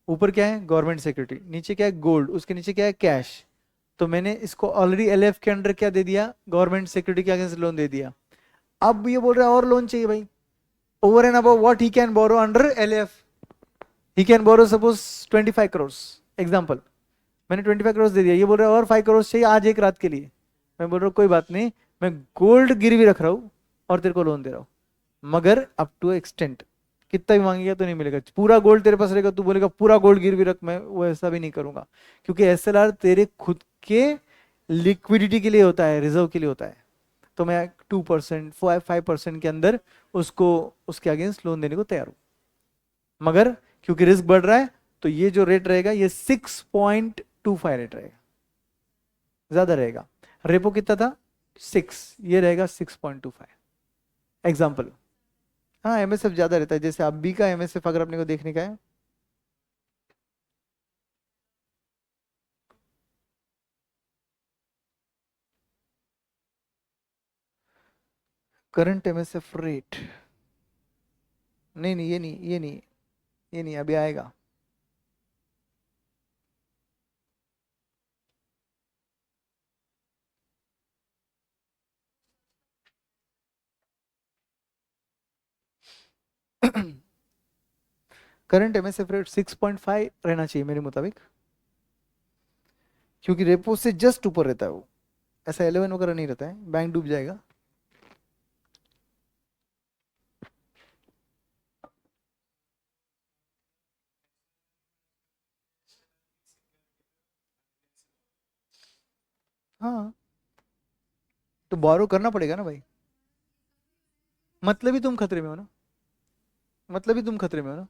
ऊपर क्या है गवर्नमेंट सिक्योरिटी, नीचे क्या है गोल्ड, उसके नीचे क्या है कैश। तो मैंने इसको ऑलरेडी एलएफ के अंडर क्या दे दिया, गवर्नमेंट सिक्योरिटी के अगेंस्ट लोन दे दिया। अब ये बोल रहा है और लोन चाहिए भाई, over and above what he can borrow under LF. He can borrow suppose 25 crore example, मैंने 25 करोड़ दे दिया, ये बोल रहा है और 5 करोड़ चाहिए आज एक रात के लिए। मैं बोल रहा हूँ कोई बात नहीं, मैं गोल्ड गिरवी रख रहा हूँ और तेरे को लोन दे रहा हूँ, मगर अप टू एक्सटेंट, कितना भी मांगेगा तो नहीं मिलेगा। पूरा गोल्ड तेरे पास रहेगा, तू बोलेगा पूरा गोल्ड गिरवी रख, मैं वो ऐसा भी नहीं करूंगा, क्योंकि एसएलआर तेरे खुद के लिक्विडिटी के लिए होता है, रिजर्व के लिए होता है। तो मैं 2% 5% के अंदर उसको उसके अगेंस्ट लोन देने को तैयार हूं, मगर क्योंकि रिस्क बढ़ रहा है तो ये जो रेट रहेगा ये 6.25 रेट रहेगा, ज्यादा रहेगा। रेपो कितना था 6, ये रहेगा 6.25 एग्जाम्पल। हाँ एमएसएफ ज्यादा रहता है, जैसे अभी का एमएसएफ अगर अपने को देखने का है, करंट एमएसएफ रेट, नहीं नहीं ये नहीं ये नहीं, ये नहीं अभी आएगा। करंट एमएसएफ रेट 6.5 रहना चाहिए मेरे मुताबिक, क्योंकि रेपो से जस्ट ऊपर रहता है वो, ऐसा 11 वगैरह नहीं रहता है, बैंक डूब जाएगा। हाँ तो बोरो करना पड़ेगा ना भाई, मतलब ही तुम खतरे में हो ना, मतलब ही तुम खतरे में हो ना।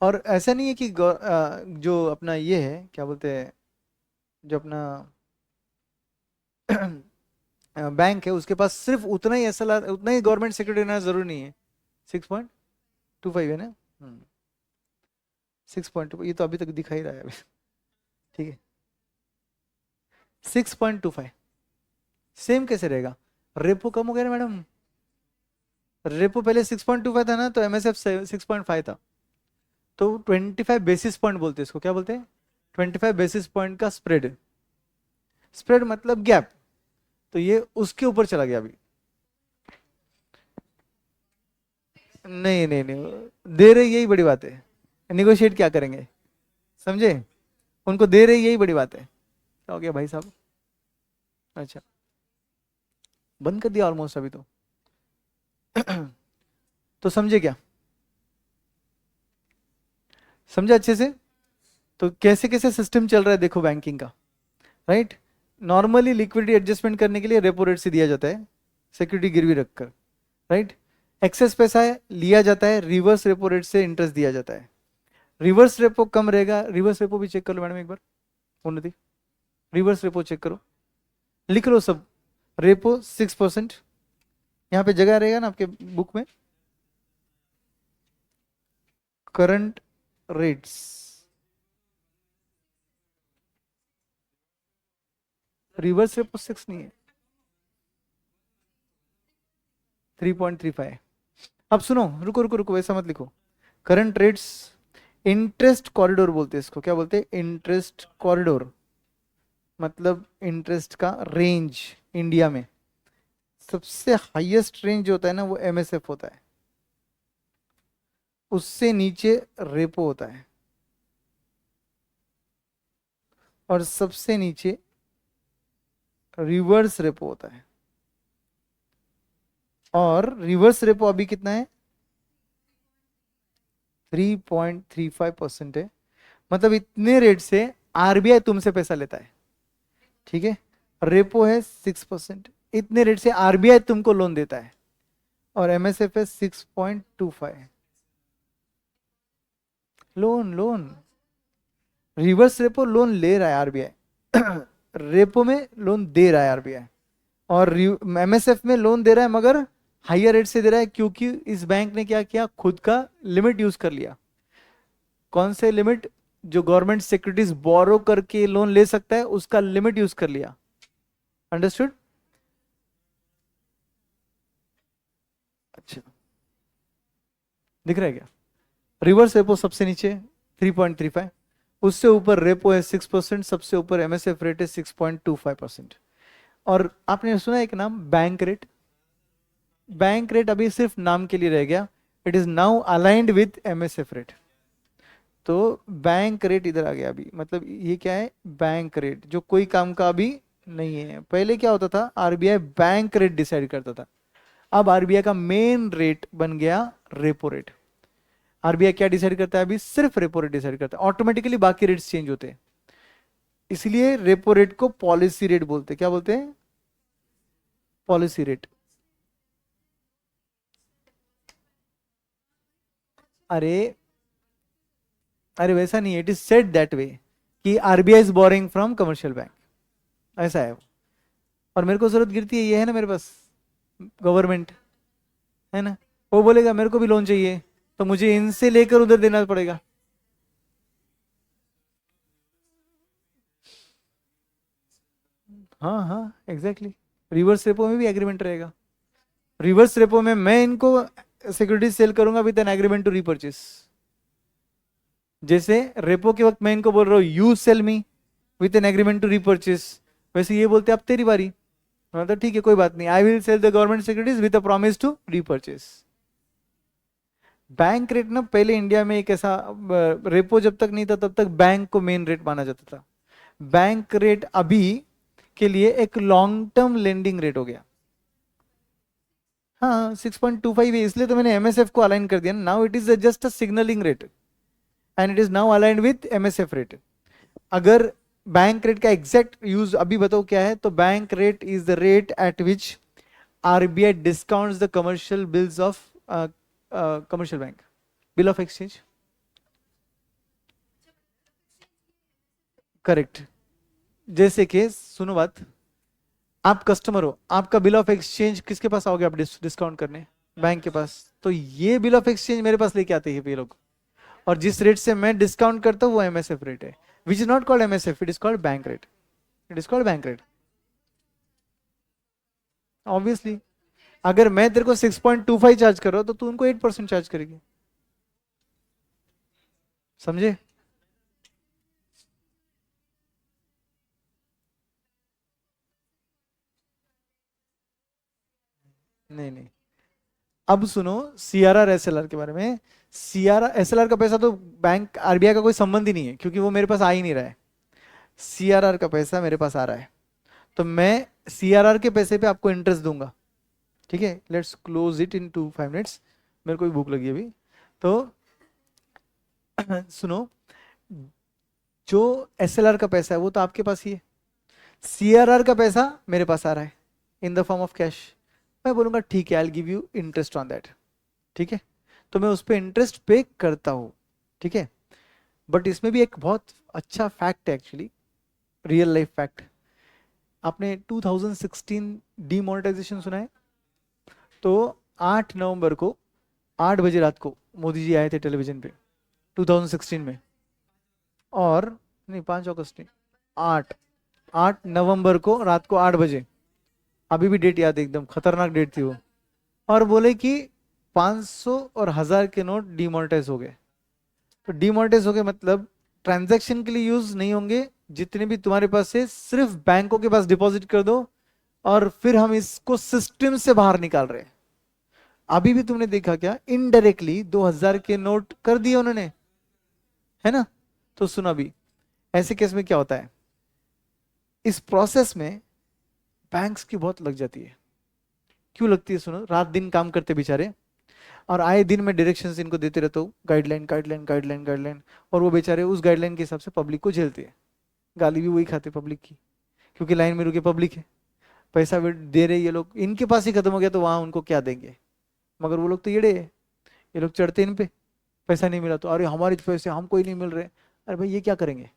और ऐसा नहीं है कि जो अपना ये है क्या बोलते हैं, जो अपना बैंक है उसके पास सिर्फ उतना ही एसएलआर, उतना ही गवर्नमेंट सिक्योरिटी रहना जरूरी नहीं है। 6.25 है ना, 6.2, ये तो अभी तक दिखा ही रहा है अभी। ठीक है 6.25 सेम कैसे रहेगा, रेपो कम हो गया ना मैडम, रेपो पहले 6.25 था ना, तो एमएसएफ 6.5 था, तो 25 बेसिस पॉइंट बोलते हैं इसको, क्या बोलते हैं 25 बेसिस पॉइंट का स्प्रेड, स्प्रेड मतलब गैप, तो ये उसके ऊपर चला गया अभी। नहीं नहीं नहीं, दे रही यही बड़ी बात है, निगोशिएट क्या करेंगे, समझे, उनको दे रही यही बड़ी बात है। क्या हो गया भाई साहब, अच्छा बंद कर दिया ऑलमोस्ट अभी तो। तो समझे क्या, समझे अच्छे से। तो कैसे कैसे सिस्टम चल रहा है देखो बैंकिंग का, राइट। नॉर्मली लिक्विडिटी एडजस्टमेंट करने के लिए रेपो रेट से दिया जाता है, सिक्योरिटी गिरवी रखकर, राइट। एक्सेस पैसा है लिया जाता है, रिवर्स रेपो रेट से इंटरेस्ट दिया जाता है। रिवर्स रेपो कम रहेगा, रिवर्स रेपो भी चेक कर लो मैडम एक बार, उन्नति रिवर्स रेपो चेक करो, लिख लो सब। रेपो 6%, यहाँ पे जगह रहेगा ना आपके बुक में, करंट रेट्स, रिवर्स रेपो 6 नहीं है, 3.35। अब सुनो, रुको रुको रुको, वैसा मत लिखो। करंट रेट्स, इंटरेस्ट कॉरिडोर बोलते हैं इसको, क्या बोलते हैं इंटरेस्ट कॉरिडोर, मतलब इंटरेस्ट का रेंज इंडिया में सबसे हाईएस्ट रेंज जो होता है ना वो एमएसएफ होता है, उससे नीचे रेपो होता है, और सबसे नीचे रिवर्स रेपो होता है। और रिवर्स रेपो अभी कितना है 3.35% है, मतलब इतने रेट से आरबीआई तुमसे पैसा लेता है, ठीक है। रेपो है 6%, इतने रेट से आरबीआई तुमको लोन देता है, और एमएसएफ है 6.25। Loan loan, reverse repo loan ले रहा है आरबीआई, रेपो में लोन दे रहा है आरबीआई, और एमएसएफ में लोन दे रहा है मगर हाइयर रेट से दे रहा है, क्योंकि इस बैंक ने क्या किया खुद का लिमिट यूज कर लिया। कौन से लिमिट, जो गवर्नमेंट सिक्योरिटीज बोरो करके लोन ले सकता है उसका लिमिट यूज कर लिया, अंडरस्टूड। अच्छा दिख रहा है क्या, रिवर्स रेपो सबसे नीचे 3.35, उससे ऊपर रेपो है 6%, सबसे ऊपर एमएसएफ रेट है 6.25%। और आपने सुना एक नाम बैंक रेट, बैंक रेट अभी सिर्फ नाम के लिए रह गया, it is now aligned with MSF rate. तो बैंक रेट इधर आ गया अभी, मतलब ये क्या है, बैंक रेट जो कोई काम का अभी नहीं है। पहले क्या होता था, आरबीआई बैंक रेट डिसाइड करता था, अब आरबीआई का मेन रेट बन गया रेपो रेट। आरबीआई क्या डिसाइड करता है अभी, सिर्फ रेपो रेट डिसाइड करता है, ऑटोमेटिकली बाकी रेट्स चेंज होते हैं। इसलिए रेपो रेट को पॉलिसी रेट बोलते हैं। क्या बोलते हैं, पॉलिसी रेट। अरे अरे वैसा नहीं है, it is said that way कि RBI is borrowing from commercial bank, ऐसा है वो। और मेरे को जरूरत गिरती है, ये है ना मेरे पास गवर्नमेंट, है ना, वो बोलेगा मेरे को भी लोन चाहिए तो मुझे इनसे लेकर उधर देना पड़ेगा। हाँ हाँ एग्जैक्टली, रिवर्स रेपो में भी एग्रीमेंट रहेगा। रिवर्स रेपो में मैं इनको सिक्योरिटी सेल करूंगा with an agreement to repurchase. जैसे रेपो के वक्त मैं इनको बोल रहा हूँ you sell me with an agreement to repurchase, वैसे ये बोलते अब तेरी बारी, मतलब ठीक है कोई बात नहीं, I will sell the government securities with a promise to repurchase. Bank rate ना पहले इंडिया में एक ऐसा, रेपो जब तक नहीं था तब तक बैंक को मेन रेट माना जाता था। बैंक रेट अभी के लिए एक लॉन्ग टर्म लेंडिंग रेट हो गया। हाँ 6.25 है, इसलिए तो मैंने एमएसएफ को अलाइन कर दिया। Now it is just a signalling rate and it is now aligned with MSF rate. अगर बैंक रेट का एग्जैक्ट यूज अभी बताओ क्या है, तो bank rate is the rate at which RBI discounts the commercial bills of commercial bank, bill of exchange. Correct. जैसे कि सुनो बात, आप कस्टमर हो, आपका बिल ऑफ एक्सचेंज किसके पास आओगे आप डिस्काउंट करने, बैंक के पास। तो ये बिल ऑफ एक्सचेंज मेरे पास लेके आते हैं ये लोग, और जिस रेट से मैं डिस्काउंट करता हूँ वो एमएसएफ रेट है, which is not called MSF, it is called bank rate, it is called bank rate. Obviously अगर मैं तेरे को 6.25 चार्ज कर रहा हूँ तो तू उनको 8% चार्ज करेगी, समझे। नहीं नहीं, अब सुनो सीआरआर एसएलआर के बारे में। सीआरआर एसएलआर का पैसा तो बैंक आरबीआई का कोई संबंध ही नहीं है, क्योंकि वो मेरे पास आ ही नहीं रहा है। सीआरआर का पैसा मेरे पास आ रहा है, तो मैं सीआरआर के पैसे पे आपको इंटरेस्ट दूंगा। ठीक है, let's close it in 5 minutes, मेरे को भी भूख लगी अभी। तो सुनो, जो एसएलआर का पैसा है वो तो आपके पास ही है, सीआरआर का पैसा मेरे पास आ रहा है इन द फॉर्म ऑफ कैश। मैं बोलूंगा ठीक है, आई will give you interest on that, ठीक है, तो मैं उस पर इंटरेस्ट पे करता हूँ, ठीक है। बट इसमें भी एक बहुत अच्छा फैक्ट है एक्चुअली, रियल लाइफ फैक्ट। आपने 2016 डीमोनेटाइजेशन सुना है? तो 8 नवंबर को 8 बजे रात को मोदी जी आए थे टेलीविजन पे 2016 में, और नहीं 5 अगस्त नहीं, 8 नवंबर को रात को 8 बजे, अभी भी डेट याद है, एकदम खतरनाक डेट थी वो। और बोले कि 500 और 1000 के नोट डिमोनेटाइज हो गए। तो डिमोनेटाइज हो गए मतलब ट्रांजैक्शन के लिए यूज नहीं होंगे, जितने भी तुम्हारे पास है सिर्फ बैंकों के पास डिपॉजिट कर दो, और फिर हम इसको सिस्टम से बाहर निकाल रहे हैं। अभी भी तुमने देखा क्या, इनडायरेक्टली 2000 के नोट कर दिए उन्होंने, है ना। तो सुनो अभी ऐसे केस में क्या होता है, इस प्रोसेस में बैंक्स की बहुत लग जाती है। क्यों लगती है, सुनो, रात दिन काम करते बेचारे, और आए दिन में डायरेक्शंस इनको देते रहता हूँ, गाइडलाइन गाइडलाइन गाइडलाइन गाइडलाइन, और वो बेचारे उस गाइडलाइन के हिसाब से पब्लिक को झेलते हैं। गाली भी वही खाते पब्लिक की, क्योंकि लाइन में रुके पब्लिक है, पैसा दे रहे ये लोग, इनके पास ही खत्म हो गया तो वहां उनको क्या देंगे। मगर वो लोग तो येड़े है, ये लोग चढ़ते इन पे, पैसा नहीं मिला तो अरे हमारे पैसे हमको ही नहीं मिल रहे, अरे भाई ये क्या करेंगे।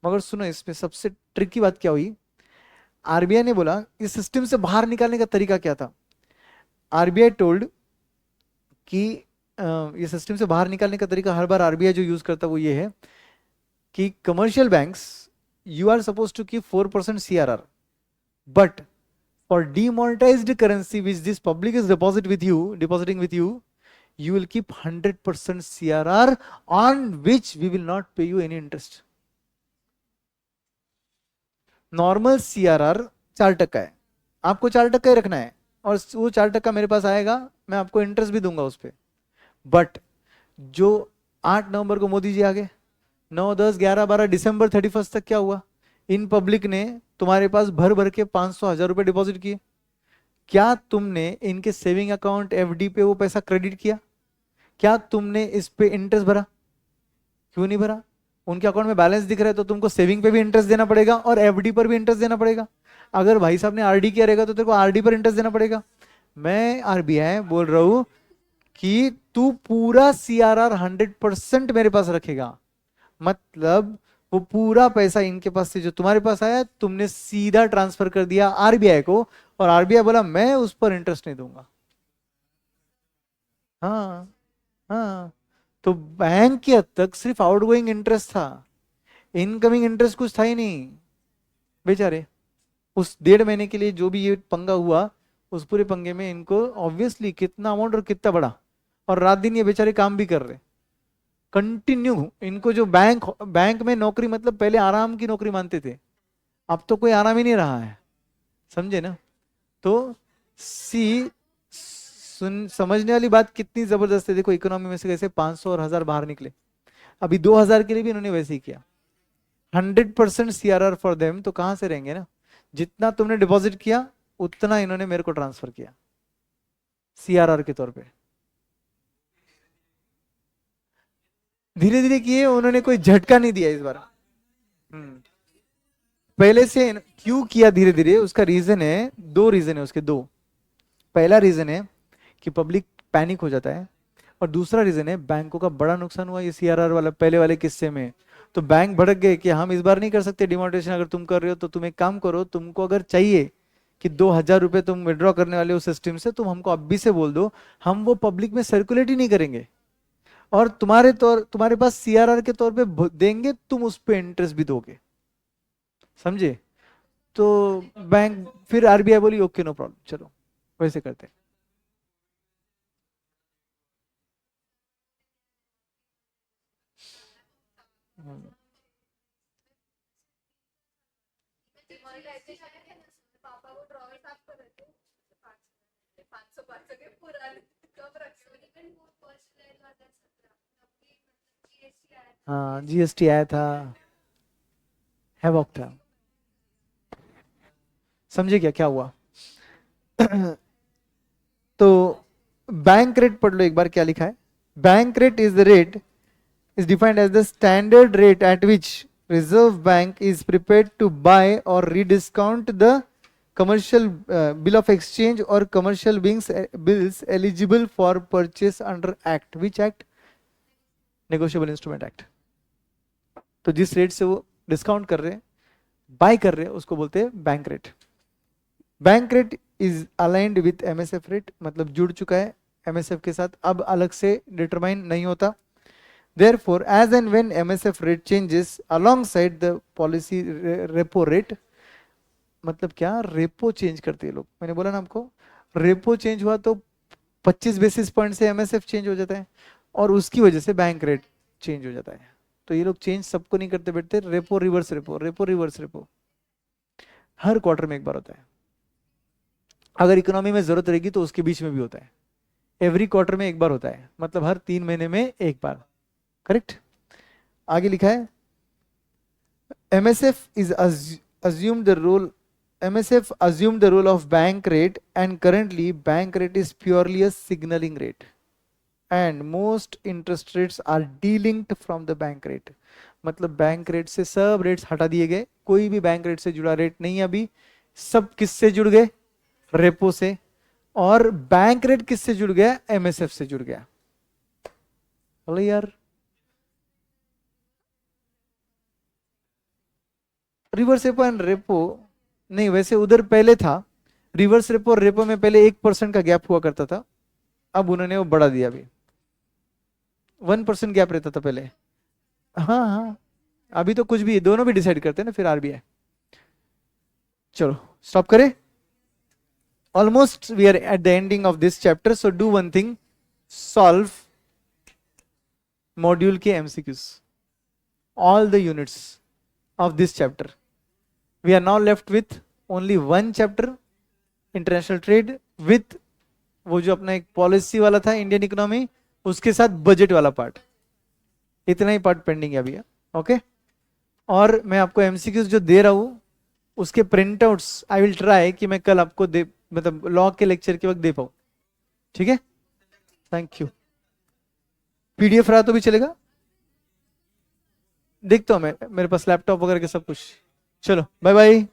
मगर सुनो, इसमें सबसे ट्रिकी बात क्या हुई, आरबीआई ने बोला इस सिस्टम से बाहर निकालने का तरीका क्या था। आरबीआई टोल्ड कि ये सिस्टम से बाहर निकालने का तरीका हर बार आरबीआई जो यूज करता है वो ये है कि commercial banks, you are suppose to keep 4% CRR, but for demonetized currency which this public is depositing with you, you will keep 100% CRR on which we will not pay you any interest. Normal CRR 4% है, आपको 4% ही रखना है, और वो 4% मेरे पास आएगा, मैं आपको इंटरेस्ट भी दूंगा उस पर। बट जो 8 नवंबर को मोदी जी आ गए, 9, 10, 11, 12 दिसंबर 31 तक क्या हुआ, इन पब्लिक ने तुम्हारे पास भर भर के 500, 1000 रुपए डिपॉजिट किए। क्या तुमने इनके सेविंग अकाउंट FD पे वो पैसा क्रेडिट किया? क्या तुमने इस पे इंटरेस्ट भरा? क्यों नहीं भरा? उनके अकाउंट में बैलेंस दिख रहा है तो तुमको सेविंग पे भी इंटरेस्ट देना पड़ेगा और FD पर भी इंटरेस्ट देना पड़ेगा। अगर भाई साहब ने RD किया रहेगा तो तेरे को RD पर इंटरेस्ट देना पड़ेगा। मैं RBI बोल रहा हूं कि तू पूरा CRR 100% मेरे पास रखेगा, मतलब वो पूरा पैसा इनके पास से जो तुम्हारे पास आया तुमने सीधा ट्रांसफर कर दिया RBI को, और RBI बोला मैं उस पर इंटरेस्ट नहीं दूंगा। हाँ हाँ, तो बैंक के हद तक सिर्फ आउटगोइंग इंटरेस्ट था, इनकमिंग इंटरेस्ट कुछ था ही नहीं बेचारे। उस 1.5 महीने के लिए जो भी ये पंगा हुआ, उस पूरे पंगे में इनको ऑब्वियसली कितना अमाउंट और कितना बड़ा, और रात दिन ये बेचारे काम भी कर रहे कंटिन्यू। इनको जो बैंक में नौकरी मतलब पहले आराम की नौकरी मानते थे, अब तो कोई आराम ही नहीं रहा है, समझे ना? तो समझने वाली बात कितनी जबरदस्त है। देखो इकोनॉमी में से कैसे 500 और 1000 बाहर निकले, अभी 2000 के लिए भी इन्होंने वैसे ही किया। 100% CRR फॉर देम, तो कहां से रहेंगे ना? जितना तुमने डिपॉजिट किया उतना इन्होंने मेरे को ट्रांसफर किया CRR के तौर पे। धीरे धीरे किए, उन्होंने कोई झटका नहीं दिया इस बार। पहले से क्यों किया धीरे धीरे, उसका रीजन है, 2 रीजन है उसके, 2। पहला रीजन है कि पब्लिक पैनिक हो जाता है, और दूसरा रीजन है बैंकों का बड़ा नुकसान हुआ ये CRR वाला पहले वाले किस्से में। तो बैंक भड़क गए कि हम इस बार नहीं कर सकते डिमोनेटाइजेशन, अगर तुम कर रहे हो तो तुम एक काम करो, तुमको अगर चाहिए कि 2000 रुपए तुम विड्रॉ करने वाले हो सिस्टम से, तुम हमको अभी से बोल दो, हम वो पब्लिक में सर्कुलेट ही नहीं करेंगे, और तुम्हारे पास CRR के तौर पे देंगे, तुम उस पे इंटरेस्ट भी दोगे, समझे? तो बैंक फिर RBI बोली ओके नो प्रॉब्लम, चलो वैसे करते हैं। हाँ GST आया था, हैवॉक था, समझे क्या क्या हुआ? तो बैंक रेट पढ़ लो एक बार, क्या लिखा है? Bank rate is the rate is defined as the standard rate at which Reserve Bank is prepared to buy or rediscount the commercial bill of exchange or commercial bills eligible for purchase under Act. Which Act? Negotiable Instrument Act. तो जिस rate से वो discount कर रहे हैं, bye कर रहे हैं, उसको बोलते हैं bank rate. Bank rate is aligned with MSF rate, मतलब जुड़ चुका है MSF के साथ, अब अलग से डिटरमाइन नहीं होता। Therefore, as and when MSF rate changes alongside the policy repo rate, मतलब क्या, रेपो चेंज करते हैं लोग, मैंने बोला ना आपको, रेपो चेंज हुआ तो 25 बेसिस पॉइंट से MSF चेंज हो जाता है, और उसकी वजह से बैंक रेट चेंज हो जाता है। तो ये लोग चेंज सबको नहीं करते बैठते, repo reverse repo, repo reverse repo हर क्वार्टर में एक बार होता है। अगर इकोनॉमी में जरूरत रहेगी तो उसके बीच में भी होता है, एवरी क्वार्टर में एक बार होता है, मतलब हर 3 महीने में एक बार, करेक्ट? आगे लिखा है MSF assumed the role of bank rate, and currently bank rate is purely a signaling rate and most interest rates are delinked from the bank rate। मतलब बैंक रेट से सब रेट्स हटा दिए गए, कोई भी बैंक रेट से जुड़ा रेट नहीं है अभी, सब किससे जुड़ गए? रेपो से। और बैंक रेट किससे जुड़ गया? MSF से जुड़ गया। बोलो यार, रिवर्स रेपो एंड रेपो नहीं, वैसे उधर पहले था रिवर्स रेपो और रेपो में पहले 1% का गैप हुआ करता था, अब उन्होंने वो बढ़ा दिया, अभी 1% गैप रहता था पहले। हाँ हाँ, अभी तो कुछ भी, दोनों भी डिसाइड करते हैं ना फिर RBI। चलो स्टॉप करें, almost we are at the ending of this chapter, so do one thing, solve module के MCQs, all the units of this chapter. We are now left with only one chapter, international trade, with वो जो अपना एक policy वाला था Indian economy, उसके साथ budget वाला पार्ट. इतना ही पार्ट पेंडिंग है अभी. ओके. और मैं आपको एमसीक्यूज जो दे रहा हूं उसके प्रिंटआउट्स आई विल ट्राई कि मैं कल आपको दे, मतलब लॉ के लेक्चर के वक्त दे पाऊं. ठीक है. Thank you. पीडीएफ रहा तो भी चलेगा, देखता हूं मैं, मेरे पास लैपटॉप वगैरह के सब कुछ. चलो बाय बाय.